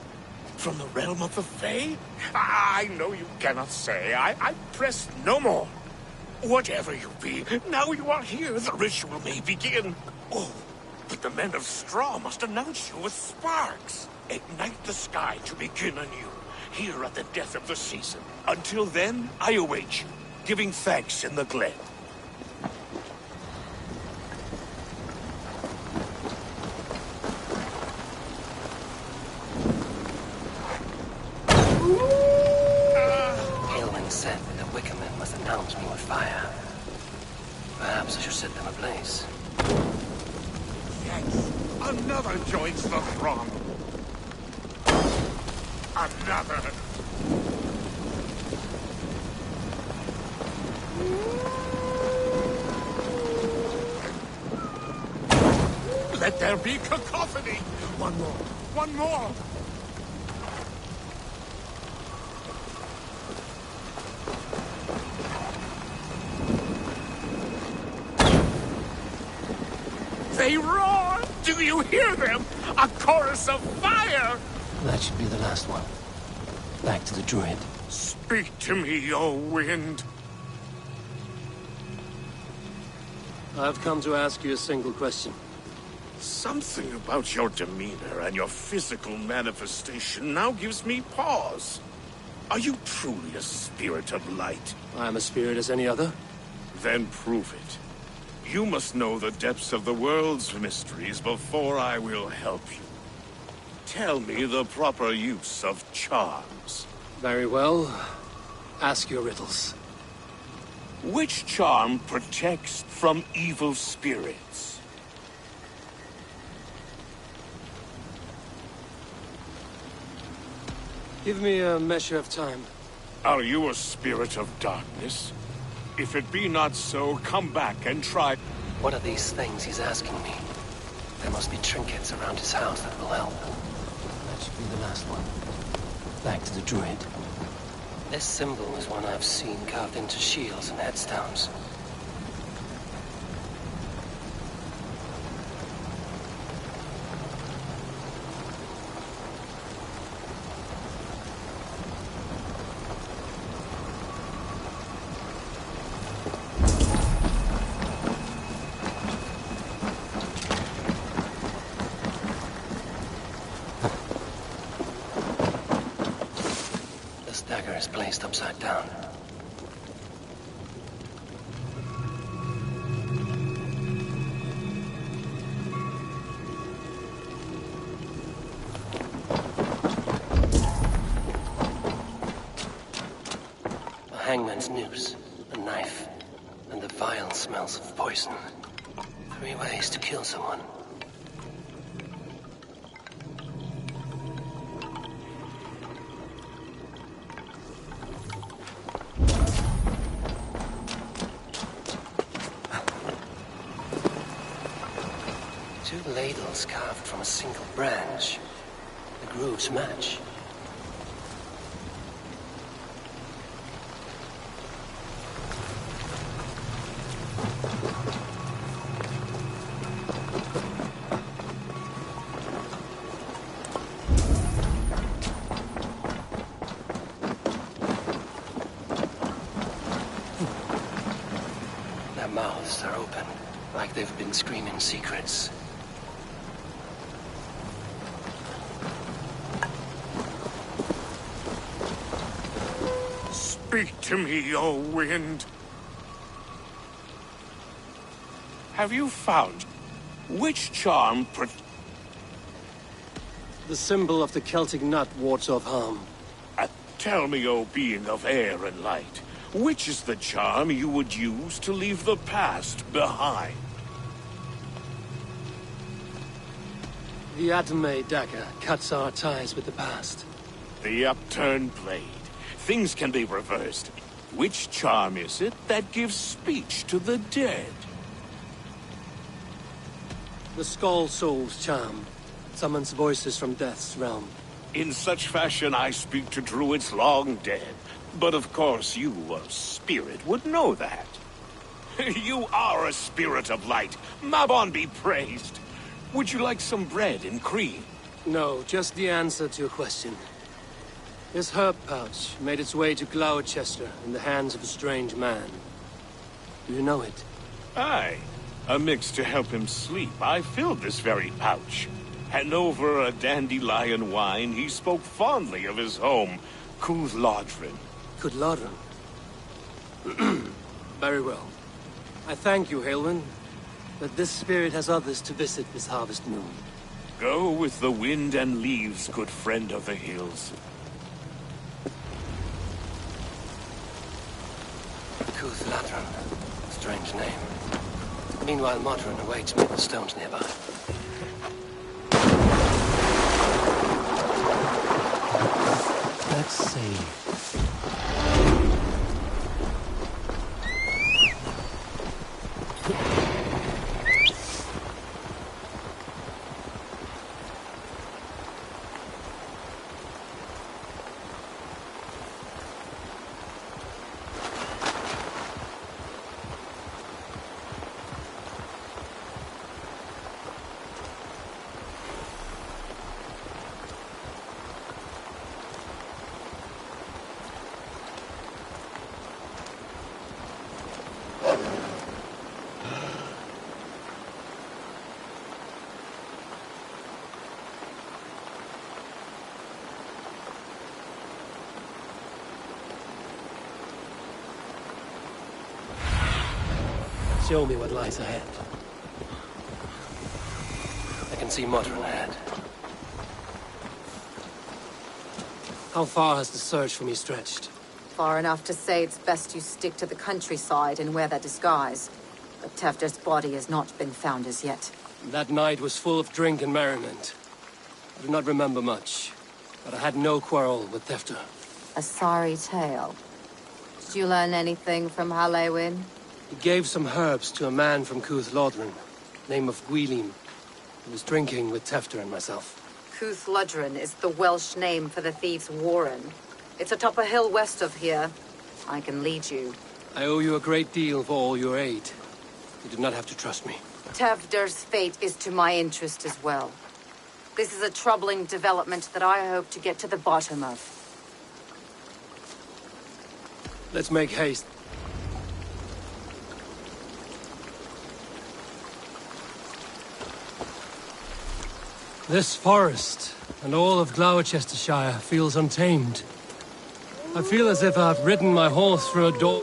From the realm of the Fae? I know you cannot say. I press no more. Whatever you be, now you are here, the ritual may begin. Oh, but the men of straw must announce you with sparks. Ignite the sky to begin anew, here at the death of the season. Until then, I await you, giving thanks in the glen. Said that the Wicker Men must announce me with fire. Perhaps I should set them ablaze. Yes, another joins the throng. Another. Let there be cacophony. One more. One more. They roar! Do you hear them? A chorus of fire! That should be the last one. Back to the druid. Speak to me, O wind. I've come to ask you a single question. Something about your demeanor and your physical manifestation now gives me pause. Are you truly a spirit of light? I am a spirit as any other. Then prove it. You must know the depths of the world's mysteries before I will help you. Tell me the proper use of charms. Very well. Ask your riddles. Which charm protects from evil spirits? Give me a measure of time. Are you a spirit of darkness? If it be not so, come back and try. What are these things he's asking me? There must be trinkets around his house that will help. That should be the last one. Back to the druid. This symbol is one I've seen carved into shields and headstones. Dagger is placed upside down. A hangman's noose, a knife, and the vile smells of poison. 3 ways to kill someone. Ladles carved from a single branch. The grooves match. mouths are open, like they've been screaming secrets. Speak to me, O wind. Have you found which charm The symbol of the Celtic nut wards off harm. Tell me, O being of air and light, which is the charm you would use to leave the past behind? The Adame dagger cuts our ties with the past. The upturned blade. Things can be reversed. Which charm is it that gives speech to the dead? The Skull Soul's charm summons voices from death's realm. In such fashion I speak to druids long dead. But of course you, a spirit, would know that. You are a spirit of light. Mabon be praised. Would you like some bread and cream? No, just the answer to your question. This herb pouch made its way to Gloucester in the hands of a strange man. Do you know it? Aye. A mix to help him sleep. I filled this very pouch. And over a dandelion wine, he spoke fondly of his home, Cúth-Lodrin. Cúth-Lodrin? Very well. I thank you, Haelwyn, but this spirit has others to visit this harvest moon. Go with the wind and leaves, good friend of the hills. Cúth-Lodrin. Strange name. Meanwhile, Modron awaits me with stones nearby. Let's see. Show me what lies ahead. I can see Modron ahead. How far has the search for me stretched? Far enough to say it's best you stick to the countryside and wear that disguise. But Tefder's body has not been found as yet. That night was full of drink and merriment. I do not remember much, but I had no quarrel with Tefder. A sorry tale. Did you learn anything from Haelwyn? He gave some herbs to a man from Cúth-Lodrin, name of Gwylim. He was drinking with Tefder and myself. Cúth-Lodrin is the Welsh name for the thieves' warren. It's atop a hill west of here. I can lead you. I owe you a great deal for all your aid. You do not have to trust me. Tefder's fate is to my interest as well. This is a troubling development that I hope to get to the bottom of. Let's make haste. This forest, and all of Gloucestershire, feels untamed. I feel as if I've ridden my horse through a door.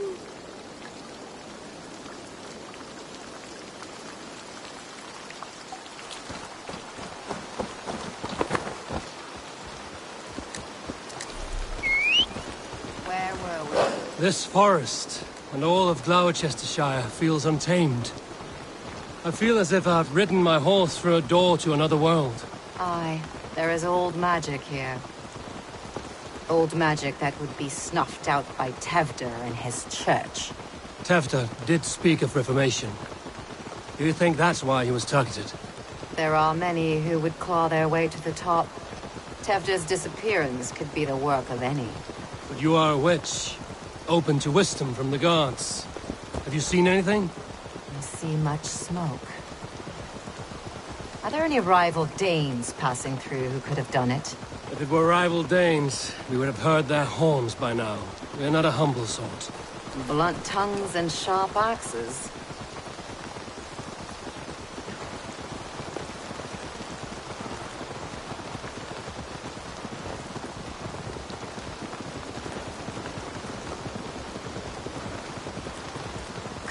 Where were we? This forest, and all of Gloucestershire, feels untamed. I feel as if I've ridden my horse through a door to another world. Aye, there is old magic here. Old magic that would be snuffed out by Tefder and his church. Tefder did speak of reformation. Do you think that's why he was targeted? There are many who would claw their way to the top. Tefder's disappearance could be the work of any. But you are a witch, open to wisdom from the gods. Have you seen anything? I see much smoke. Are there any rival Danes passing through who could have done it? If it were rival Danes, we would have heard their horns by now. We are not a humble sort. Blunt tongues and sharp axes.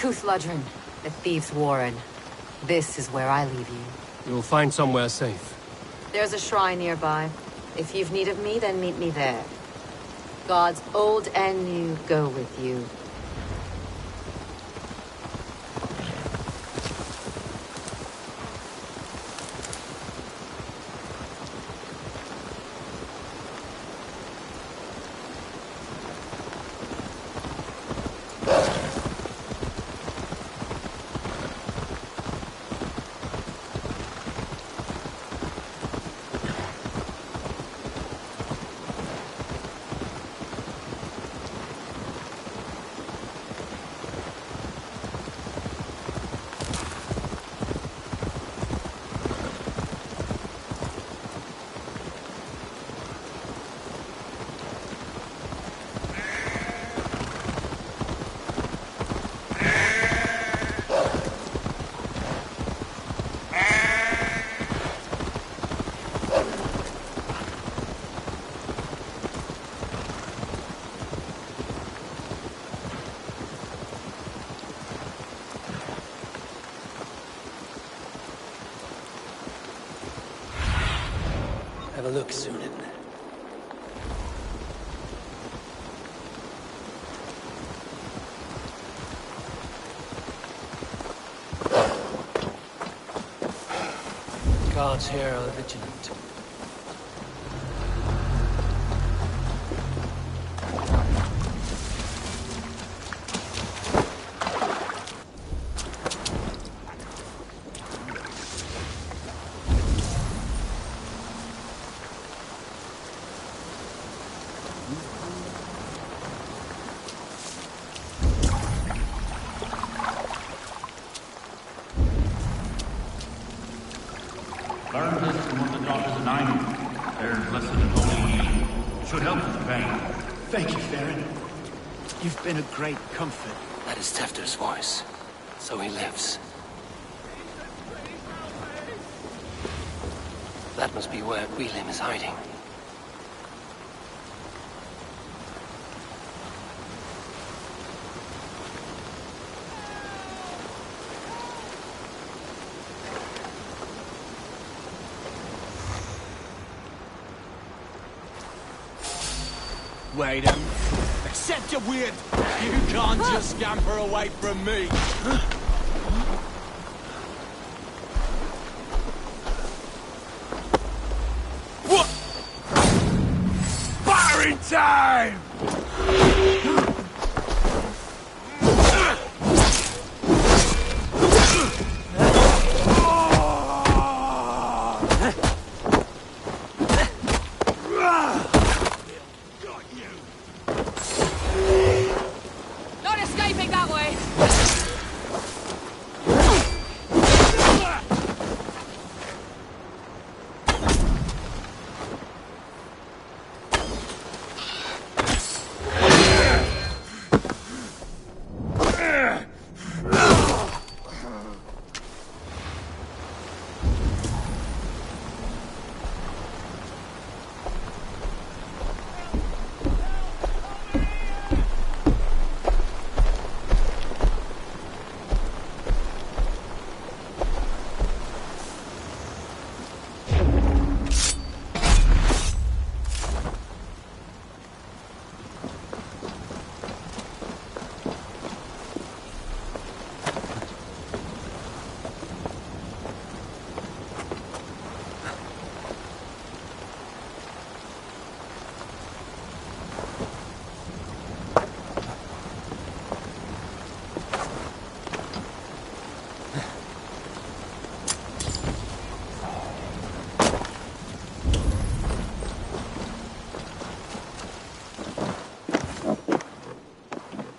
Cuthladrin, the Thieves' Warren. This is where I leave you. You'll find somewhere safe. There's a shrine nearby. If you've need of me, then meet me there. Gods old and new go with you. Have a look, Sunan. Guards here are vigilant. Learn this from one of the daughters of Ainur. They're blessed and holy. Should help with the pain. Thank you, Farron. You've been a great comfort. That is Tefter's voice. So he lives. That must be where Gwilym is hiding. Wait a minute. Accept your weird. You can't just scamper away from me. What? Firing time!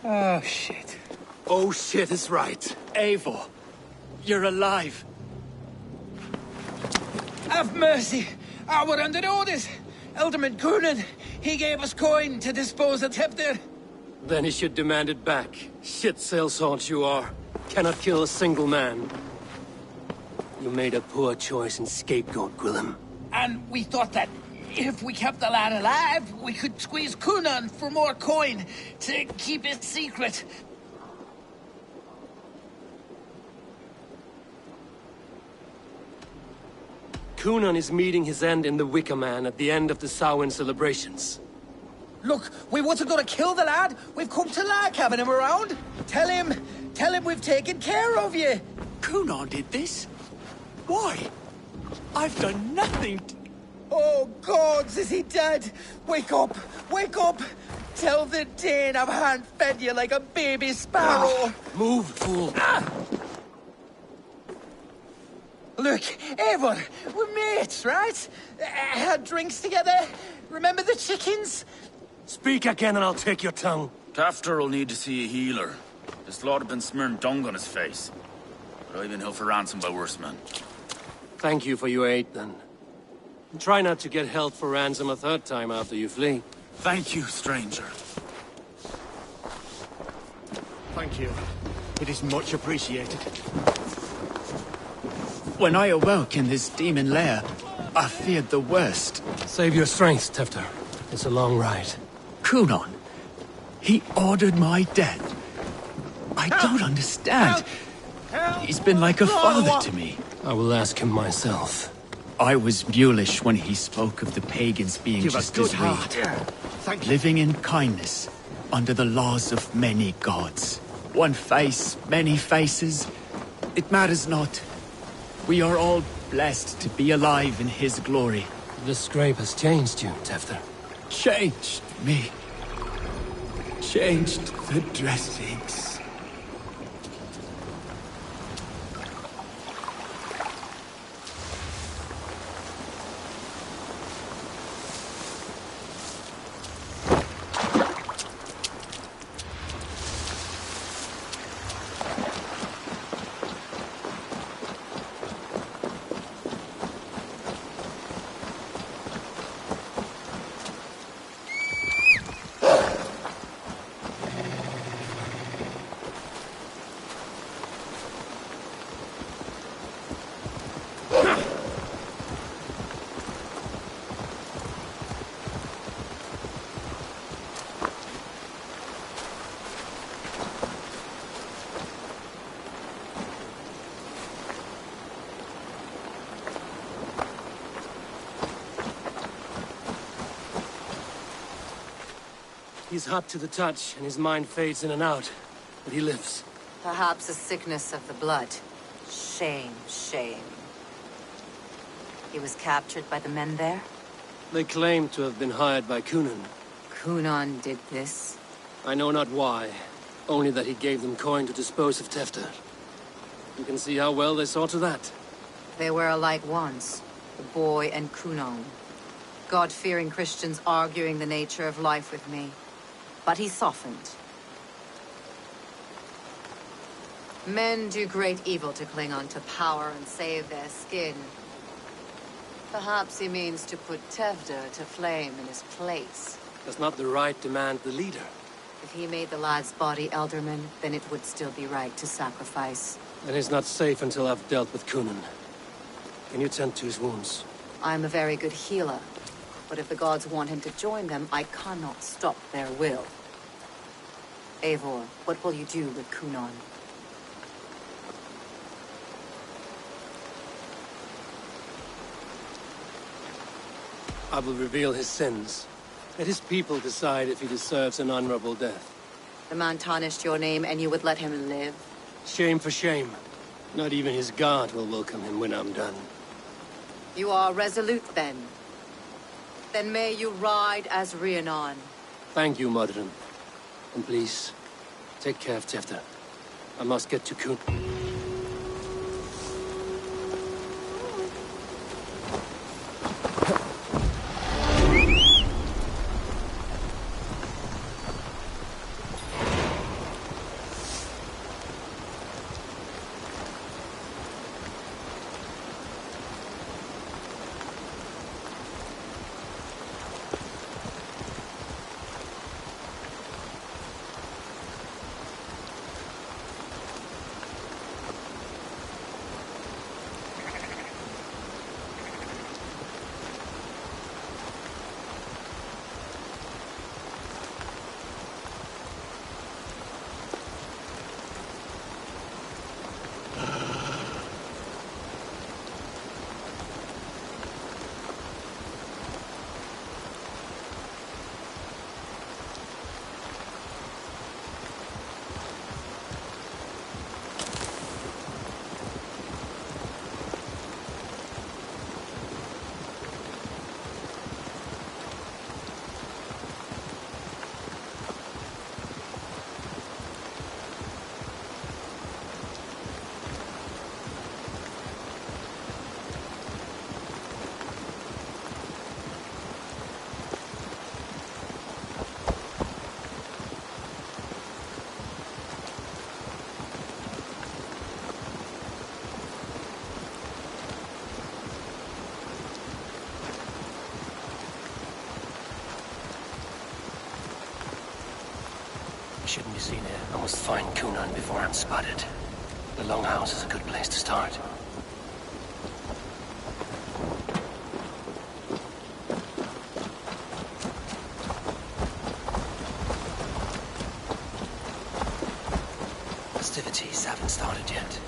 Oh, shit. Oh, shit is right. Eivor, you're alive. Have mercy. We're under orders. Alderman Coonan, he gave us coin to dispose of Tefter. Then he should demand it back. Shit sellsalt you are. Cannot kill a single man. You made a poor choice in scapegoat, Gwilym. And we thought that if we kept the lad alive, we could squeeze Coonan for more coin to keep it secret. Cunan is meeting his end in the Wicker Man at the end of the Samhain celebrations. Look, we wasn't gonna kill the lad. We've come to like having him around. Tell him we've taken care of you. Cunan did this? Why? I've done nothing. Oh, gods, is he dead? Wake up! Wake up! Tell the Dane I've hand-fed you like a baby sparrow. Move, fool. Look, Eivor, we're mates, right? Had drinks together. Remember the chickens? Speak again and I'll take your tongue. Tafter will need to see a healer. This lord had been smearing dung on his face. But I've been held for ransom by worse men. Thank you for your aid, then. And try not to get held for ransom a third time after you flee. Thank you, stranger. Thank you. It is much appreciated. When I awoke in this demon lair, I feared the worst. Save your strength, Tefter. It's a long ride. Cunan, he ordered my death. I don't understand. He's been like a father to me. I will ask him myself. I was mulish when he spoke of the pagans being just as we, living in kindness under the laws of many gods. One face, many faces. It matters not. We are all blessed to be alive in his glory. The scrape has changed you, Tefter. Changed me. Changed the dressings. He's hot to the touch, and his mind fades in and out. But he lives. Perhaps a sickness of the blood. Shame, shame. He was captured by the men there? They claim to have been hired by Cunan. Cunan did this? I know not why. Only that he gave them coin to dispose of Tefter. You can see how well they saw to that. They were alike once. The boy and Cunan. God-fearing Christians arguing the nature of life with me. But he softened. Men do great evil to cling on to power and save their skin. Perhaps he means to put Tevder to flame in his place. Does not the right demand the leader? If he made the lad's body Elderman, then it would still be right to sacrifice. Then he's not safe until I've dealt with Cunan. Can you tend to his wounds? I'm a very good healer. But if the gods want him to join them, I cannot stop their will. Eivor, what will you do with Cunan? I will reveal his sins. Let his people decide if he deserves an honorable death. The man tarnished your name and you would let him live? Shame for shame. Not even his guard will welcome him when I'm done. You are resolute then. Then may you ride as Rhiannon. Thank you, Modron. And please, take care of Tefter. I must get to Cunan. We shouldn't be seen here. I must find Cunan before I'm spotted. The Longhouse is a good place to start. Festivities haven't started yet.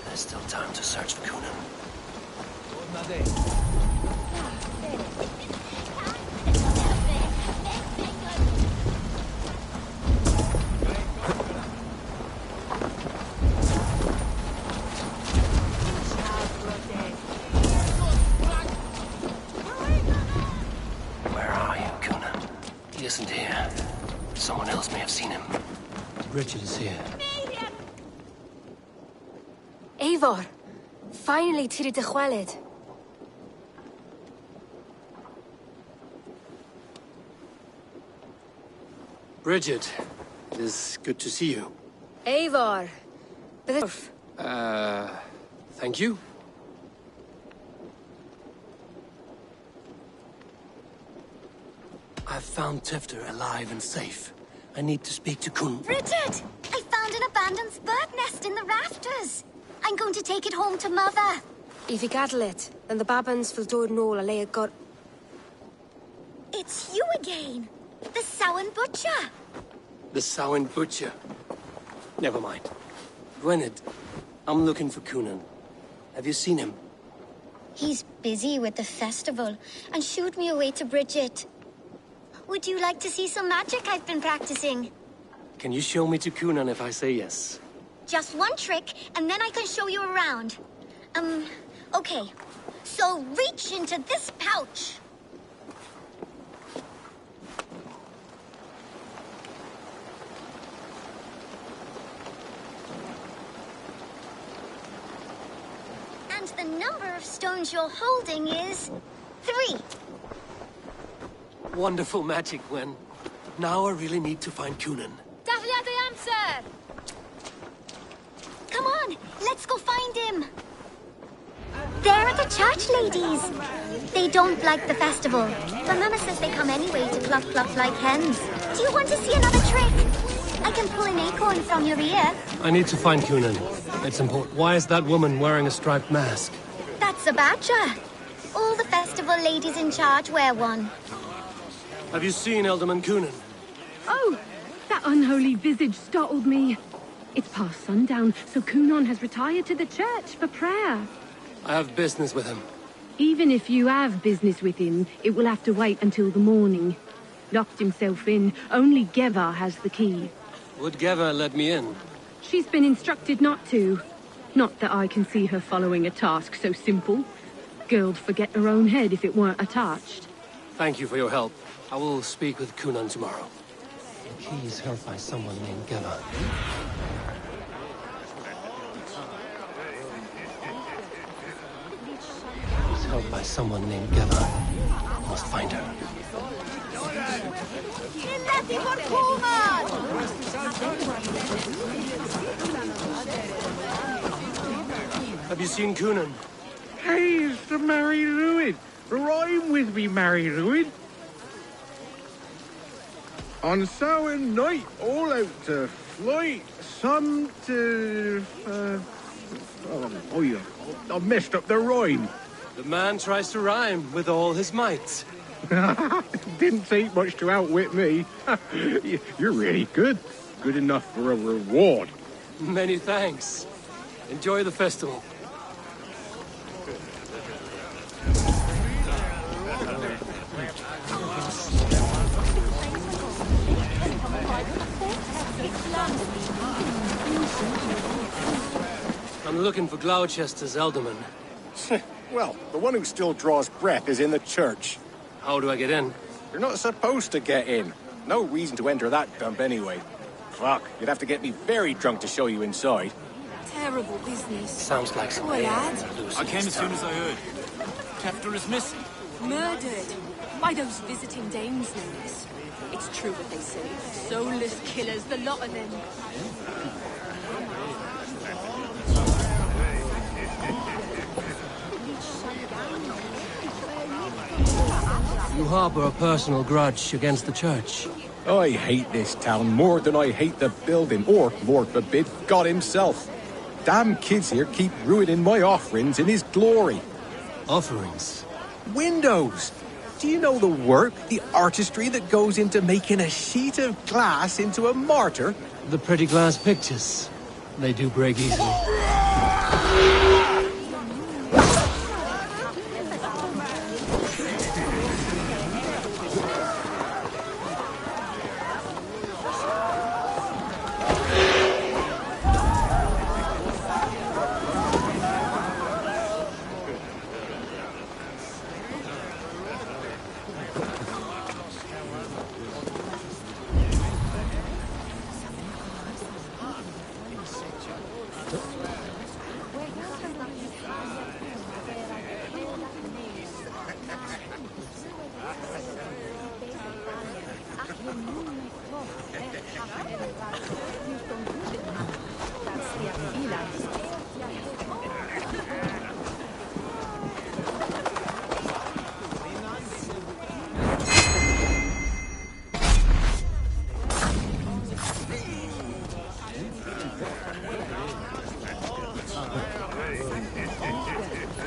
There's still time to search for Cunan. Where are you, Cunan? He isn't here. Someone else may have seen him. Richard is here. Eivor! Finally, Tiri de Chwaled. Bridget, it is good to see you. Eivor! Thank you. I've found Tefter alive and safe. I need to speak to Kun. Bridget! I found an abandoned bird nest in the rafters. I'm going to take it home to Mother. If you gather it, then the Babans will do no lay a god. It's you again. The Samhain Butcher. The Samhain Butcher. Never mind. Gwynedd, I'm looking for Cunan. Have you seen him? He's busy with the festival and shooed me away to Bridget. Would you like to see some magic I've been practicing? Can you show me to Cunan if I say yes? Just one trick, and then I can show you around. Okay. So reach into this pouch. And the number of stones you're holding is 3. Wonderful magic, Gwen. Now I really need to find Cunan. Daflia the answer! Come on, let's go find him. There are the church ladies. They don't like the festival, but Mama says they come anyway to cluck cluck like hens. Do you want to see another trick? I can pull an acorn from your ear. I need to find Cunan. It's important. Why is that woman wearing a striped mask? That's a badger. All the festival ladies in charge wear one. Have you seen Elderman Cunan? Oh, that unholy visage startled me. It's past sundown, so Cunan has retired to the church for prayer. I have business with him. Even if you have business with him, it will have to wait until the morning. Locked himself in. Only Geva has the key. Would Geva let me in? She's been instructed not to. Not that I can see her following a task so simple. Girl'd forget her own head if it weren't attached. Thank you for your help. I will speak with Cunan tomorrow. The key is held by someone named Geva. It's held by someone named Geva. I must find her. Have you seen Cunan? Hey, it's the Mary Ruin. Rhyme with me, Mary Ruin. On Samhain night, all out to flight, some to... I messed up the rhyme. The man tries to rhyme with all his might. Didn't take much to outwit me. You're really good. Good enough for a reward. Many thanks. Enjoy the festival. I'm looking for Gloucester's Elderman. Well, the one who still draws breath is in the church. How do I get in? You're not supposed to get in. No reason to enter that dump anyway. Fuck, you'd have to get me very drunk to show you inside. Terrible business. Sounds like some Poor lad. I came as soon as I heard. Tefter is missing. Murdered by those visiting dames, no less. It's true what they say. Soulless killers, the lot of them. You harbor a personal grudge against the church. I hate this town more than I hate the building, or, Lord forbid, God himself. Damn kids here keep ruining my offerings in his glory. Offerings? Windows! Do you know the work, the artistry that goes into making a sheet of glass into a martyr? The pretty glass pictures. They do break easily.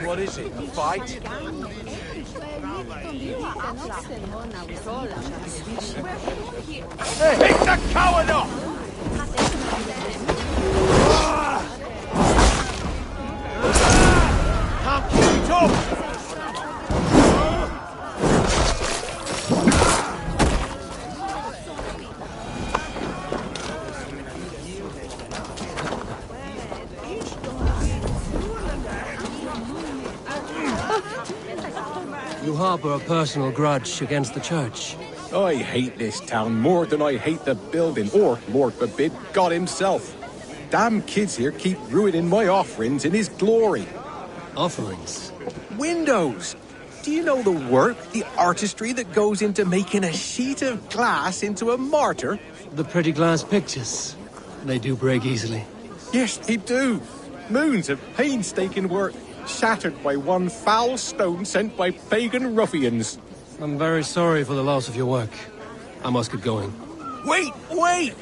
What is it, a fight? Hey, pick the coward up! Can't keep it up! You harbor a personal grudge against the church. I hate this town more than I hate the building, or, Lord forbid, God himself. Damn kids here keep ruining my offerings in his glory. Offerings? Windows! Do you know the work, the artistry that goes into making a sheet of glass into a martyr? The pretty glass pictures. They do break easily. Yes, they do. Moons of painstaking work, shattered by one foul stone sent by pagan ruffians. I'm very sorry for the loss of your work. I must get going. Wait!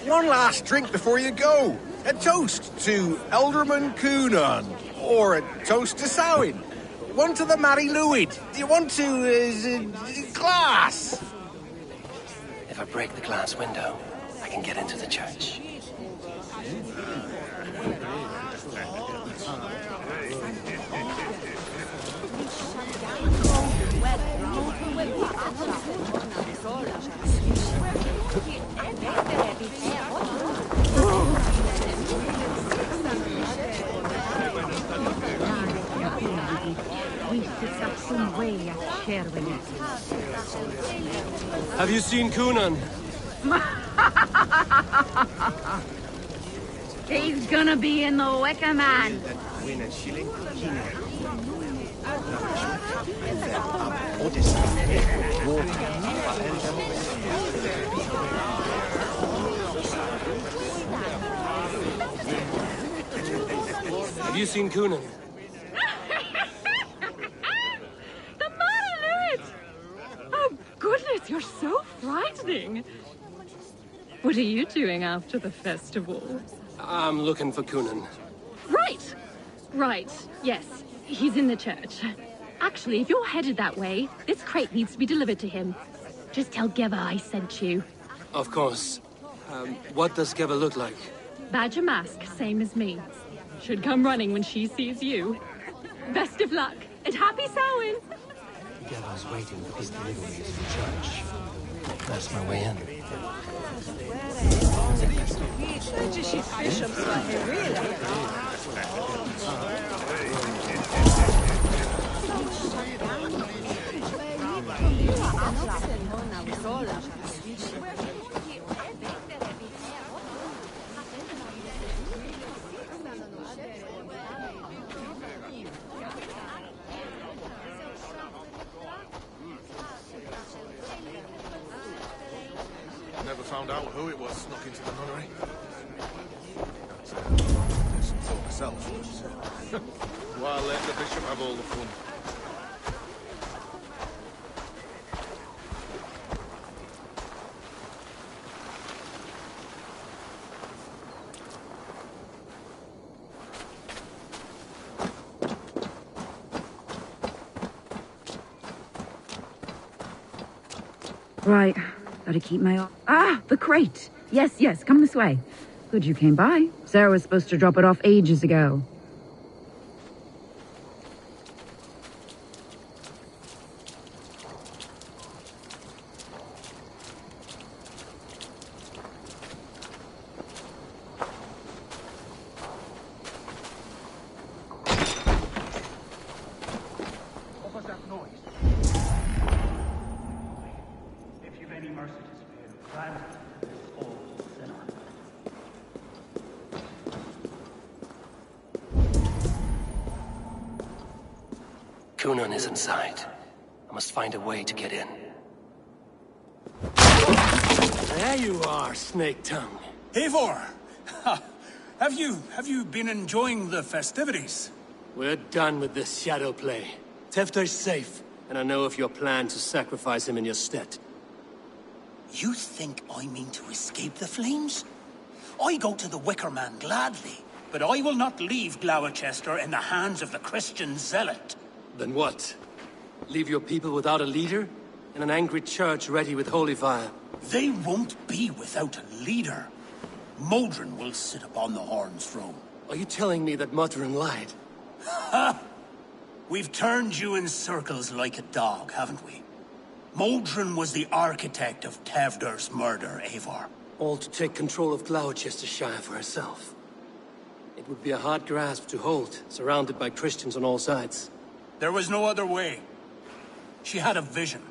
One last drink before you go. A toast to Elderman Coonan. Or a toast to Samhain. One to the Mary Lwyd. Do you want to, glass? If I break the glass window, I can get into the church. Have you seen Coonan? He's gonna be in the Wicker Man. Have you seen Coonan? The Mary Lwyd! Oh, goodness, you're so frightening. What are you doing after the festival? I'm looking for Coonan. Right. Yes, he's in the church. Actually, if you're headed that way, this crate needs to be delivered to him. Just tell Geva I sent you. Of course. What does Geva look like? Badger mask, same as me. Should come running when she sees you. Best of luck, and happy Samhain! Geva's waiting for his deliveries from church. That's my way in. Never found out who it was snuck into the nunnery. Thought myself. Why let the bishop have all the fun? Right. Gotta keep my eye. Ah, the crate! Yes, come this way. Good you came by. Sarah was supposed to drop it off ages ago. Cunan is inside. I must find a way to get in. There you are, Snake Tongue. Eivor! Have you been enjoying the festivities? We're done with this shadow play. Tefter's safe, and I know of your plan to sacrifice him in your stead. You think I mean to escape the flames? I go to the Wicker Man gladly, but I will not leave Gloucester in the hands of the Christian zealot. Then what? Leave your people without a leader? And an angry church ready with holy fire? They won't be without a leader. Modron will sit upon the Horn's throne. Are you telling me that Modron lied? Ha! We've turned you in circles like a dog, haven't we? Modron was the architect of Tevder's murder, Eivor. All to take control of Gloucestershire for herself. It would be a hard grasp to hold, surrounded by Christians on all sides. There was no other way. She had a vision.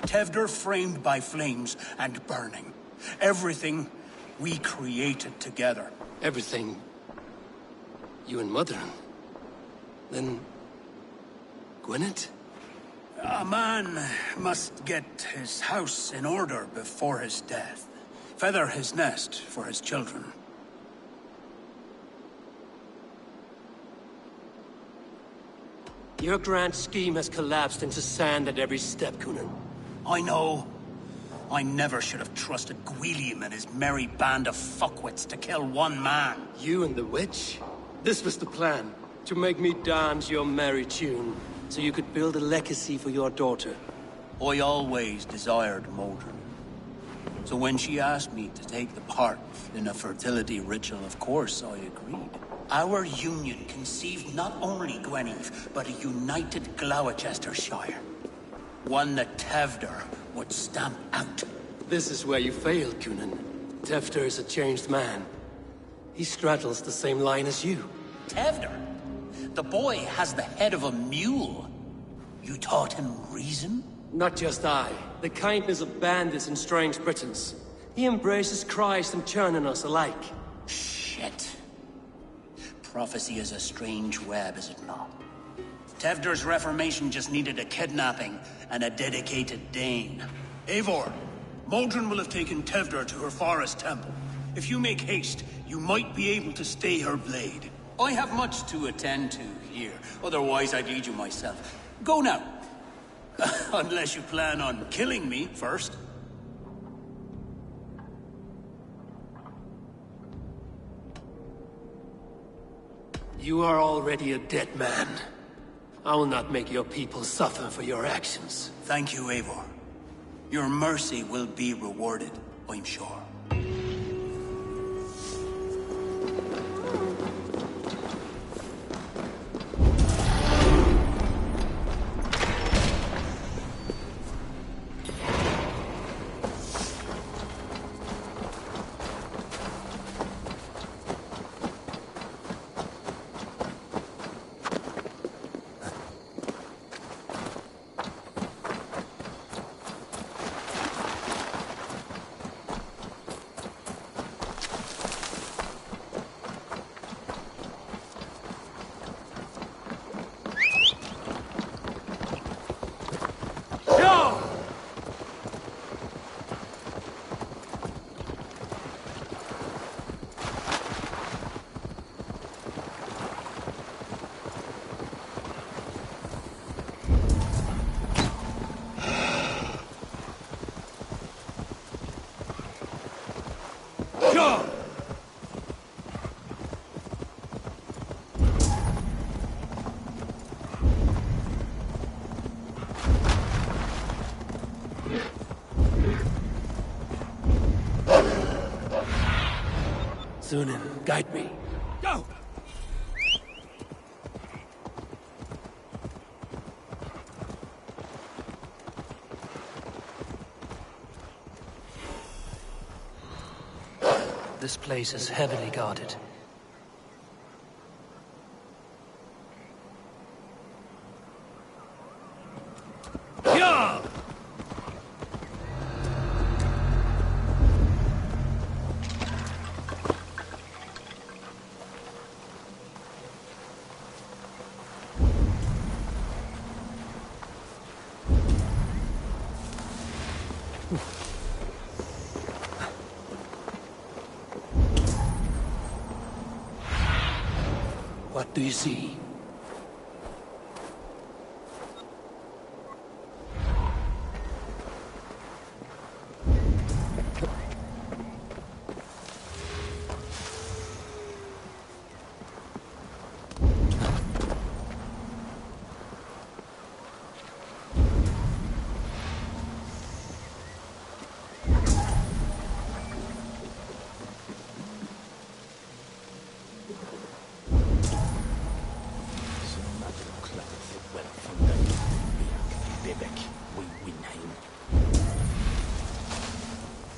Tevder framed by flames and burning. Everything we created together. Everything? You and Modron? Then... Gwynedd? A man must get his house in order before his death. Feather his nest for his children. Your grand scheme has collapsed into sand at every step, Cunan. I know. I never should have trusted Gwilliam and his merry band of fuckwits to kill one man. You and the witch? This was the plan. To make me dance your merry tune, so you could build a legacy for your daughter. I always desired Modron. So when she asked me to take the part in a fertility ritual, of course I agreed. Our union conceived not only Gweneve, but a united Gloucestershire. One that Tevder would stamp out. This is where you failed, Cunan. Tevder is a changed man. He straddles the same line as you. Tevder? The boy has the head of a mule. You taught him reason? Not just I. The kindness of bandits and strange Britons. He embraces Christ and churning us alike. Shit. Prophecy is a strange web, is it not? Tevder's reformation just needed a kidnapping and a dedicated Dane. Eivor, Modron will have taken Tevder to her forest temple. If you make haste, you might be able to stay her blade. I have much to attend to here, otherwise I'd lead you myself. Go now. Unless you plan on killing me first. You are already a dead man. I will not make your people suffer for your actions. Thank you, Eivor. Your mercy will be rewarded, I'm sure. Thunin, guide me. Go! This place is heavily guarded. Yeah! What do you see?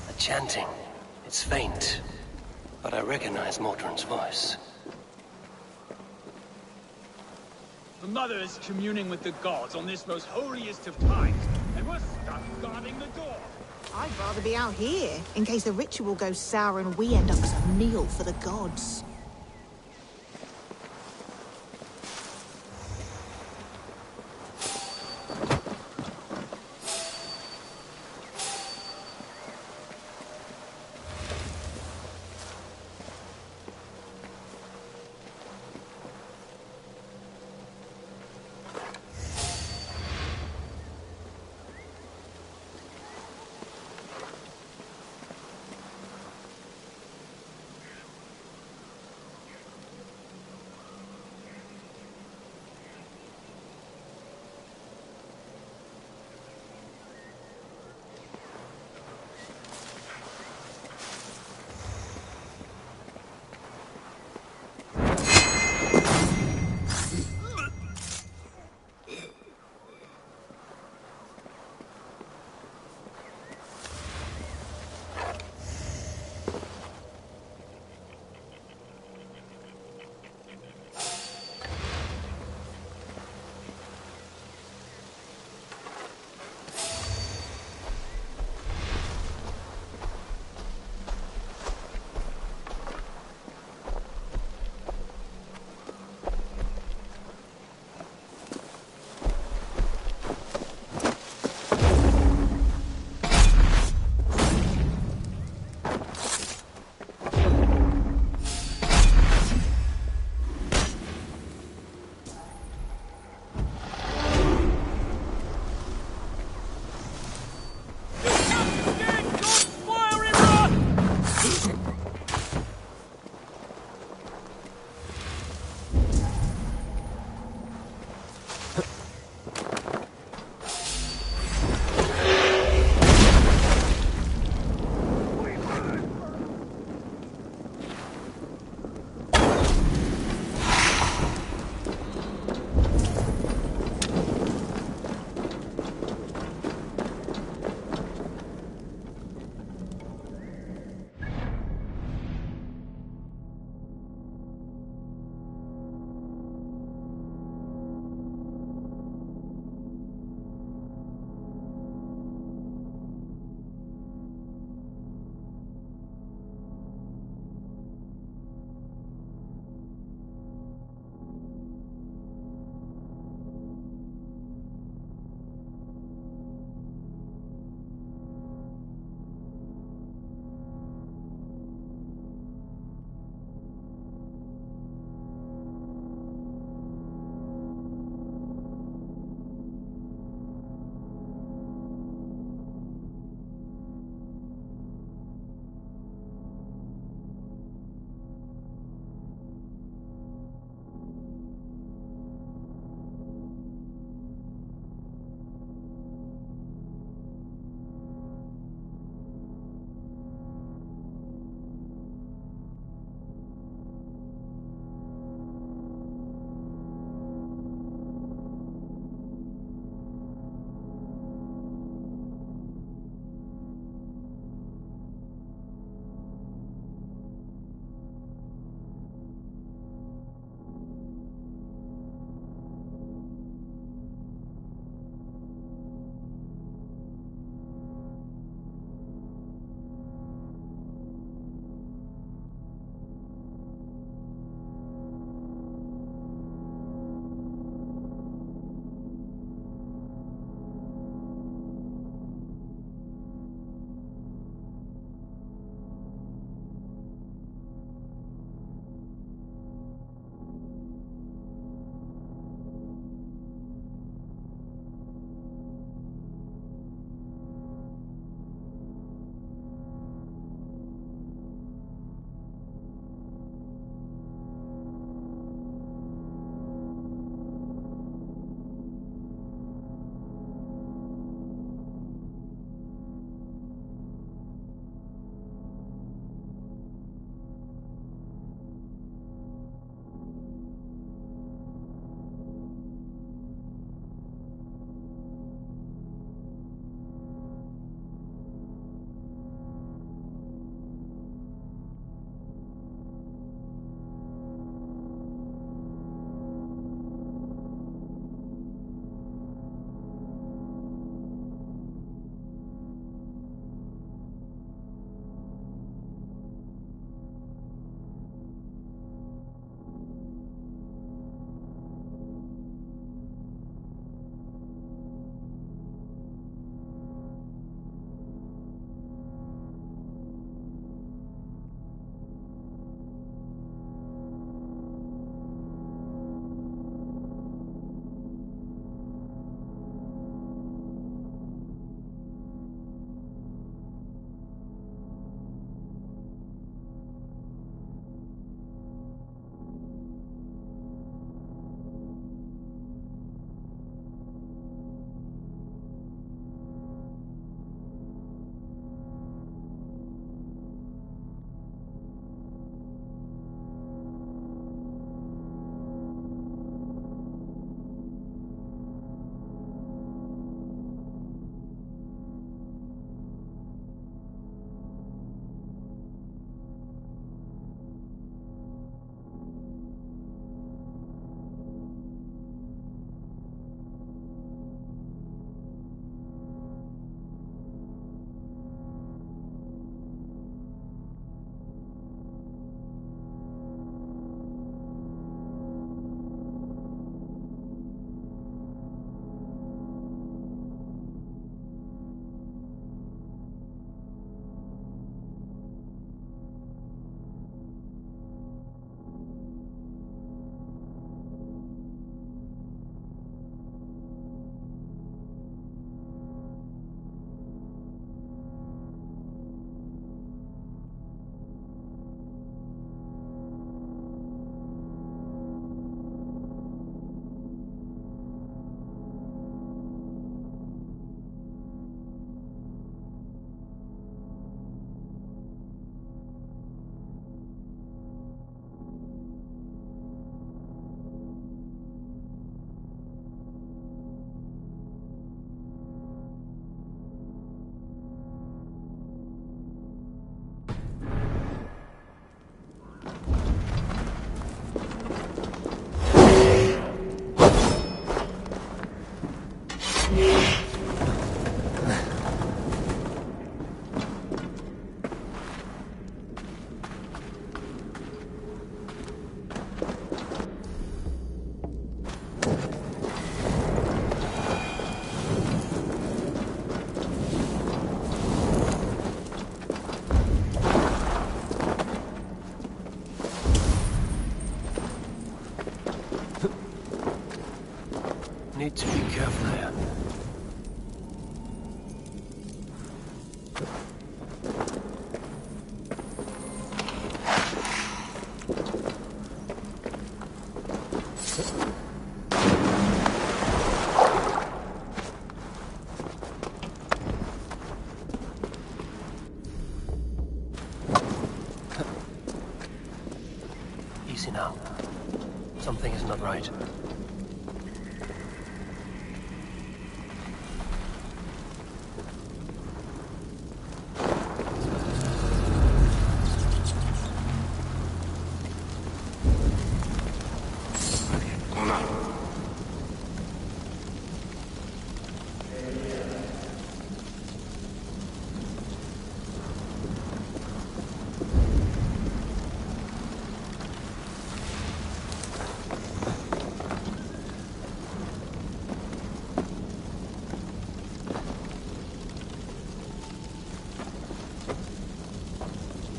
The chanting. It's faint, but I recognize Mordrin's voice. The Mother is communing with the gods on this most holiest of times, and we're stuck guarding the door. I'd rather be out here, in case the ritual goes sour and we end up as a meal for the gods. Need to be careful here. Easy now. Something is not right.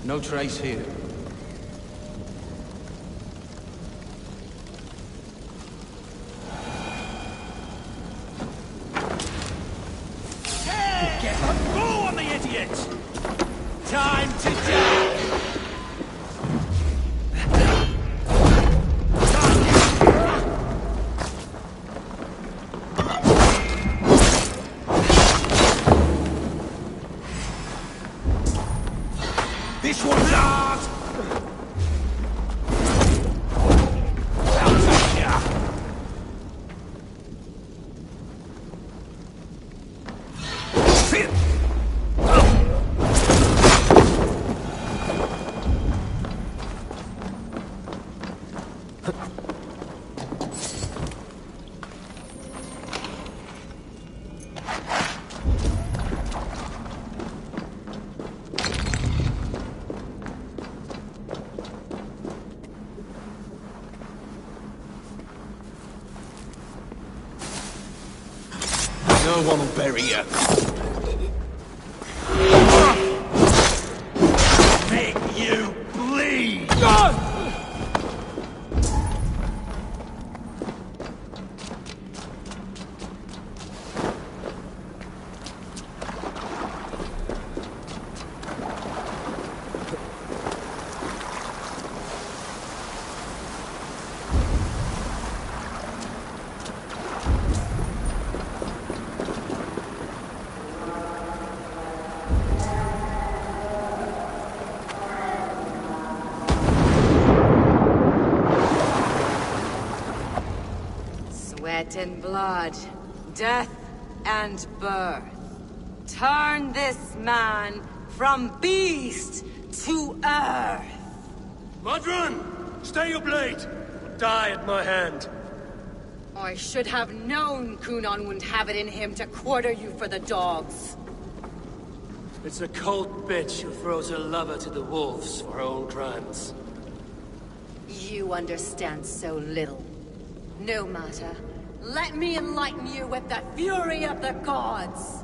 No trace here. Get up! Go on the idiot! Time to die! This one's ours! I'll take ya! No one will bury you. Make you bleed! Sweat and blood, death and birth. Turn this man from beast to earth. Modron! Stay your blade! Die at my hand. I should have known Kunon wouldn't have it in him to quarter you for the dogs. It's a cold bitch who throws her lover to the wolves for her own crimes. You understand so little. No matter. Let me enlighten you with the fury of the gods!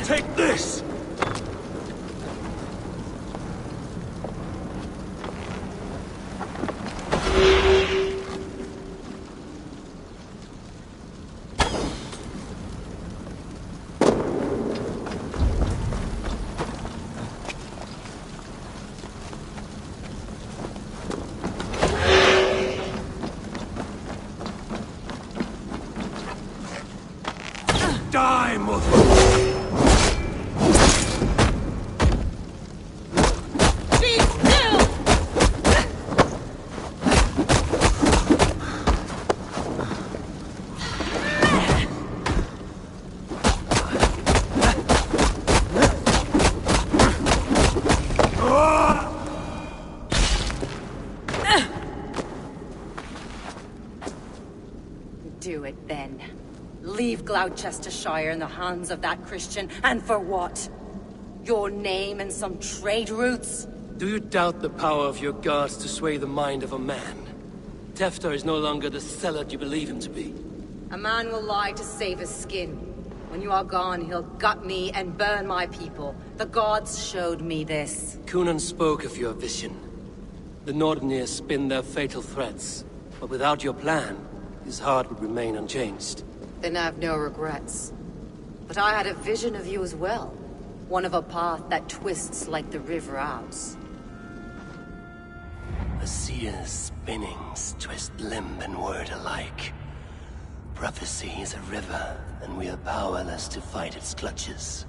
Take this! Die, mother! Do it then. Leave Gloucestershire in the hands of that Christian, and for what? Your name and some trade routes? Do you doubt the power of your gods to sway the mind of a man? Tefter is no longer the zealot you believe him to be. A man will lie to save his skin. When you are gone, he'll gut me and burn my people. The gods showed me this. Cunan spoke of your vision. The Nordenir spin their fatal threats, but without your plan, his heart would remain unchanged. Then I have no regrets. But I had a vision of you as well. One of a path that twists like the river Ouse. The seer's spinnings twist limb and word alike. Prophecy is a river, and we are powerless to fight its clutches.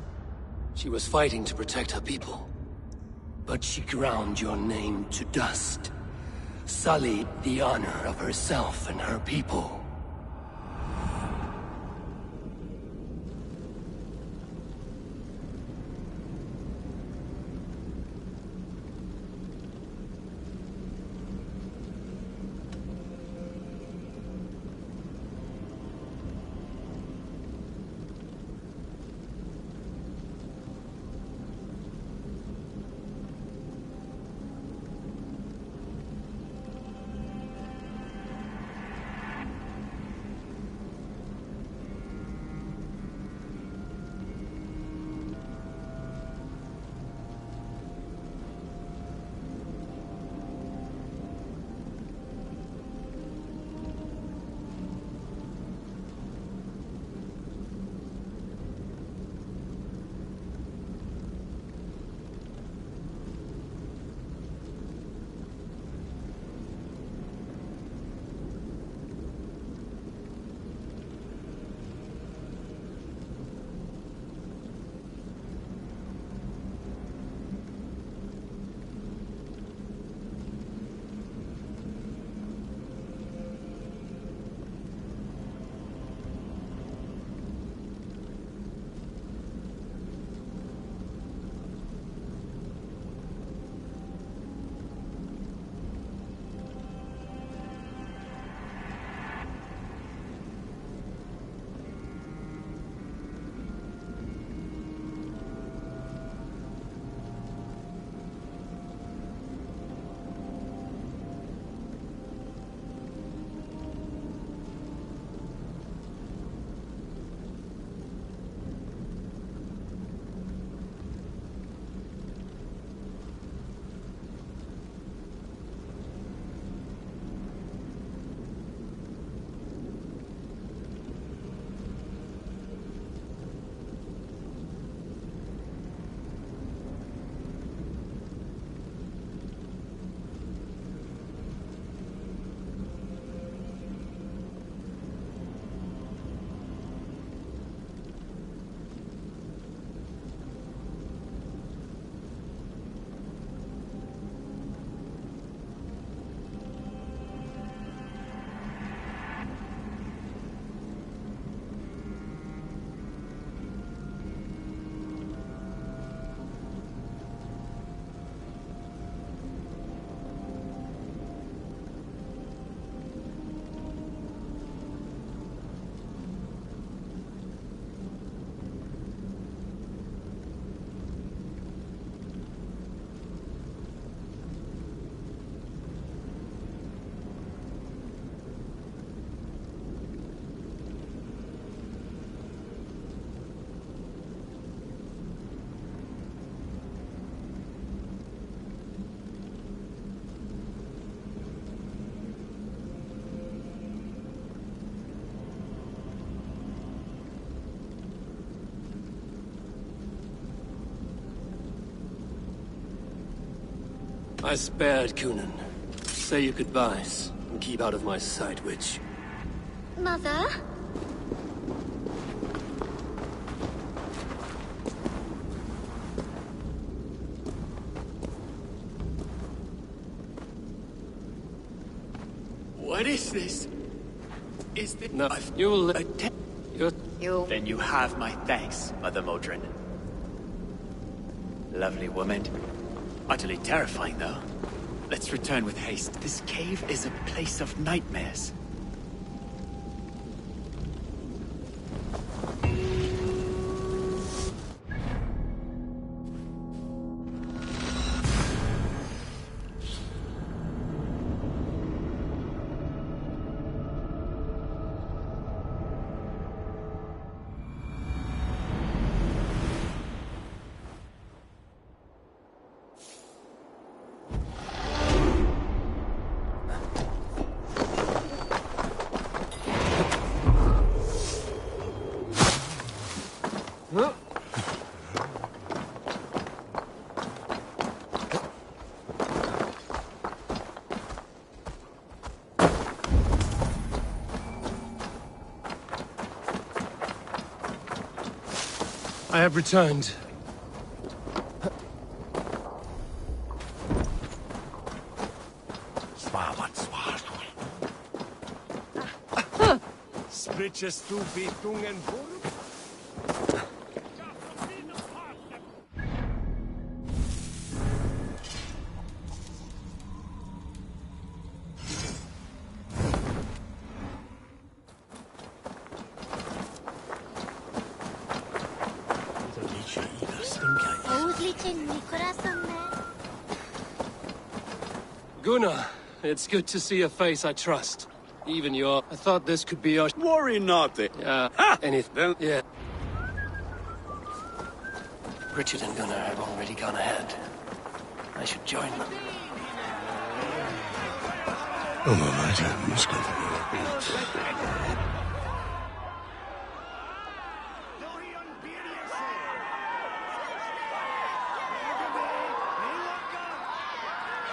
She was fighting to protect her people. But she ground your name to dust. Sullied the honor of herself and her people. I spared Cunan. Say your goodbyes, and keep out of my sight, witch. Mother? What is this? Is this... No, you'll... Then you have my thanks, Mother Modron. Lovely woman. Utterly terrifying, though. Let's return with haste. This cave is a place of nightmares. I have returned. Spritjes tu bitungen Gunnar, it's good to see a face I trust. Even your... I thought this could be our... Worry not. Anything. Yeah. Richard and Gunnar have already gone ahead. I should join them.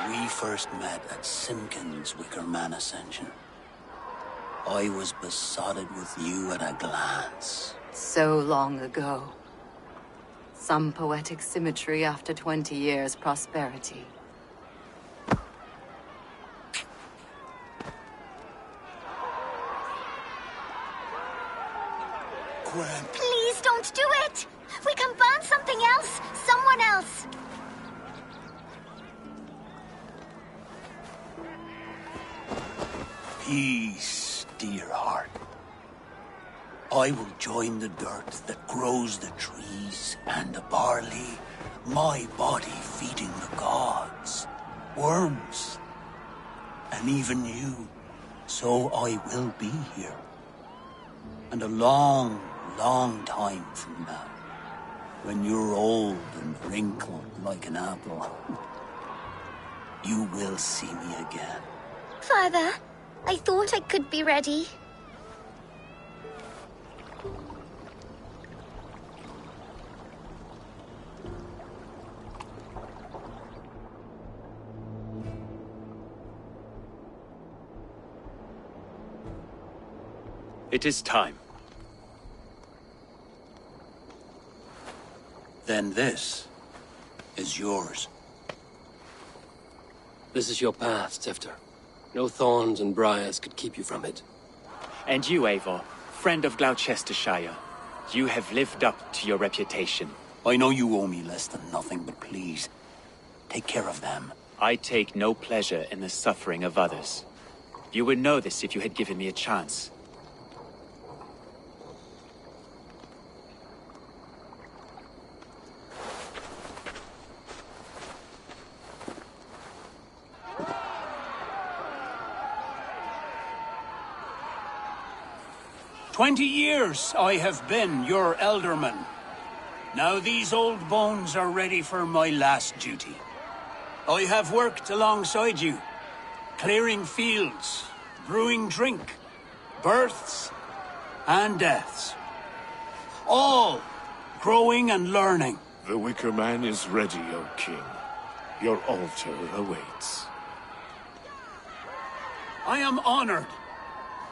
We first met at Simpkins' Wicker Man Ascension. I was besotted with you at a glance. So long ago. Some poetic symmetry after 20 years' prosperity. Gwen. Please don't do it! We can burn something else! Someone else! Peace, dear heart. I will join the dirt that grows the trees and the barley, my body feeding the gods, worms, and even you. So I will be here. And a long, long time from now, when you're old and wrinkled like an apple, you will see me again. Father, I thought I could be ready. It is time. Then this is yours. This is your path, Tifter. No thorns and briars could keep you from it. And you, Eivor, friend of Gloucestershire, you have lived up to your reputation. I know you owe me less than nothing, but please, take care of them. I take no pleasure in the suffering of others. You would know this if you had given me a chance. "20 years I have been your elderman. Now these old bones are ready for my last duty. I have worked alongside you, clearing fields, brewing drink, births and deaths. All growing and learning. The Wicker Man is ready, O King. Your altar awaits. I am honored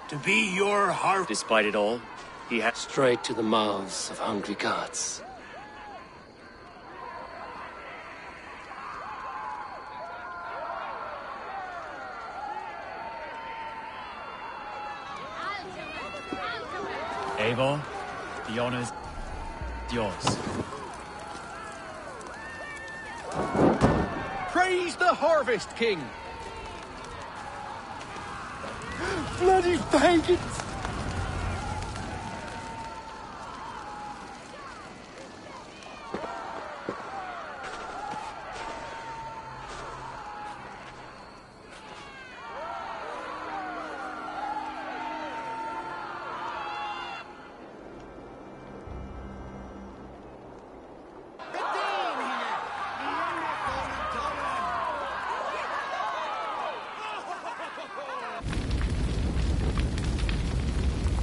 to be your heart. Despite it all, he had straight to the mouths of hungry gods. Eivor, the honor's yours. Praise the Harvest King! Bloody pagans!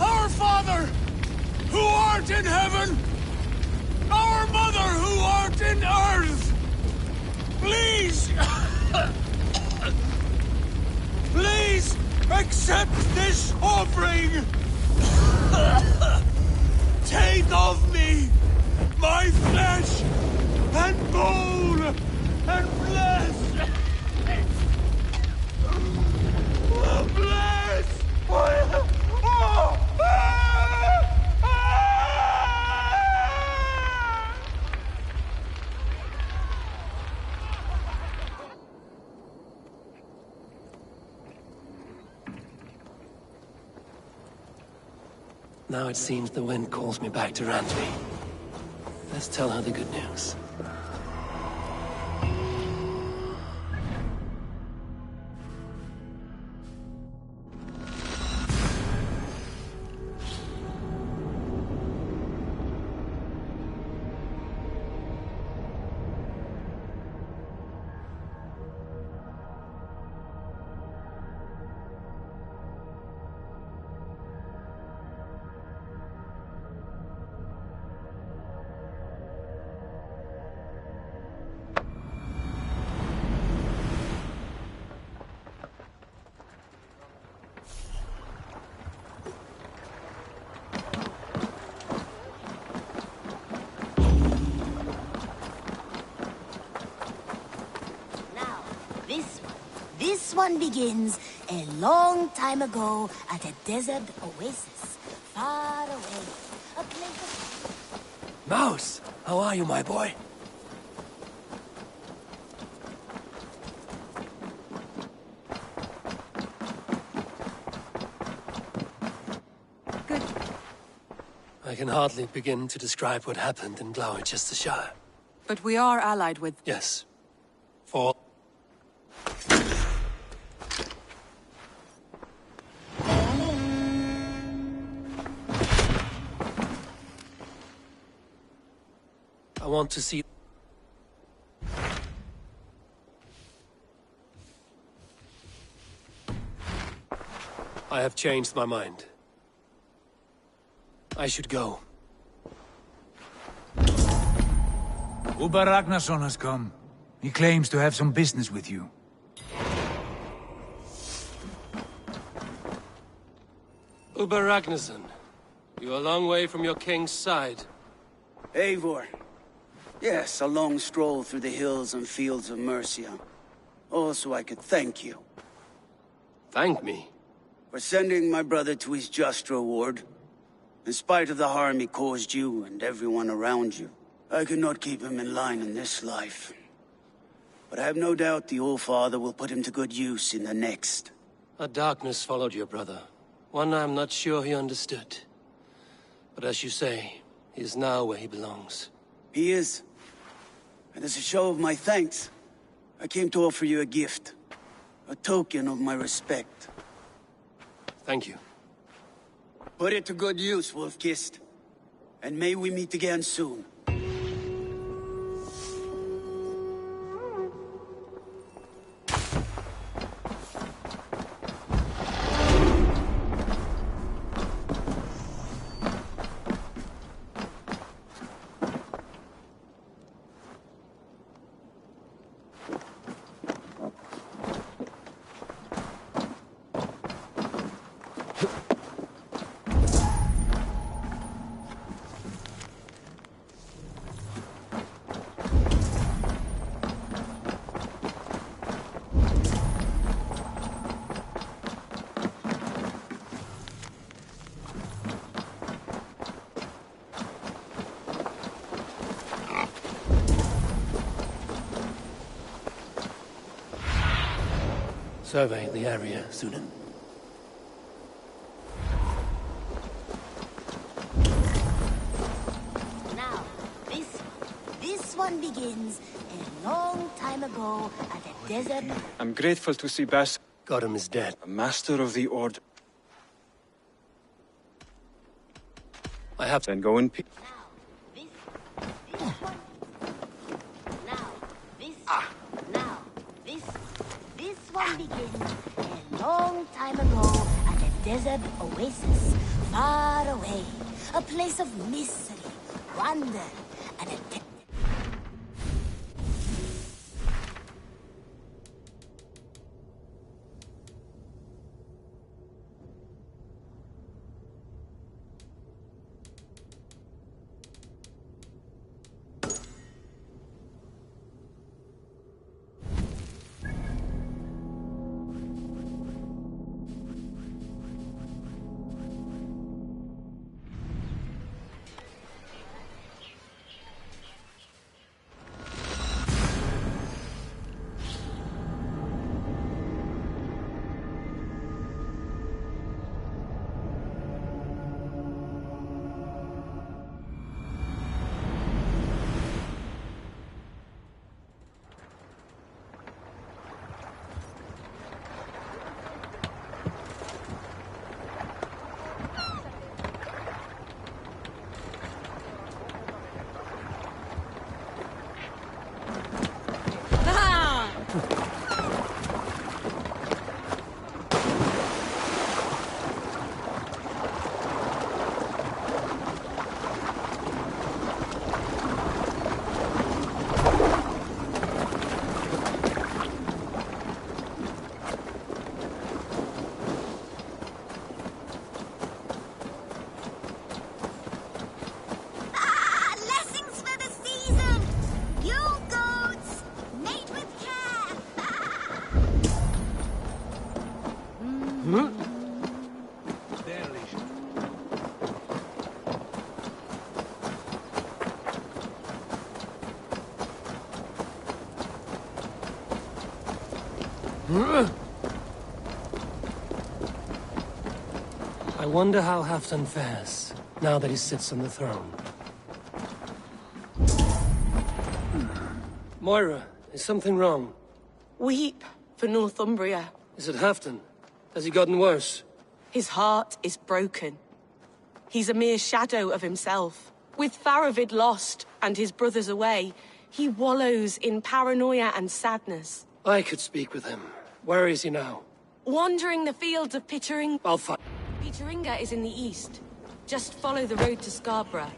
Our Father, who art in heaven, our Mother, who art in earth, please, please accept this offering. Take of me my Now it seems the wind calls me back to Randvi. Let's tell her the good news. This one begins a long time ago at a desert oasis, far away. A place of... Mouse! How are you, my boy? Good. I can hardly begin to describe what happened in Gloucestershire. But we are allied with... Yes. For... I want to see... I have changed my mind. I should go. Ubba Ragnarsson has come. He claims to have some business with you. Ubba Ragnarsson, you're a long way from your king's side. Eivor. Yes, a long stroll through the hills and fields of Mercia. Also, I could thank you. Thank me? For sending my brother to his just reward. In spite of the harm he caused you and everyone around you, I could not keep him in line in this life. But I have no doubt the All-Father will put him to good use in the next. A darkness followed your brother. One I'm not sure he understood. But as you say, he is now where he belongs. He is. And as a show of my thanks, I came to offer you a gift. A token of my respect. Thank you. Put it to good use, Wolf-Kissed. And may we meet again soon. Survey the area, Sunan. Now, this one begins a long time ago at a desert... I'm grateful to see Bas... Godham is dead. A master of the Order. I have... Then go in peace. This one begins a long time ago at a desert oasis, far away. A place of mystery, wonder, and a... Blessings for the season! You goats, mate with care! I wonder how Halfdan fares, now that he sits on the throne. Moira, is something wrong? Weep for Northumbria. Is it Halfdan? Has he gotten worse? His heart is broken. He's a mere shadow of himself. With Faravid lost and his brothers away, he wallows in paranoia and sadness. I could speak with him. Where is he now? Wandering the fields of Pittering. I'll find. Pitteringa is in the east. Just follow the road to Scarborough.